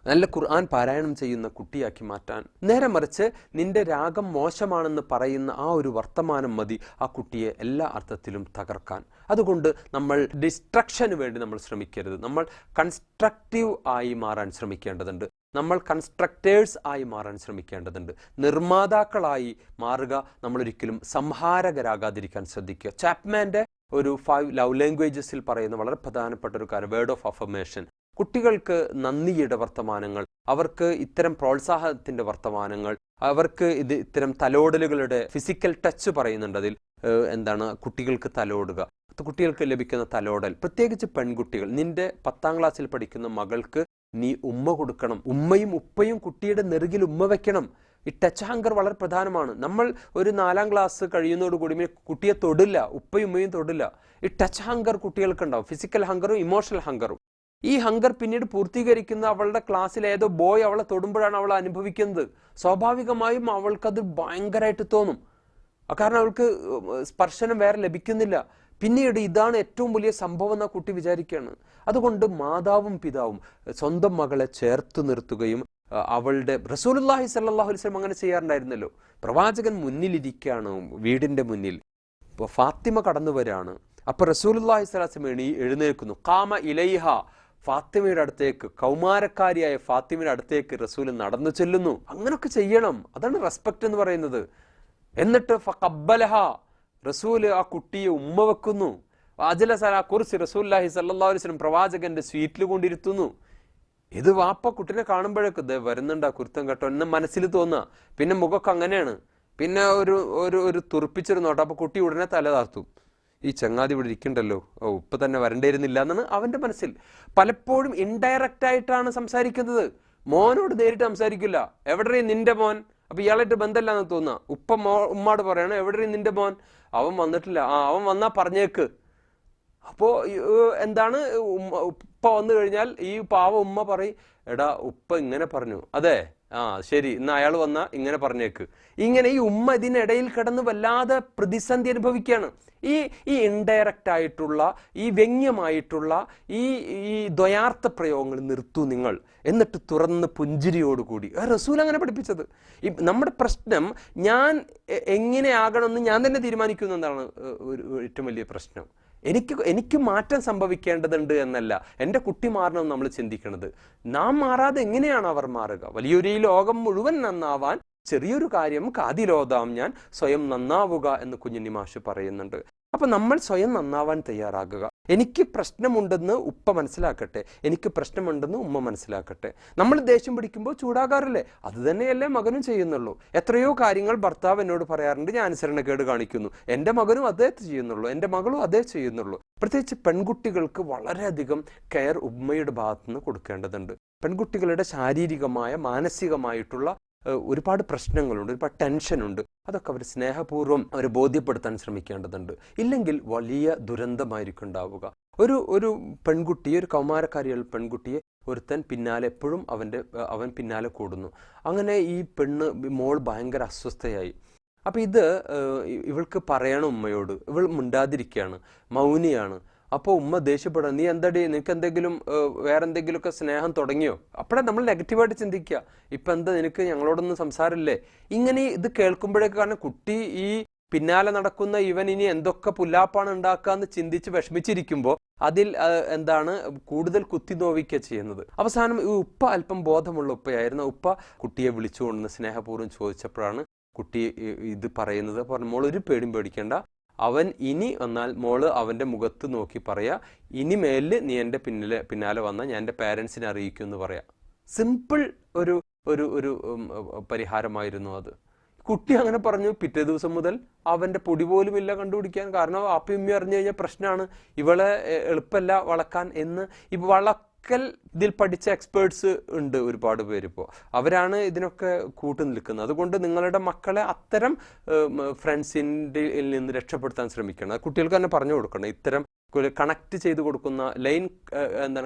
നല്ല ഖുർആൻ പാരായണം ചെയ്യുന്ന കുട്ടിയാക്കി മാറ്റാൻ. നേരെ മറിച്ച് നിന്റെ രാഗം മോശമാണെന്ന് പറയുന്ന ആ ഒരു വർത്തമാനം മതി ആ കുട്ടിയെ എല്ലാ അർത്ഥത്തിലും തകർക്കാൻ. അതുകൊണ്ട് നമ്മൾ ഡിസ്ട്രക്ഷന് വേണ്ടി നമ്മൾ ശ്രമിക്കരുത്. നമ്മൾ കൺസ്ട്രക്റ്റീവ് ആയി മാറാൻ ശ്രമിക്കേണ്ടതുണ്ട്. നമ്മൾ കൺസ്ട്രക്റ്റേഴ്സ് ആയി മാറാൻ ശ്രമിക്കേണ്ടതുണ്ട്. നിർമ്മാതാക്കളായി മാറുക. നമ്മളൊരിക്കലും സംഹാരകരാകാതിരിക്കാൻ ശ്രദ്ധിക്കുക. ചാപ്മാൻ്റെ ഒരു 5 ലവ് ലാംഗ്വേജസിൽ പറയുന്ന വളരെ പ്രധാനപ്പെട്ട ഒരു കാര്യം വേർഡ് ഓഫ് അഫർമേഷൻ. കുട്ടികൾക്ക് നന്ദിയുടെ വർത്തമാനങ്ങൾ, അവർക്ക് ഇത്തരം പ്രോത്സാഹനത്തിൻ്റെ വർത്തമാനങ്ങൾ, അവർക്ക് ഇത്തരം തലോടലുകളുടെ ഫിസിക്കൽ ടച്ച് പറയുന്നുണ്ട്. അതിൽ കുട്ടികൾക്ക് തലോടുക, കുട്ടികൾക്ക് ലഭിക്കുന്ന തലോടൽ, പ്രത്യേകിച്ച് പെൺകുട്ടികൾ. നിന്റെ 10ാം ക്ലാസ്സിൽ പഠിക്കുന്ന മകൾക്ക് നീ ഉമ്മ കൊടുക്കണം. ഉമ്മയും ഉപ്പയും കുട്ടിയുടെ നെറുകിൽ ഉമ്മ വെക്കണം. ഈ ടച്ച് ഹങ്കർ വളരെ പ്രധാനമാണ്. നമ്മൾ ഒരു 4ാം ക്ലാസ് കഴിയുന്നതോടുകൂടി കുട്ടിയെ തൊടില്ല, ഉപ്പയും ഉമ്മയും തൊടില്ല. ഈ ടച്ച് ഹങ്കർ കുട്ടികൾക്കുണ്ടാവും, ഫിസിക്കൽ ഹങ്കറും ഇമോഷണൽ ഹങ്കറും. ഈ ഹങ്കർ പിന്നീട് പൂർത്തീകരിക്കുന്ന അവളുടെ ക്ലാസ്സിൽ ഏതോ ബോയ് അവളെ തൊടുമ്പോഴാണ് അവൾ അനുഭവിക്കുന്നത്. സ്വാഭാവികമായും അവൾക്കത് ഭയങ്കരമായിട്ട് തോന്നും. കാരണം അവൾക്ക് സ്പർശനം വേറെ ലഭിക്കുന്നില്ല. പിന്നീട് ഇതാണ് ഏറ്റവും വലിയ സംഭവം എന്ന കുട്ടി വിചാരിക്കുകയാണ്. അതുകൊണ്ട് മാതാവും പിതാവും സ്വന്തം മകളെ ചേർത്ത് നിർത്തുകയും അവളുടെ റസൂലുള്ളാഹി സ്വല്ലല്ലാഹു അലൈഹി വസല്ലം അങ്ങനെ ചെയ്യാറുണ്ടായിരുന്നല്ലോ. പ്രവാചകൻ മുന്നിലിരിക്കുകയാണ്, വീടിൻ്റെ മുന്നിൽ. ഫാത്തിമ കടന്നു വരികയാണ്. അപ്പോൾ റസൂലുള്ളാഹി സ്വല്ലല്ലാഹു അലൈഹി വസല്ലം എഴുന്നേൽക്കുന്നു. ഖാമ ഇലൈഹ, ഫാത്തിമയുടെ അടുത്തേക്ക്, കൗമാരക്കാരിയായ ഫാത്തിമയുടെ അടുത്തേക്ക് റസൂൽ നടന്നു ചെല്ലുന്നു. അങ്ങനൊക്കെ ചെയ്യണം. അതാണ് റെസ്പെക്റ്റ് എന്ന് പറയുന്നത്. എന്നിട്ട് ഫഖബ്ബലഹ, റസൂൽ ആ കുട്ടിയെ ഉമ്മ വെക്കുന്നു. അജലസല കുർസി റസൂലുള്ളാഹി സ്വല്ലല്ലാഹു അലൈഹി വസല്ലം പ്രവാചകന്റെ സ്വീറ്റിൽ കൊണ്ടിരുത്തുന്നു. ഇത് വാപ്പ കുട്ടിനെ കാണുമ്പോഴേക്ക് വരുന്നുണ്ട് ആ കുരുത്തം കേട്ടോ എന്ന് മനസ്സിൽ തോന്നുക. പിന്നെ മുഖമൊക്കെ അങ്ങനെയാണ്. പിന്നെ ഒരു തുറപ്പിച്ചൊരു നോട്ടം. അപ്പോൾ കുട്ടി ഉടനെ തല താർത്തു. ഈ ചങ്ങാതി ഇവിടെ ഇരിക്കണ്ടല്ലോ, ഉപ്പ് തന്നെ വരണ്ടേരുന്നില്ല എന്നാണ് അവൻ്റെ മനസ്സിൽ. പലപ്പോഴും ഇൻഡയറക്റ്റ് ആയിട്ടാണ് സംസാരിക്കുന്നത്. മോനോട് നേരിട്ട് സംസാരിക്കില്ല. എവിടെ നിന്റെ മോൻ? അപ്പൊ ഇയാളായിട്ട് ബന്ധമില്ലാന്ന് തോന്നുക. ഉമ്മാട് പറയാണ് എവിടെ നിന്റെ മോൻ? അവൻ വന്നിട്ടില്ല. അവൻ വന്നാ പറഞ്ഞേക്ക്. അപ്പോ ഉപ്പ വന്നു കഴിഞ്ഞാൽ ഈ പാവ ഉമ്മ പറയും, എടാ ഉപ്പ ഇങ്ങനെ പറഞ്ഞു. അതെ, ശരി, ഇന്ന് അയാൾ വന്ന ഇങ്ങനെ പറഞ്ഞേക്ക്. ഇങ്ങനെ ഈ ഉമ്മ ഇതിനിടയിൽ കിടന്ന് വല്ലാതെ പ്രതിസന്ധി അനുഭവിക്കുകയാണ്. ഈ ഈ ഇൻഡയറക്റ്റ് ആയിട്ടുള്ള, ഈ വ്യംഗ്യമായിട്ടുള്ള ഈ ഈ ദ്വയാർത്ഥ പ്രയോഗങ്ങൾ നിർത്തൂ നിങ്ങൾ, എന്നിട്ട് തുറന്ന് പുഞ്ചിരിയോടുകൂടി. റസൂൽ അങ്ങനെ പഠിപ്പിച്ചത്. നമ്മുടെ പ്രശ്നം ഞാൻ എങ്ങനെയാകണമെന്ന് ഞാൻ തന്നെ തീരുമാനിക്കുന്നു എന്നതാണ് ഏറ്റവും വലിയ പ്രശ്നം. എനിക്ക് മാറ്റം സംഭവിക്കേണ്ടതുണ്ട് എന്നല്ല, എൻ്റെ കുട്ടി മാറണമെന്ന് നമ്മൾ ചിന്തിക്കുന്നത്. നാം മാറാതെ എങ്ങനെയാണ് അവർ മാറുക? വലിയൊരു ലോകം മുഴുവൻ നന്നാവാൻ ചെറിയൊരു കാര്യം കാതിലോതാം ഞാൻ, സ്വയം നന്നാവുക എന്ന് കുഞ്ഞുണ്ണി മാഷ് പറയുന്നുണ്ട്. അപ്പൊ നമ്മൾ സ്വയം നന്നാവാൻ തയ്യാറാകുക. എനിക്ക് പ്രശ്നമുണ്ടെന്ന് ഉപ്പ മനസ്സിലാക്കട്ടെ, എനിക്ക് പ്രശ്നമുണ്ടെന്ന് ഉമ്മ മനസ്സിലാക്കട്ടെ. നമ്മൾ ദേഷ്യം പിടിക്കുമ്പോൾ ചൂടാകാറില്ലേ? അത് തന്നെയല്ലേ മകനും ചെയ്യുന്നുള്ളൂ. എത്രയോ കാര്യങ്ങൾ ഭർത്താവ് എന്നോട് പറയാറുണ്ട്, ഞാൻ അനുസരണക്കേട് കാണിക്കുന്നു. എൻ്റെ മകനും അതേ ചെയ്യുന്നുള്ളൂ, എൻ്റെ മകളും അതേ ചെയ്യുന്നുള്ളൂ. പ്രത്യേകിച്ച് പെൺകുട്ടികൾക്ക് വളരെയധികം കെയർ ഉമ്മയുടെ ഭാഗത്തുനിന്ന് കൊടുക്കേണ്ടതുണ്ട്. പെൺകുട്ടികളുടെ ശാരീരികമായ മാനസികമായിട്ടുള്ള ഒരുപാട് പ്രശ്നങ്ങളുണ്ട്, ഒരുപാട് ടെൻഷനുണ്ട്. അതൊക്കെ അവർ സ്നേഹപൂർവ്വം അവരെ ബോധ്യപ്പെടുത്താൻ ശ്രമിക്കേണ്ടതുണ്ട്. ഇല്ലെങ്കിൽ വലിയ ദുരന്തമായിരിക്കും ഉണ്ടാവുക. ഒരു പെൺകുട്ടിയെ, ഒരു കൗമാരക്കാരിയുള്ള പെൺകുട്ടിയെ ഒരുത്തൻ പിന്നാലെ എപ്പോഴും അവൻ പിന്നാലെ കൂടുന്നു. അങ്ങനെ ഈ മോൾ ഭയങ്കര അസ്വസ്ഥയായി. അപ്പം ഇവൾക്ക് പറയണം ഉമ്മയോട്, ഇവൾ മിണ്ടാതിരിക്കുകയാണ്, മൗനിയാണ്. അപ്പോൾ ഉമ്മ ദേഷ്യപ്പെടാം, നീ എന്താടി, നിനക്ക് എന്തെങ്കിലും വേറെന്തെങ്കിലുമൊക്കെ സ്നേഹം തുടങ്ങിയോ? അപ്പോഴേ നമ്മൾ നെഗറ്റീവായിട്ട് ചിന്തിക്കുക. ഇപ്പം എന്താ, നിനക്ക് ഞങ്ങളോടൊന്നും സംസാരമില്ലേ? ഇങ്ങനെ ഇത് കേൾക്കുമ്പോഴേക്ക്, കാരണം കുട്ടി ഈ പിന്നാലെ നടക്കുന്ന ഇവൻ ഇനി എന്തൊക്കെ പുല്ലാപ്പാണ് ഉണ്ടാക്കാന്ന് ചിന്തിച്ച് വിഷമിച്ചിരിക്കുമ്പോൾ അതിൽ കൂടുതൽ കുത്തി നോവിക്കുക ചെയ്യുന്നത്. അവസാനം ഈ ഉപ്പ അല്പം ബോധമുള്ള ഉപ്പയായിരുന്നു. ഉപ്പ കുട്ടിയെ വിളിച്ചുകൊണ്ട് സ്നേഹപൂർവ്വം ചോദിച്ചപ്പോഴാണ് കുട്ടി ഇത് പറയുന്നത്. പറഞ്ഞു, മോൾ ഒരു പേടിയും പേടിക്കേണ്ട, അവൻ ഇനി വന്നാൽ മോള് അവൻ്റെ മുഖത്ത് നോക്കി പറയാ, ഇനി മേലിൽ നീ എൻ്റെ പിന്നാലെ വന്നാൽ ഞാൻ എൻ്റെ പേരൻസിനെ അറിയിക്കും എന്ന് പറയാം. സിമ്പിൾ ഒരു ഒരു ഒരു പരിഹാരമായിരുന്നു അത്. കുട്ടി അങ്ങനെ പറഞ്ഞു. പിറ്റേ ദിവസം മുതൽ അവൻ്റെ പൊടി പോലും ഇല്ല കണ്ടുപിടിക്കാൻ. കാരണം ആപ്പിയമ്മി അറിഞ്ഞു കഴിഞ്ഞാൽ പ്രശ്നമാണ്, ഇവളെ എളുപ്പമല്ല വളക്കാൻ എന്ന്. ഇതിൽ പഠിച്ച എക്സ്പേർട്സ് ഉണ്ട് ഒരുപാട് പേര്. ഇപ്പോൾ അവരാണ് ഇതിനൊക്കെ കൂട്ടു നിൽക്കുന്നത്. അതുകൊണ്ട് നിങ്ങളുടെ മക്കളെ അത്തരം ഫ്രണ്ട്സിൻ്റെ നിന്ന് രക്ഷപ്പെടുത്താൻ ശ്രമിക്കണം. കുട്ടികൾക്ക് തന്നെ പറഞ്ഞു കൊടുക്കണം. ഇത്തരം കണക്ട് ചെയ്ത് കൊടുക്കുന്ന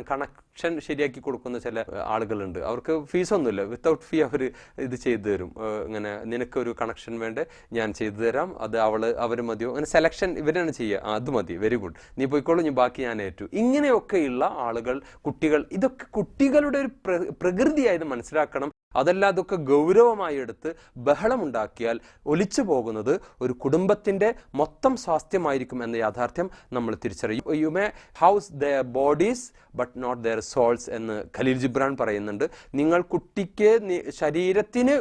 കണക്ഷൻ ശരിയാക്കി കൊടുക്കുന്ന ചില ആളുകളുണ്ട്. അവർക്ക് ഫീസൊന്നുമില്ല, വിത്തൗട്ട് ഫീ അവർ ഇത് ചെയ്തു തരും. ഇങ്ങനെ നിനക്കൊരു കണക്ഷൻ വേണ്ടേ, ഞാൻ ചെയ്തു തരാം, അത് അവർ മതിയോ, അങ്ങനെ സെലക്ഷൻ ഇവരാണ് ചെയ്യുക. അത് മതി, വെരി ഗുഡ്, നീ പോയിക്കോളൂ, നീ ബാക്കി ഞാൻ ഏറ്റു. ഇങ്ങനെയൊക്കെയുള്ള ആളുകൾ, കുട്ടികൾ, ഇതൊക്കെ കുട്ടികളുടെ ഒരു പ്രകൃതിയായത് മനസ്സിലാക്കണം. അതല്ല അതൊക്കെ ഗൗരവമായി എടുത്ത് ബഹളമുണ്ടാക്കിയാൽ ഒലിച്ചു പോകുന്നത് ഒരു കുടുംബത്തിൻ്റെ മൊത്തം സ്വാസ്ഥ്യമായിരിക്കും എന്ന യാഥാർത്ഥ്യം നമ്മൾ തിരിച്ചറിയും. You may house their bodies but not their souls എന്ന് ഖലീൽ ജിബ്രാൻ പറയുന്നുണ്ട്. നിങ്ങൾ കുട്ടിക്ക് ശരീരത്തിന്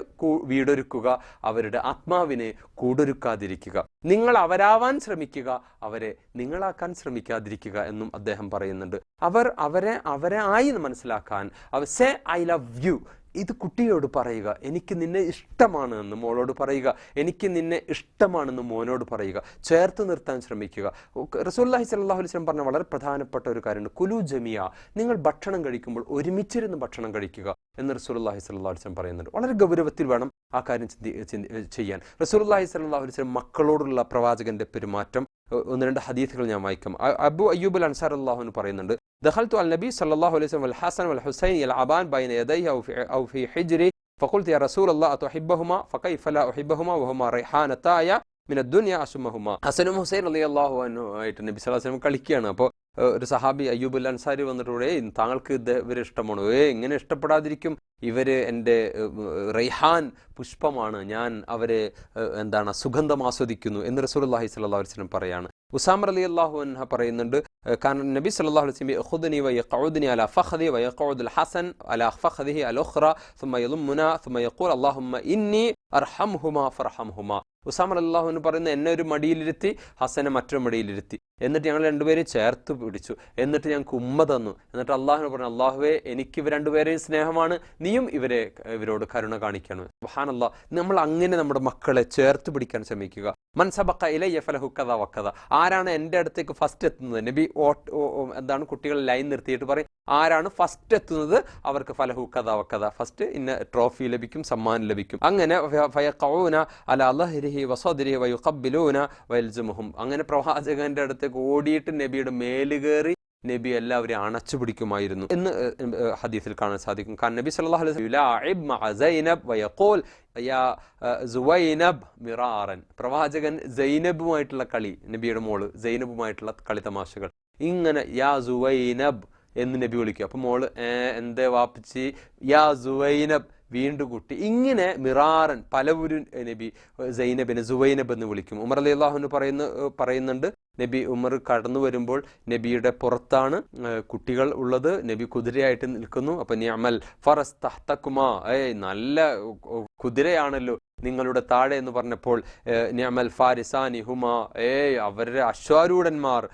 വീടൊരുക്കുക, അവരുടെ ആത്മാവിനെ കൂടൊരുക്കാതിരിക്കുക. നിങ്ങൾ അവരാവാൻ ശ്രമിക്കുക, അവരെ നിങ്ങളാക്കാൻ ശ്രമിക്കാതിരിക്കുക എന്നും അദ്ദേഹം പറയുന്നുണ്ട്. അവരെ ആയി മനസ്സിലാക്കാൻ സേ ഐ ലവ് യു, ഇത് കുട്ടിയോട് പറയുക. എനിക്ക് നിന്നെ ഇഷ്ടമാണ് എന്ന് മോളോട് പറയുക, എനിക്ക് നിന്നെ ഇഷ്ടമാണെന്ന് മോനോട് പറയുക. ചേർത്ത് നിർത്താൻ ശ്രമിക്കുക. റസൂലുള്ളാഹി സ്വല്ലല്ലാഹു അലൈഹി വസല്ലം പറഞ്ഞ വളരെ പ്രധാനപ്പെട്ട ഒരു കാര്യമുണ്ട്, കുലു ജമിയ, നിങ്ങൾ ഭക്ഷണം കഴിക്കുമ്പോൾ ഒരുമിച്ചിരുന്ന് ഭക്ഷണം കഴിക്കുക എന്ന് റസൂലുള്ളാഹി സ്വല്ലല്ലാഹു അലൈഹി വസല്ലം പറയുന്നുണ്ട്. വളരെ ഗൗരവത്തിൽ വേണം ആ കാര്യം ചെയ്യാൻ. റസൂലുള്ളാഹി സ്വല്ലല്ലാഹു അലൈഹി വസല്ലം മക്കളോടുള്ള പ്രവാചകന്റെ പെരുമാറ്റം, ഒന്ന് രണ്ട് ഹദീസുകൾ ഞാൻ വായിക്കാം. അബു അയ്യൂബ് അൽ അൻസാരി റളിയല്ലാഹു പറയുന്നുണ്ട്, دخلت على النبي صلى الله عليه وسلم والحسن والحسين يلعبان بين يديه أو في حجري فقلت يا رسول الله أتحبهما فكيف لا أحبهما وهما ريحانتاي من الدنيا أشمهما. ഹസനും ഹുസൈൻ റളിയല്ലാഹു അൻഹു ആയിട്ട് നബി സല്ലല്ലാഹു അലൈഹി വസല്ലം കളിക്കുകയാണ്. അപ്പോൾ ഒരു സഹാബി അയ്യൂബ് അൽ അൻസാരി വന്നിട്ട്, താങ്കൾക്ക് ഇവരെ ഇഷ്ടമാണോ? എങ്ങനെ ഇഷ്ടപ്പെടാതിരിക്കും, ഇവര് എൻ്റെ റൈഹാൻ പുഷ്പമാണ്, ഞാൻ അവരെ സുഗന്ധം ആസ്വദിക്കുന്നു എന്ന് റസൂലുള്ളാഹി സ്വല്ലല്ലാഹു അലൈഹി വസല്ലം പറയാണ്. ഉസാമ റളിയല്ലാഹു അൻഹു പറയുന്നുണ്ട്, കാരണം നബി സല്ലല്ലാഹു അലൈഹി വസല്ലം യഖുദനി വയഖഉദനി അലാ ഫഖദി വയഖഉദുൽ ഹസൻ അലാ ഫഖദിഹി അൽ-ഉഖ്റ ثم يضمنا ثم يقول اللهم إني أرحمهما فارحمهما. ഉസാമ റളിയല്ലാഹു അൻഹു പറയുന്ന, എന്നെ ഒരു മടിയിലിരുത്തി, ഹസനെ മറ്റൊരു മടിയിലിരുത്തി, എന്നിട്ട് ഞങ്ങൾ രണ്ടുപേരെയും ചേർത്ത് പിടിച്ചു, എന്നിട്ട് ഞങ്ങൾക്ക് ഉമ്മ തന്നു. എന്നിട്ട് അള്ളാഹുവിനെ പറഞ്ഞു, അള്ളാഹുവേ എനിക്ക് ഇവർ രണ്ടുപേരെയും സ്നേഹമാണ്, നീയും ഇവരോട് കരുണ കാണിക്കണം. സുബ്ഹാനല്ലാഹ്, നമ്മൾ അങ്ങനെ നമ്മുടെ മക്കളെ ചേർത്ത് പിടിക്കാൻ ശ്രമിക്കുക. മൻ സബഖ ഇലയ്യ ഫലഹു കദ വകദ, ആരാണ് എൻ്റെ അടുത്തേക്ക് ഫസ്റ്റ് എത്തുന്നത്, നബി കുട്ടികൾ ലൈൻ നിർത്തിയിട്ട് പറയും, ആരാണ് ഫസ്റ്റ് എത്തുന്നത് അവർക്ക് ഫലഹു കദ വകദ, ഫസ്റ്റ് ഇന്ന ട്രോഫി ലഭിക്കും, സമ്മാനം ലഭിക്കും. അങ്ങനെ ഫയഖഊന അലാ ലഹ്രിഹി വസദ്രിഹി വയുഖബ്ബിലൂന വയൽസുമുഹും, അങ്ങനെ പ്രവാചകന്റെ അടുത്തേക്ക് ഓടിയിട്ട് നബിയുടെ മേല് കയറി നബി എല്ലാവരെയും അണച്ചു പിടിക്കുമായിരുന്നു എന്ന് ഹദീസിൽ കാണാൻ സാധിക്കും. കാരണം നബി സല്ലല്ലാഹു അലൈഹി വസല്ലം പ്രവാചകൻ സൈനബുമായിട്ടുള്ള കളി, നബിയുടെ മോള് സൈനബുമായിട്ടുള്ള കളി തമാശകൾ, ഇങ്ങനെ യാ സുവൈനബ് എന്ന് നബി വിളിക്കുക. അപ്പൊ മോള് എന്തേ വാപ്പിച്ച് യാ സുവൈനബ്, വീണ്ടും കുട്ടി, ഇങ്ങനെ മിറാറൻ പലവരും നബി സൈനബിനെ സുവൈനബ് എന്ന് വിളിക്കും. ഉമർ റളിയല്ലാഹു അൻഹു പറയുന്നുണ്ട്, നബി ഉമർ കടന്നു വരുമ്പോൾ നബിയുടെ പുറത്താണ് കുട്ടികൾ ഉള്ളത്, നബി കുതിരയായിട്ട് നിൽക്കുന്നു. അപ്പൊ നിഅമൽ ഫറസ് തഹ്തകുമാ, നല്ല കുതിരയാണല്ലോ നിങ്ങളുടെ താഴെ എന്ന് പറഞ്ഞപ്പോൾ നിഅമൽ ഫാരിസാനി ഹുമാ, അവരുടെ അശ്വാരൂഢന്മാർ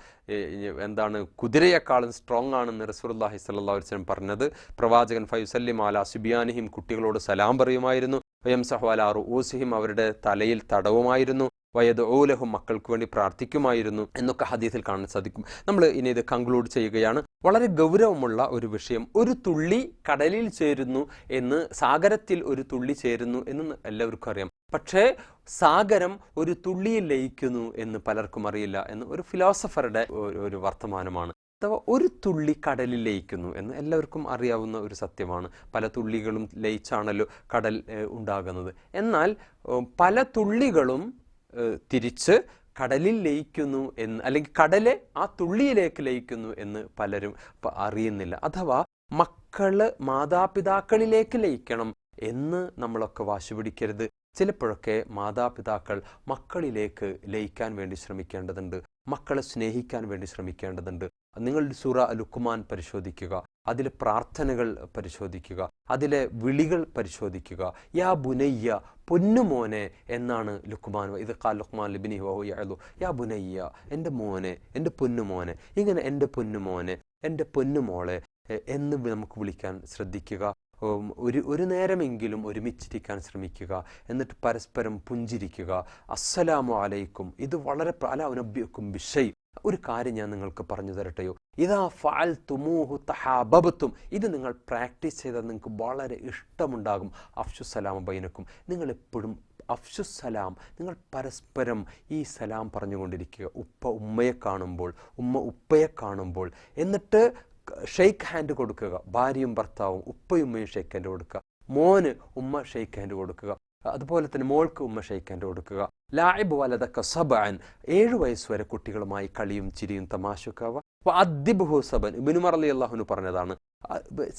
എന്താണ് കുതിരയെക്കാളും സ്ട്രോങ് ആണെന്ന് റസൂലുള്ളാഹി സ്വല്ലല്ലാഹു അലൈഹി വസല്ലം പറഞ്ഞത്. പ്രവാചകൻ ഫയുസല്ലിമു അലാ സുബിയാനിഹിം, കുട്ടികളോട് സലാം പറയുമായിരുന്നു. വയംസഹു അലാ റൂസിഹിം, അവരുടെ തലയിൽ തടവുമായിരുന്നു. വയദ്ഊലഹും, മക്കൾക്ക് വേണ്ടി പ്രാർത്ഥിക്കുമായിരുന്നു എന്നൊക്കെ ഹദീസിൽ കാണാൻ സാധിക്കും. നമ്മൾ ഇനി ഇത് കൺക്ലൂഡ് ചെയ്യുകയാണ്. വളരെ ഗൗരവമുള്ള ഒരു വിഷയം. ഒരു തുള്ളി കടലിൽ ചേരുന്നു എന്ന്, സാഗരത്തിൽ ഒരു തുള്ളി ചേരുന്നു എന്ന് എല്ലാവർക്കും അറിയാം. പക്ഷേ സാഗരം ഒരു തുള്ളിയിൽ ലയിക്കുന്നു എന്ന് പലർക്കും അറിയില്ല എന്ന് ഒരു ഫിലോസഫറുടെ ഒരു വർത്തമാനമാണ്. അഥവാ ഒരു തുള്ളി കടലിൽ ലയിക്കുന്നു എന്ന് എല്ലാവർക്കും അറിയാവുന്ന ഒരു സത്യമാണ്. പല തുള്ളികളും ലയിച്ചാണല്ലോ കടൽ ഉണ്ടാകുന്നത്. എന്നാൽ പല തുള്ളികളും തിരിച്ച് കടലിൽ ലയിക്കുന്നു എന്ന്, അല്ലെങ്കിൽ കടലെ ആ തുള്ളിയിലേക്ക് ലയിക്കുന്നു എന്ന് പലരും അറിയുന്നില്ല. അഥവാ മക്കള് മാതാപിതാക്കളിലേക്ക് ലയിക്കണം എന്ന് നമ്മളൊക്കെ വാശി പിടിക്കരുത്. ചിലപ്പോഴൊക്കെ മാതാപിതാക്കൾ മക്കളിലേക്ക് ലയിക്കാൻ വേണ്ടി ശ്രമിക്കേണ്ടതുണ്ട്, മക്കളെ സ്നേഹിക്കാൻ വേണ്ടി ശ്രമിക്കേണ്ടതുണ്ട്. നിങ്ങൾ സൂറ ലുക്മാൻ പരിശോധിക്കുക, അതിലെ പ്രാർത്ഥനകൾ പരിശോധിക്കുക, അതിലെ വിളികൾ പരിശോധിക്കുക. യാ ബുനയ്യ, പൊന്നുമോനെ എന്നാണ് ലുക്മാൻ. ഇത് ഖാൽ ലുക്മാൻ ലിബ്നിഹി വഹുവ യഅ്ലു, യാ ബുനയ്യ, എൻ്റെ മോനെ, എൻ്റെ പൊന്നുമോനെ, ഇങ്ങനെ എൻ്റെ പൊന്നുമോനെ, എൻ്റെ പൊന്നുമോളെ എന്ന് നമുക്ക് വിളിക്കാൻ ശ്രദ്ധിക്കുക. ഒരു നേരമെങ്കിലും ഒരുമിച്ചിരിക്കാൻ ശ്രമിക്കുക. എന്നിട്ട് പരസ്പരം പുഞ്ചിരിക്കുക. അസ്സലാമു അലൈക്കും, ഇത് വളരെ അലാ ഉനബ്ബിഉക്കും ബിശൈ, ഒരു കാര്യം ഞാൻ നിങ്ങൾക്ക് പറഞ്ഞു തരട്ടെയോ, ഇദാ ഫഅൽതുമൂഹു തഹാബബ്തും, ഇത് നിങ്ങൾ പ്രാക്ടീസ് ചെയ്താൽ നിങ്ങൾക്ക് വളരെ ഇഷ്ടമുണ്ടാകും. അഫ്ശുസ്സലാമു ബൈനക്കും, നിങ്ങൾ എപ്പോഴും അഫ്ശുസ്സലാം, നിങ്ങൾ പരസ്പരം ഈ സലാം പറഞ്ഞുകൊണ്ടിരിക്കുക. ഉപ്പ ഉമ്മയെ കാണുമ്പോൾ, ഉമ്മ ഉപ്പയെ കാണുമ്പോൾ, എന്നിട്ട് ഷെയ്ക്ക് ഹാൻഡ് കൊടുക്കുക. ഭാര്യയും ഭർത്താവും ഉപ്പയും ഉമ്മയും ഷെയ്ക്ക് ഹാൻഡ് കൊടുക്കുക. മോന് ഉമ്മ ഷെയ്ക്ക് ഹാൻഡ് കൊടുക്കുക. അതുപോലെ തന്നെ മോൾക്ക് ഉമ്മ ഷെയ്ക്ക് ഹാൻഡ് കൊടുക്കുക. ലാഇബ് വലദക സബഅൻ, 7 വയസ്സ് വരെ കുട്ടികളുമായി കളിയും ചിരിയും തമാശക്കാവ. അദ്ദിബ്ഹു സബൻ, ഇബ്നു ഉമർ റളിയല്ലാഹു അൻഹു പറഞ്ഞതാണ്.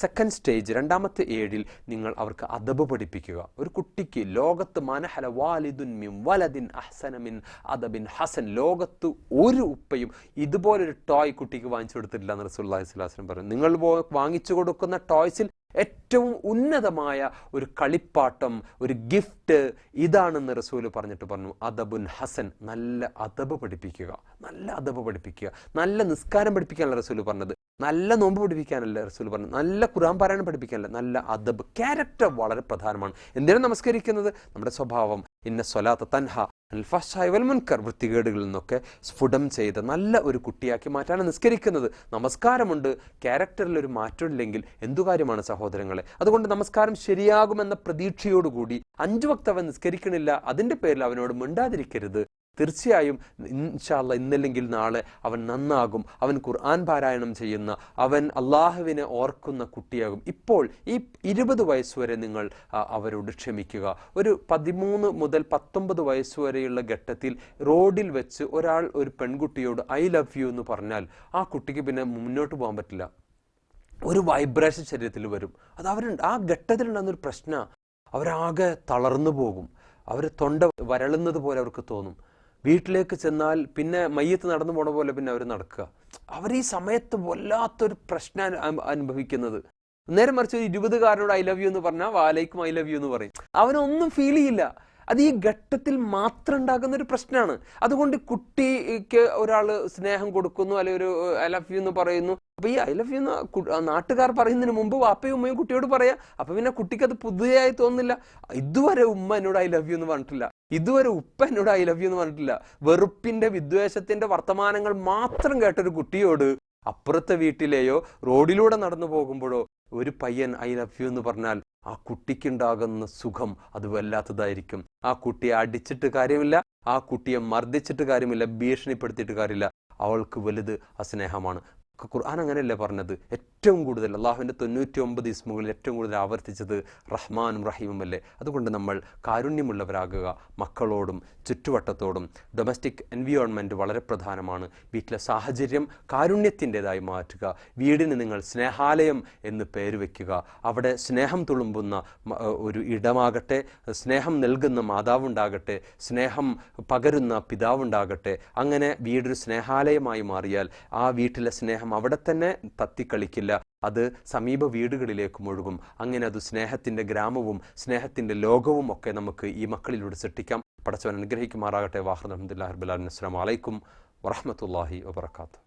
സെക്കൻഡ് സ്റ്റേജ്, രണ്ടാമത്തെ 7-ൽ നിങ്ങൾ അവർക്ക് അദബ് പഠിപ്പിക്കുക. ഒരു കുട്ടിക്ക് ലോകത്ത് മനഹല വാലിദുൻ മിൻ വലദിൻ അഹ്സന മിൻ അദബിൻ ഹസൻ, ലോകത്ത് ഒരു ഉപ്പയും ഇതുപോലൊരു ടോയ് കുട്ടിക്ക് വാങ്ങിച്ചു കൊടുത്തിട്ടില്ല എന്ന് റസൂലുള്ളാഹി സ്വല്ലല്ലാഹു അലൈഹി വസല്ലം പറഞ്ഞു. നിങ്ങൾ വാങ്ങിച്ചു കൊടുക്കുന്ന ടോയ്സിൽ ഏറ്റവും ഉന്നതമായ ഒരു കളിപ്പാട്ടം, ഒരു ഗിഫ്റ്റ് ഇതാണെന്ന് റസൂല് പറഞ്ഞിട്ട് പറഞ്ഞു, അദബുൻ ഹസൻ, നല്ല അദബ് പഠിപ്പിക്കുക, നല്ല അദബ് പഠിപ്പിക്കുക. നല്ല നിസ്കാരം പഠിപ്പിക്കാനല്ല റസൂല് പറഞ്ഞത്, നല്ല നോമ്പ് പഠിപ്പിക്കാനല്ല റസൂല് പറഞ്ഞത്, നല്ല ഖുർആൻ പാരായണം പഠിപ്പിക്കാനല്ല, നല്ല അദബ്, ക്യാരക്ടർ വളരെ പ്രധാനമാണ്. എന്തിനാണ് നമസ്കരിക്കുന്നത്? നമ്മുടെ സ്വഭാവം. ഇന്ന സ്വലാത്ത തൻഹ അനിൽ ഫഹ്ശാഇ വൽ മുൻകർ, വൃത്തികേടുകളിൽ നിന്നൊക്കെ സ്ഫുടം ചെയ്ത് നല്ല ഒരു കുട്ടിയാക്കി മാറ്റാണ് നിസ്കരിക്കുന്നത്. നമസ്കാരമുണ്ട്, ക്യാരക്ടറിൽ ഒരു മാറ്റമില്ലെങ്കിൽ എന്തു കാര്യമാണ് സഹോദരങ്ങളെ? അതുകൊണ്ട് നമസ്കാരം ശരിയാകുമെന്ന പ്രതീക്ഷയോടുകൂടി 5 വക്ത് അവൻ നിസ്കരിക്കണില്ല, അതിൻ്റെ പേരിൽ അവനോട് മിണ്ടാതിരിക്കരുത്. തീർച്ചയായും ഇൻഷാ അല്ലാഹ് ഇന്നല്ലെങ്കിൽ നാളെ അവൻ നന്നാകും. അവൻ ഖുർആൻ പാരായണം ചെയ്യുന്ന, അവൻ അള്ളാഹുവിനെ ഓർക്കുന്ന കുട്ടിയാകും. ഇപ്പോൾ ഈ 20 വയസ്സുവരെ നിങ്ങൾ അവരോട് ക്ഷമിക്കുക. ഒരു 13 മുതൽ 19 വയസ്സുവരെയുള്ള ഘട്ടത്തിൽ റോഡിൽ വെച്ച് ഒരാൾ ഒരു പെൺകുട്ടിയോട് ഐ ലവ് യു എന്ന് പറഞ്ഞാൽ ആ കുട്ടിക്ക് പിന്നെ മുന്നോട്ട് പോകാൻ പറ്റില്ല. ഒരു വൈബ്രേഷൻ ശരീരത്തിൽ വരും. അത് ആ ഘട്ടത്തിലുണ്ടാകുന്നൊരു പ്രശ്നം. അവരാകെ തളർന്നു പോകും. അവർ തൊണ്ട വരളുന്നത് പോലെ അവർക്ക് തോന്നും. വീട്ടിലേക്ക് ചെന്നാൽ പിന്നെ മയ്യത്ത് നടന്നു പോണ പോലെ പിന്നെ അവർ നടക്കുക. അവർ ഈ സമയത്ത് വല്ലാത്തൊരു പ്രശ്നം അനുഭവിക്കുന്നത്. നേരെ മറിച്ച് 20കാരനോട് ഐ ലവ് യു എന്ന് പറഞ്ഞാൽ വാലൈക്കും ഐ ലവ് യു എന്ന് പറയും. അവനൊന്നും ഫീൽ ചെയ്യില്ല. അത് ഈ ഘട്ടത്തിൽ മാത്രം ഉണ്ടാകുന്ന ഒരു പ്രശ്നമാണ്. അതുകൊണ്ട് കുട്ടിക്ക് ഒരാൾ സ്നേഹം കൊടുക്കുന്നു, അല്ലെങ്കിൽ ഒരു ഐ ലവ് യു എന്ന് പറയുന്നു. അപ്പൊ ഈ ഐ ലവ് യു എന്ന് നാട്ടുകാർ പറയുന്നതിന് മുമ്പ് വാപ്പയും ഉമ്മയും കുട്ടിയോട് പറയാം. അപ്പൊ പിന്നെ കുട്ടിക്ക് അത് പുതിയതായി തോന്നുന്നില്ല. ഇതുവരെ ഉമ്മ എന്നോട് ഐ ലവ് യു എന്ന് പറഞ്ഞിട്ടില്ല, ഇതുവരെ ഉപ്പ എന്നോട് ഐ ലവ് യു എന്ന് പറഞ്ഞിട്ടില്ല. വെറുപ്പിന്റെ വിദ്വേഷത്തിന്റെ വർത്തമാനങ്ങൾ മാത്രം കേട്ടൊരു കുട്ടിയോട് അപ്പുറത്തെ വീട്ടിലെയോ റോഡിലൂടെ നടന്നു പോകുമ്പോഴോ ഒരു പയ്യൻ ഐ ലവ് യു എന്ന് പറഞ്ഞാൽ ആ കുട്ടിക്കുണ്ടാകുന്ന സുഖം അത് വല്ലാത്തതായിരിക്കും. ആ കുട്ടിയെ അടിച്ചിട്ട് കാര്യമില്ല, ആ കുട്ടിയെ മർദ്ദിച്ചിട്ട് കാര്യമില്ല, ഭീഷണിപ്പെടുത്തിയിട്ട് കാര്യമില്ല. അവൾക്ക് വലുത് ആ സ്നേഹമാണ്. ഖുർആൻ അങ്ങനെയല്ലേ പറഞ്ഞത്? ഏറ്റവും കൂടുതൽ അള്ളാഹുവിൻ്റെ 99 ഇസ്മുകളിൽ ഏറ്റവും കൂടുതൽ ആവർത്തിച്ചത് റഹ്മാനും റഹീമും അല്ലേ? അതുകൊണ്ട് നമ്മൾ കാരുണ്യമുള്ളവരാകുക. മക്കളോടും ചുറ്റുവട്ടത്തോടും. ഡൊമസ്റ്റിക് എൻവിയോൺമെൻറ്റ് വളരെ പ്രധാനമാണ്. വീട്ടിലെ സാഹചര്യം കാരുണ്യത്തിൻ്റെതായി മാറ്റുക. വീടിന് നിങ്ങൾ സ്നേഹാലയം എന്ന് പേര് വയ്ക്കുക. അവിടെ സ്നേഹം തുളുമ്പുന്ന ഒരു ഇടമാകട്ടെ, സ്നേഹം നൽകുന്ന മാതാവുണ്ടാകട്ടെ, സ്നേഹം പകരുന്ന പിതാവുണ്ടാകട്ടെ. അങ്ങനെ വീടൊരു സ്നേഹാലയമായി മാറിയാൽ ആ വീട്ടിലെ സ്നേഹം അവിടെ തന്നെ തത്തിക്കളിക്കില്ല, അത് സമീപ വീടുകളിലേക്ക് ഒഴുകും. അങ്ങനെ അത് സ്നേഹത്തിൻ്റെ ഗ്രാമവും സ്നേഹത്തിൻ്റെ ലോകവും ഒക്കെ നമുക്ക് ഈ മക്കളിലൂടെ സൃഷ്ടിക്കാം. പടച്ചവൻ അനുഗ്രഹിക്കുമാറാകട്ടെ. വാഹ് അൽഹംദുലില്ലാഹി റബ്ബിൽ ആലമീൻ. അസ്സലാമു അലൈക്കും വറഹ്മത്തുള്ളാഹി വബറകാതുഹു.